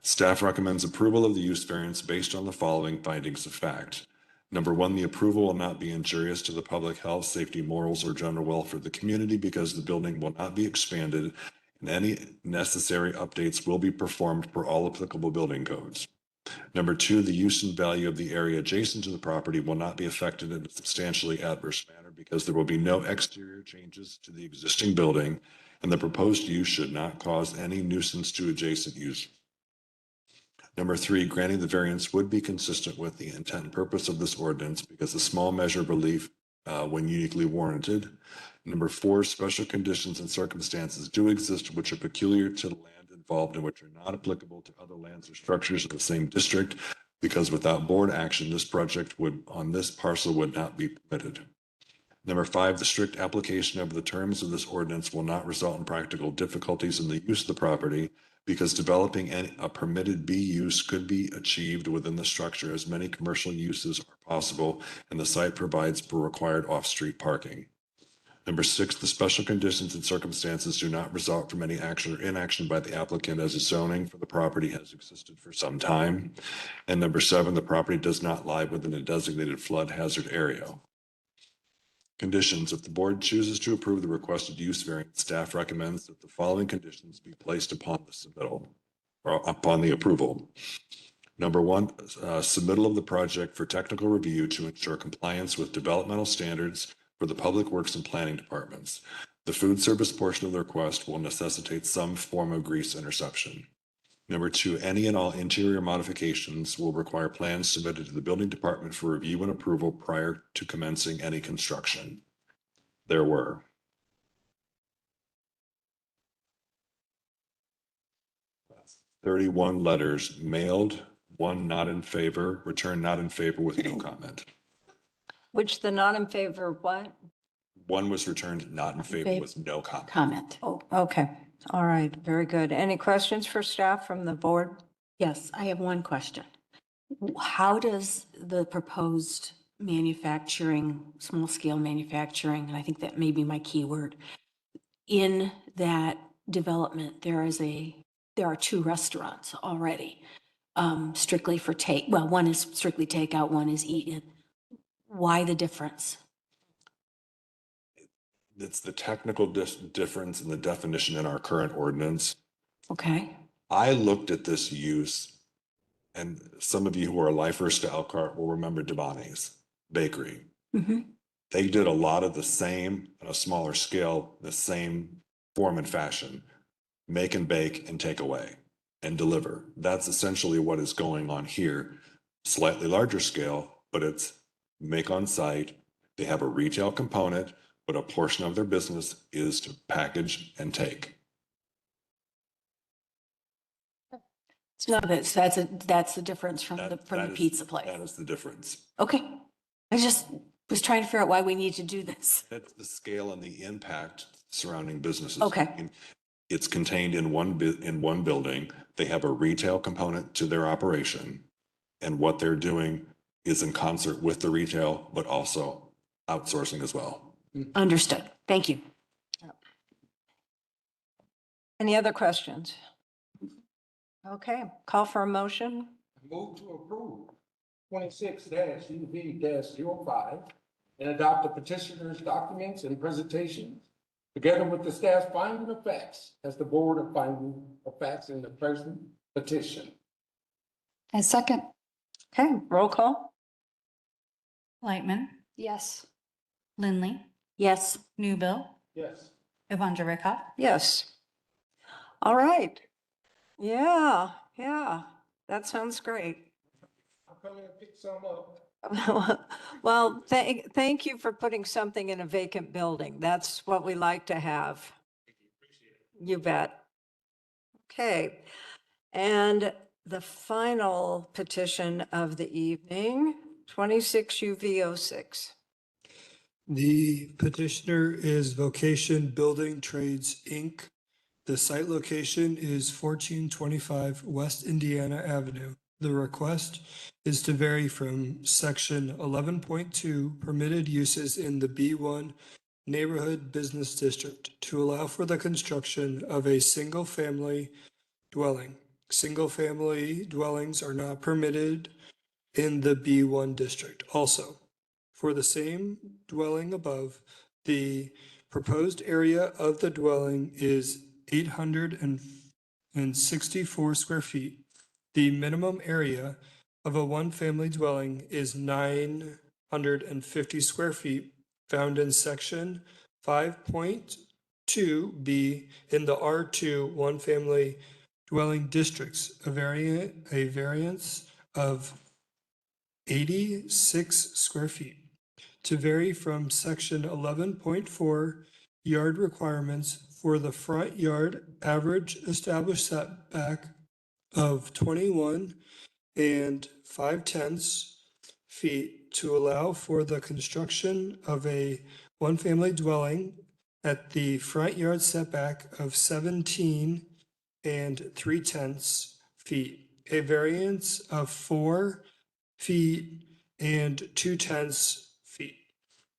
Staff recommends approval of the use variance based on the following findings of fact. Number 1, the approval will not be injurious to the public health, safety, morals, or general welfare of the community because the building will not be expanded and any necessary updates will be performed per all applicable building codes. Number 2, the use and value of the area adjacent to the property will not be affected in a substantially adverse manner because there will be no exterior changes to the existing building and the proposed use should not cause any nuisance to adjacent use. Number 3, granting the variance would be consistent with the intent and purpose of this ordinance because a small measure of relief when uniquely warranted. Number 4, special conditions and circumstances do exist which are peculiar to the land involved and which are not applicable to other lands or structures of the same district, because without board action, this project on this parcel would not be permitted. Number 5, the strict application of the terms of this ordinance will not result in practical difficulties in the use of the property, because developing a permitted B use could be achieved within the structure as many commercial uses are possible, and the site provides for required off-street parking. Number 6, the special conditions and circumstances do not result from any action or inaction by the applicant, as the zoning for the property has existed for some time. And number 7, the property does not lie within a designated flood hazard area. Conditions. If the board chooses to approve the requested use variance, staff recommends that the following conditions be placed upon the submittal or upon the approval. Number 1, submittal of the project for technical review to ensure compliance with developmental standards for the Public Works and Planning departments. The food service portion of the request will necessitate some form of grease interception. Number 2, any and all interior modifications will require plans submitted to the building department for review and approval prior to commencing any construction. There were 31 letters mailed, 1 not in favor, returned not in favor with no comment. Which the not in favor of what? 1 was returned not in favor with no comment. Comment. Oh, okay. All right, very good. Any questions for staff from the board? Yes, I have one question. How does the proposed manufacturing, small-scale manufacturing, and I think that may be my key word, in that development, there are 2 restaurants already, strictly for well, one is strictly takeout, one is eat-in. Why the difference? It's the technical difference in the definition in our current ordinance. Okay. I looked at this use, and some of you who are lifers to Elkhart will remember Devani's Bakery. Mm-hmm. They did a lot of the same on a smaller scale, the same form and fashion, make and bake and take away and deliver. That's essentially what is going on here. Slightly larger scale, but it's make on site. They have a retail component, but a portion of their business is to package and take. No, that's the difference from the pizza place. That is the difference. Okay. I just was trying to figure out why we need to do this. That's the scale and the impact surrounding businesses. Okay. I mean, it's contained in one building. They have a retail component to their operation, and what they're doing is in concert with the retail, but also outsourcing as well. Understood. Thank you. Any other questions? Okay, call for a motion. Move to approve 26-UV-05 and adopt the petitioner's documents and presentations together with the staff's finding of facts as the board of finding of facts in the present petition. And second. Okay, roll call. Lightman, Yes. Lindley, Yes. Newbill, Yes. Evangelista Rekha. Yes. All right. Yeah, that sounds great. I'll come in and pick some up. Well, thank you for putting something in a vacant building. That's what we like to have. You bet. Okay. And the final petition of the evening, 26-UV-06. The petitioner is Vocation Building Trades, Inc. The site location is 1425 West Indiana Avenue. The request is to vary from section 11.2 permitted uses in the B1 Neighborhood Business District to allow for the construction of a single-family dwelling. Single-family dwellings are not permitted in the B1 district. Also, for the same dwelling above, the proposed area of the dwelling is 864 square feet. The minimum area of a one-family dwelling is 950 square feet, found in section 5.0 2B in the R2 one-family dwelling districts, a variance of 86 square feet to vary from section 11.4 yard requirements for the front yard average established setback of 21 and 5/10 feet to allow for the construction of a one-family dwelling at the front yard setback of 17 and 3/10 feet, a variance of 4 feet and 2/10 feet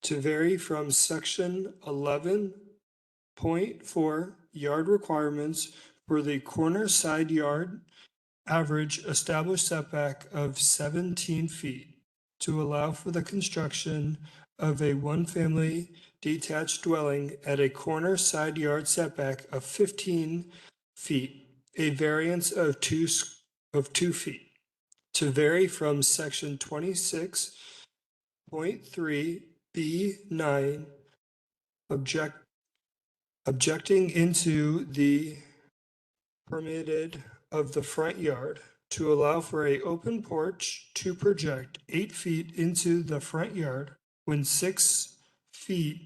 to vary from section 11.4 yard requirements for the corner side yard average established setback of 17 feet to allow for the construction of a one-family detached dwelling at a corner side yard setback of 15 feet, a variance of 2 feet, to vary from section 26.3 B9, objecting into the permitted of the front yard to allow for a open porch to project 8 feet into the front yard when 6 feet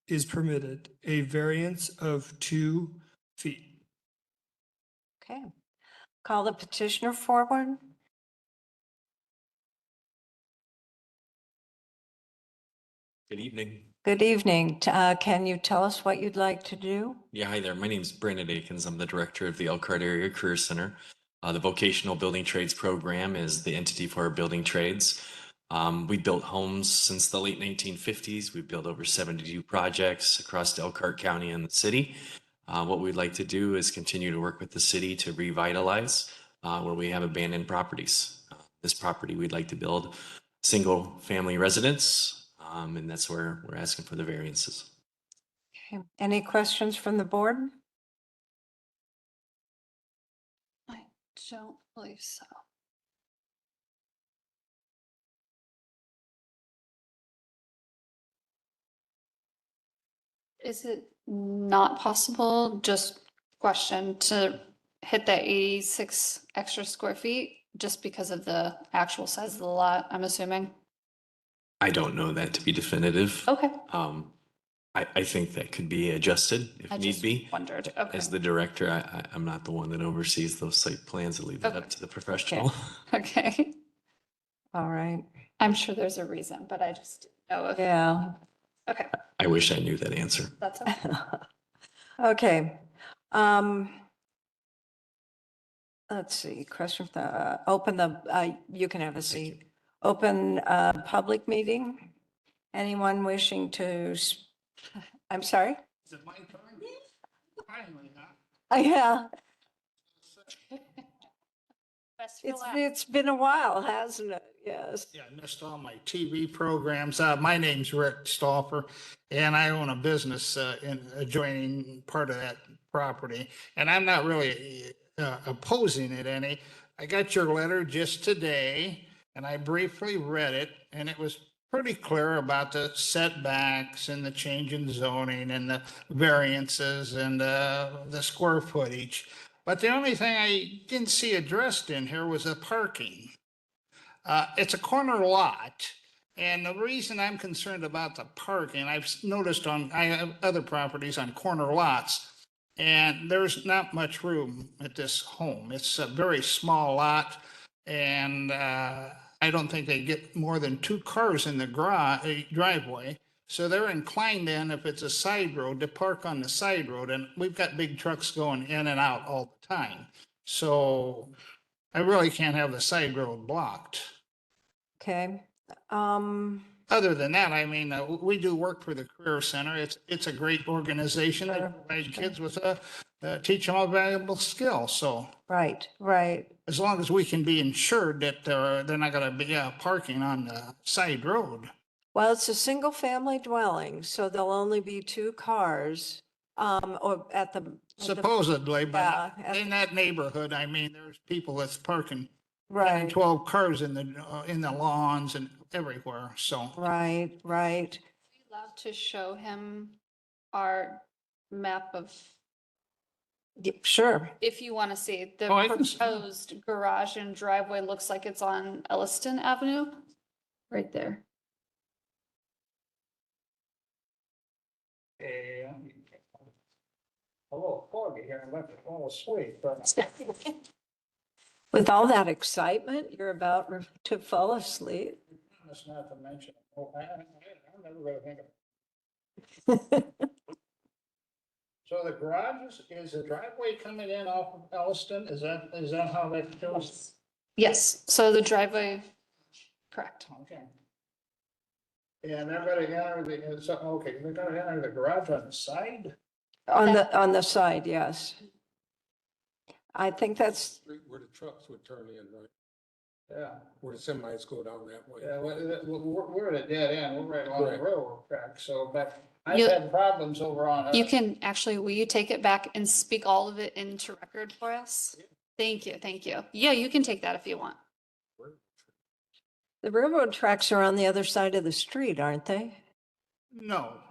is permitted, a variance of 2 feet. Okay. Call the petitioner forward. Good evening. Good evening. Can you tell us what you'd like to do? Yeah, hi there. My name is Brandon Akins. I'm the director of the Elkhart Area Career Center. The Vocational Building Trades Program is the entity for our building trades. We built homes since the late 1950s. We've built over 72 projects across Elkhart County and the city. What we'd like to do is continue to work with the city to revitalize where we have abandoned properties. This property we'd like to build single family residence, and that's where we're asking for the variances. Okay. Any questions from the board? I don't believe so. Is it not possible, just question, to hit that 86 extra square feet just because of the actual size of the lot, I'm assuming? I don't know that to be definitive. Okay. I think that could be adjusted if I need just be. wondered. Okay. As the director, I'm not the one that oversees those site plans. I leave that up to the professional. Okay. All right. I'm sure there's a reason, but I just didn't know if. Yeah. Okay, I wish I knew that answer. that's okay. Okay. Let's see, question, open the, you can have a seat. Open public meeting. Anyone wishing to, I'm sorry? Is it my turn? Finally, huh? Yeah, Best for last. it's been a while, hasn't it? Yes. Yeah, I missed all my TV programs. My name's Rick Stolper, and I own a business in adjoining part of that property. And I'm not really opposing it any. I got your letter just today, and I briefly read it, and it was pretty clear about the setbacks and the change in zoning and the variances and the square footage. But the only thing I didn't see addressed in here was the parking. It's a corner lot, and the reason I'm concerned about the parking, I've noticed I have other properties on corner lots, and there's not much room at this home. It's a very small lot, and I don't think they get more than 2 cars in the driveway. So they're inclined then, if it's a side road, to park on the side road, and we've got big trucks going in and out all the time. So I really can't have the side road blocked. Okay. Other than that, I mean, we do work for the Career Center. It's a great organization. They provide kids with teach them a valuable skill. So Right, right. as long as we can be ensured that they're not going to be parking on the side road. Well, it's a single family dwelling, so there'll only be 2 cars, or at the. Supposedly, but Yeah, in that neighborhood, I mean, there's people that's parking 10 Right. and 12 cars in the lawns and everywhere. So Right, right. Are we allowed to show him our map of, Sure. if you want to see, the Oh, I can see. proposed garage and driveway looks like it's on Elliston Avenue, right there. Hey, a little foggy here, I left it all asleep, but. With all that excitement, you're about to fall asleep. That's not to mention, I'm never gonna think of. So the garage is the driveway coming in off of Elliston, is that how that goes? Yes, so the driveway, correct. Okay. And they're gonna enter they're gonna enter the garage on the side? On the side, yes. I think that's, Where the trucks would turn in, right? Yeah. Where the semis go down that way. Yeah, we're at a dead end, we're right along the Right. railroad track, so, but I've You- had problems over on. You can actually, will you take it back and speak all of it into record for us? Thank you, thank you. Yeah, you can take that if you want. the railroad tracks are on the other side of the street, aren't they? No.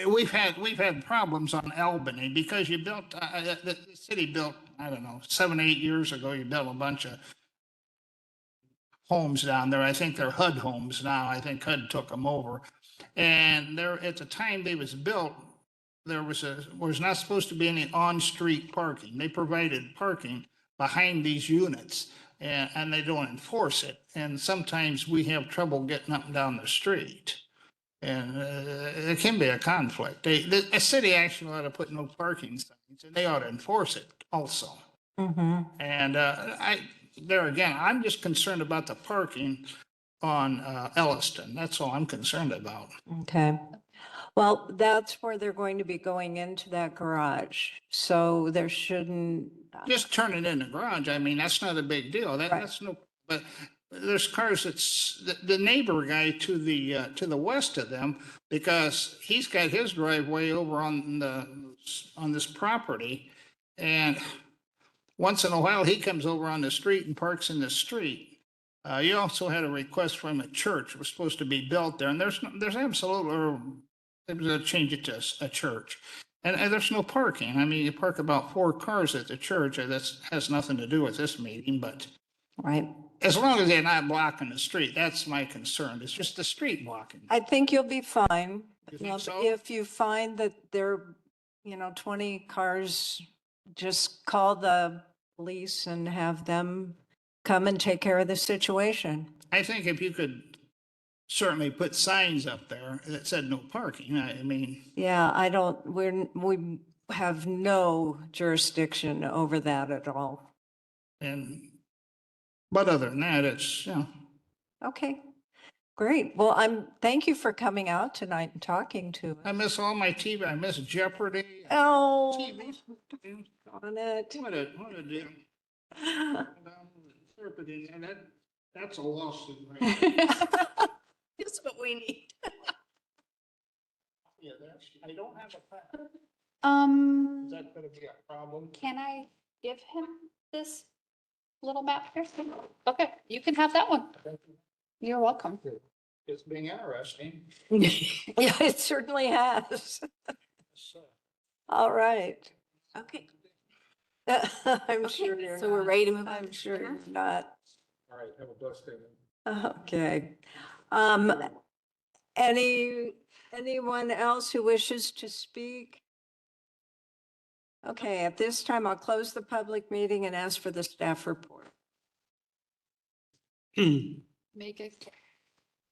We've had problems on Albany because you built, the city built, I don't know, 7, 8 years ago, you built a bunch of homes down there. I think they're HUD homes now. I think HUD took them over. And there, at the time they was built, there was not supposed to be any on-street parking. They provided parking behind these units and they don't enforce it. And sometimes we have trouble getting up and down the street. And it can be a conflict. The city actually ought to put no parking signs and they ought to enforce it also. Mm-hmm. And there again, I'm just concerned about the parking on Elliston. That's all I'm concerned about. Okay. Well, that's where they're going to be going into that garage. So there shouldn't, Just turn it in the garage. I mean, that's not a big deal. That's no, but there's cars that's the neighbor guy to the west of them, because he's got his driveway over on this property. And once in a while, he comes over on the street and parks in the street. You also had a request from a church. It was supposed to be built there, and there's absolutely, it was a change it to a church. And there's no parking. I mean, you park about 4 cars at the church. That has nothing to do with this meeting, but. right. As long as they're not blocking the street, that's my concern. It's just the street blocking. I think you'll be fine. You think so? If you find that there, 20 cars, just call the police and have them come and take care of the situation. I think if you could certainly put signs up there that said no parking, I mean, Yeah, we have no jurisdiction over that at all. but other than that, it's, Okay, great. Well, thank you for coming out tonight and talking to us. I miss all my TV. I miss Jeopardy. Oh, TV. on it. What a deal. That's a lawsuit, right? That's what we need. Yeah, I don't have a patent. Is that gonna be a problem? Can I give him this little map here? Okay, you can have that one. You're welcome. It's being interesting. Yeah, it certainly has. All right. Okay. I'm sure you're So we're not. ready to move on. I'm to sure dinner? you're not. All right, have a blessed day. Okay. Anyone else who wishes to speak? Okay, at this time, I'll close the public meeting and ask for the staff report. Make it.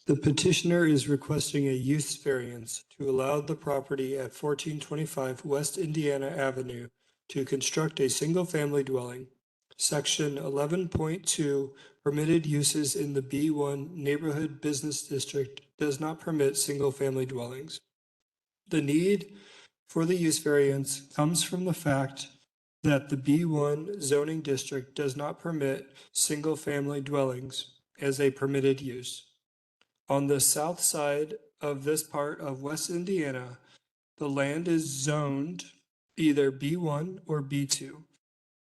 The petitioner is requesting a use variance to allow the property at 1425 West Indiana Avenue to construct a single-family dwelling. Section 11.2, permitted uses in the B1 Neighborhood Business District does not permit single-family dwellings. The need for the use variance comes from the fact that the B1 zoning district does not permit single-family dwellings as a permitted use. On the south side of this part of West Indiana, the land is zoned either B1 or B2.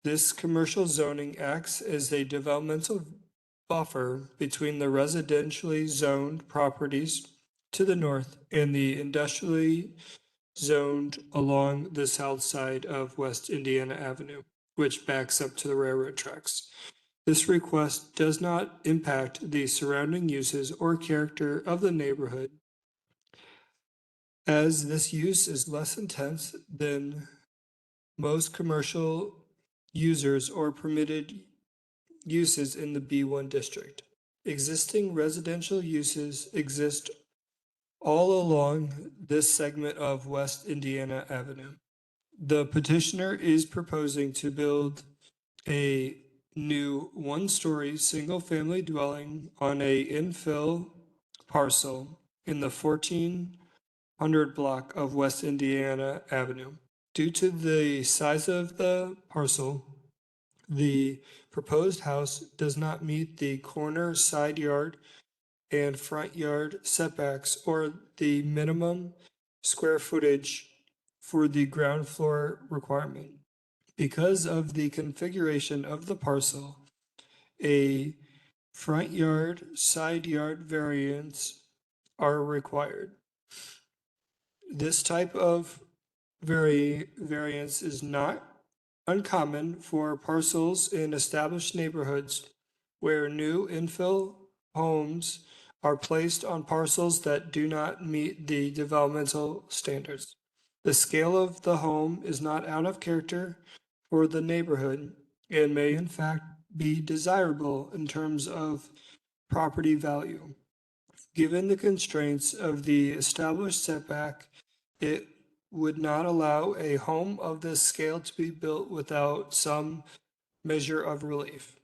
This commercial zoning acts as a developmental buffer between the residentially zoned properties to the north and the industrially zoned along the south side of West Indiana Avenue, which backs up to the railroad tracks. This request does not impact the surrounding uses or character of the neighborhood, as this use is less intense than most commercial users or permitted uses in the B1 district. Existing residential uses exist all along this segment of West Indiana Avenue. The petitioner is proposing to build a new one-story single-family dwelling on a infill parcel in the 1400 block of West Indiana Avenue. Due to the size of the parcel, the proposed house does not meet the corner side yard and front yard setbacks or the minimum square footage for the ground floor requirement. Because of the configuration of the parcel, a front yard, side yard variance are required. This type of variance is not uncommon for parcels in established neighborhoods where new infill homes are placed on parcels that do not meet the developmental standards. The scale of the home is not out of character for the neighborhood and may in fact be desirable in terms of property value. Given the constraints of the established setback, it would not allow a home of this scale to be built without some measure of relief.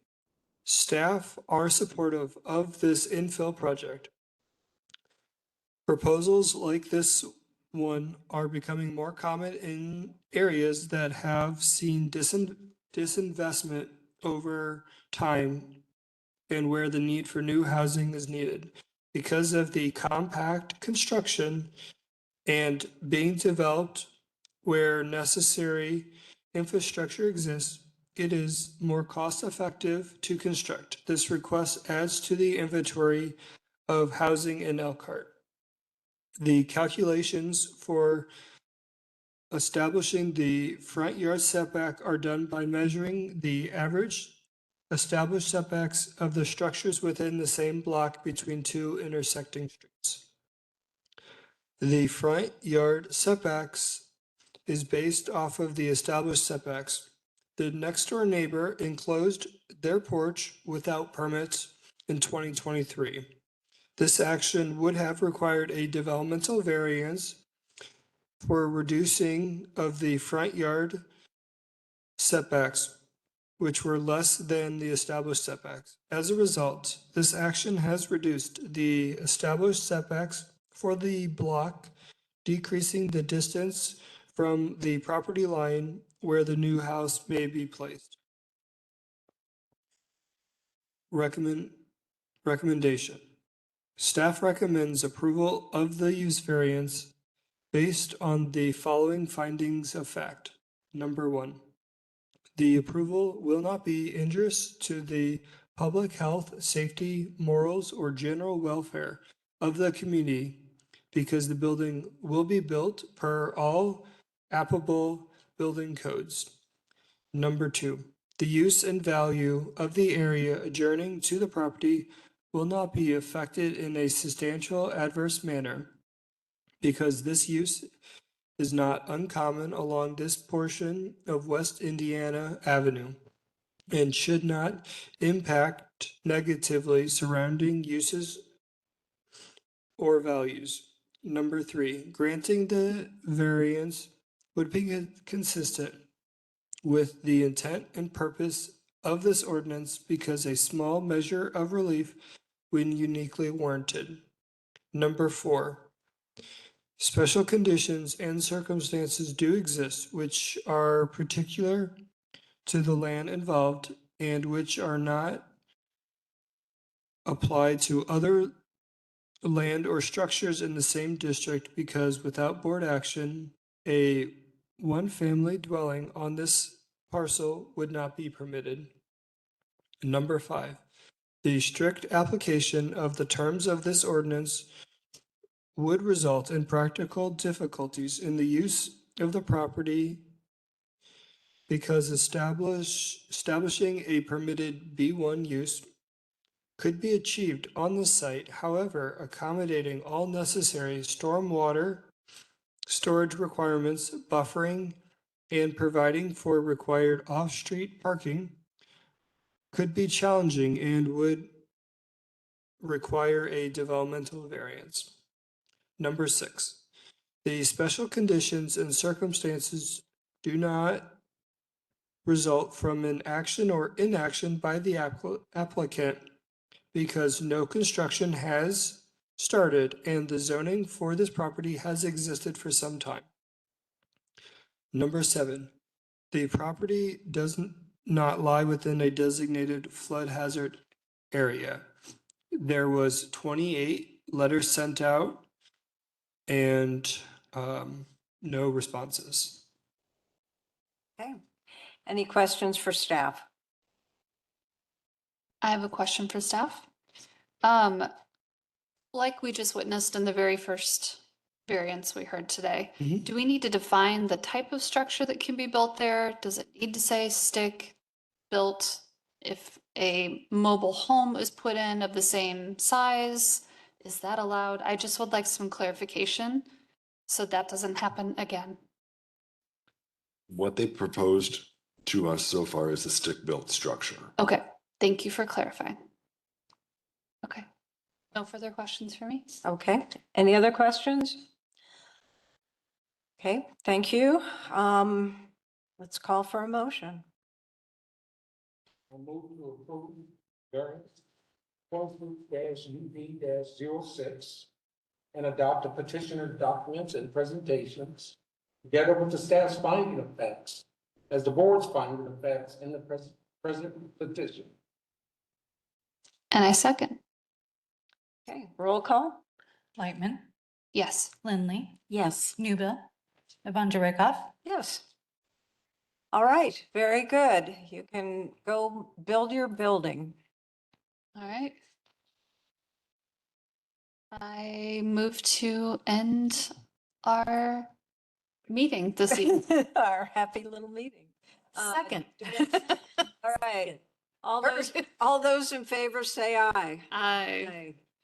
Staff are supportive of this infill project. Proposals like this one are becoming more common in areas that have seen disinvestment over time and where the need for new housing is needed. Because of the compact construction and being developed where necessary infrastructure exists, it is more cost-effective to construct. This request adds to the inventory of housing in Elkhart. The calculations for establishing the front yard setback are done by measuring the average established setbacks of the structures within the same block between two intersecting streets. The front yard setbacks is based off of the established setbacks. The next door neighbor enclosed their porch without permits in 2023. This action would have required a developmental variance for reducing of the front yard setbacks, which were less than the established setbacks. As a result, this action has reduced the established setbacks for the block, decreasing the distance from the property line where the new house may be placed. Recommendation. Staff recommends approval of the use variance based on the following findings of fact. Number one, the approval will not be injurious to the public health, safety, morals, or general welfare of the community because the building will be built per all applicable building codes. Number two, the use and value of the area adjoining to the property will not be affected in a substantial adverse manner because this use is not uncommon along this portion of West Indiana Avenue and should not impact negatively surrounding uses or values. Number three, granting the variance would be consistent with the intent and purpose of this ordinance because a small measure of relief when uniquely warranted. Number four, special conditions and circumstances do exist which are particular to the land involved and which are not applied to other land or structures in the same district because without board action, a one-family dwelling on this parcel would not be permitted. Number five, the strict application of the terms of this ordinance would result in practical difficulties in the use of the property because establishing a permitted B1 use could be achieved on the site, however, accommodating all necessary stormwater storage requirements, buffering, and providing for required off-street parking could be challenging and would require a developmental variance. Number 6, the special conditions and circumstances do not result from an action or inaction by the applicant because no construction has started and the zoning for this property has existed for some time. Number 7, the property does not lie within a designated flood hazard area. There was 28 letters sent out and no responses. Okay. Any questions for staff? I have a question for staff. Like we just witnessed in the very first variance we heard today, do we need to define the type of structure that can be built there? Does it need to say stick built? If a mobile home is put in of the same size, is that allowed? I just would like some clarification so that doesn't happen again. What they proposed to us so far is a stick-built structure. Okay, thank you for clarifying. Okay, no further questions for me? Okay, any other questions? Okay, thank you. Let's call for a motion. I move to approve variance 12-UV-06 and adopt the petitioner's documents and presentations together with the staff's finding of facts as the board's finding of facts in the present petition. And I second. Okay, roll call? Lightman, Yes. Lindley, Yes. Nuba, Evangelista. Yes. All right, very good. You can go build your building. All right. I move to end our meeting this evening. Our happy little meeting. Second. All right. All those in favor say aye. Aye. Aye.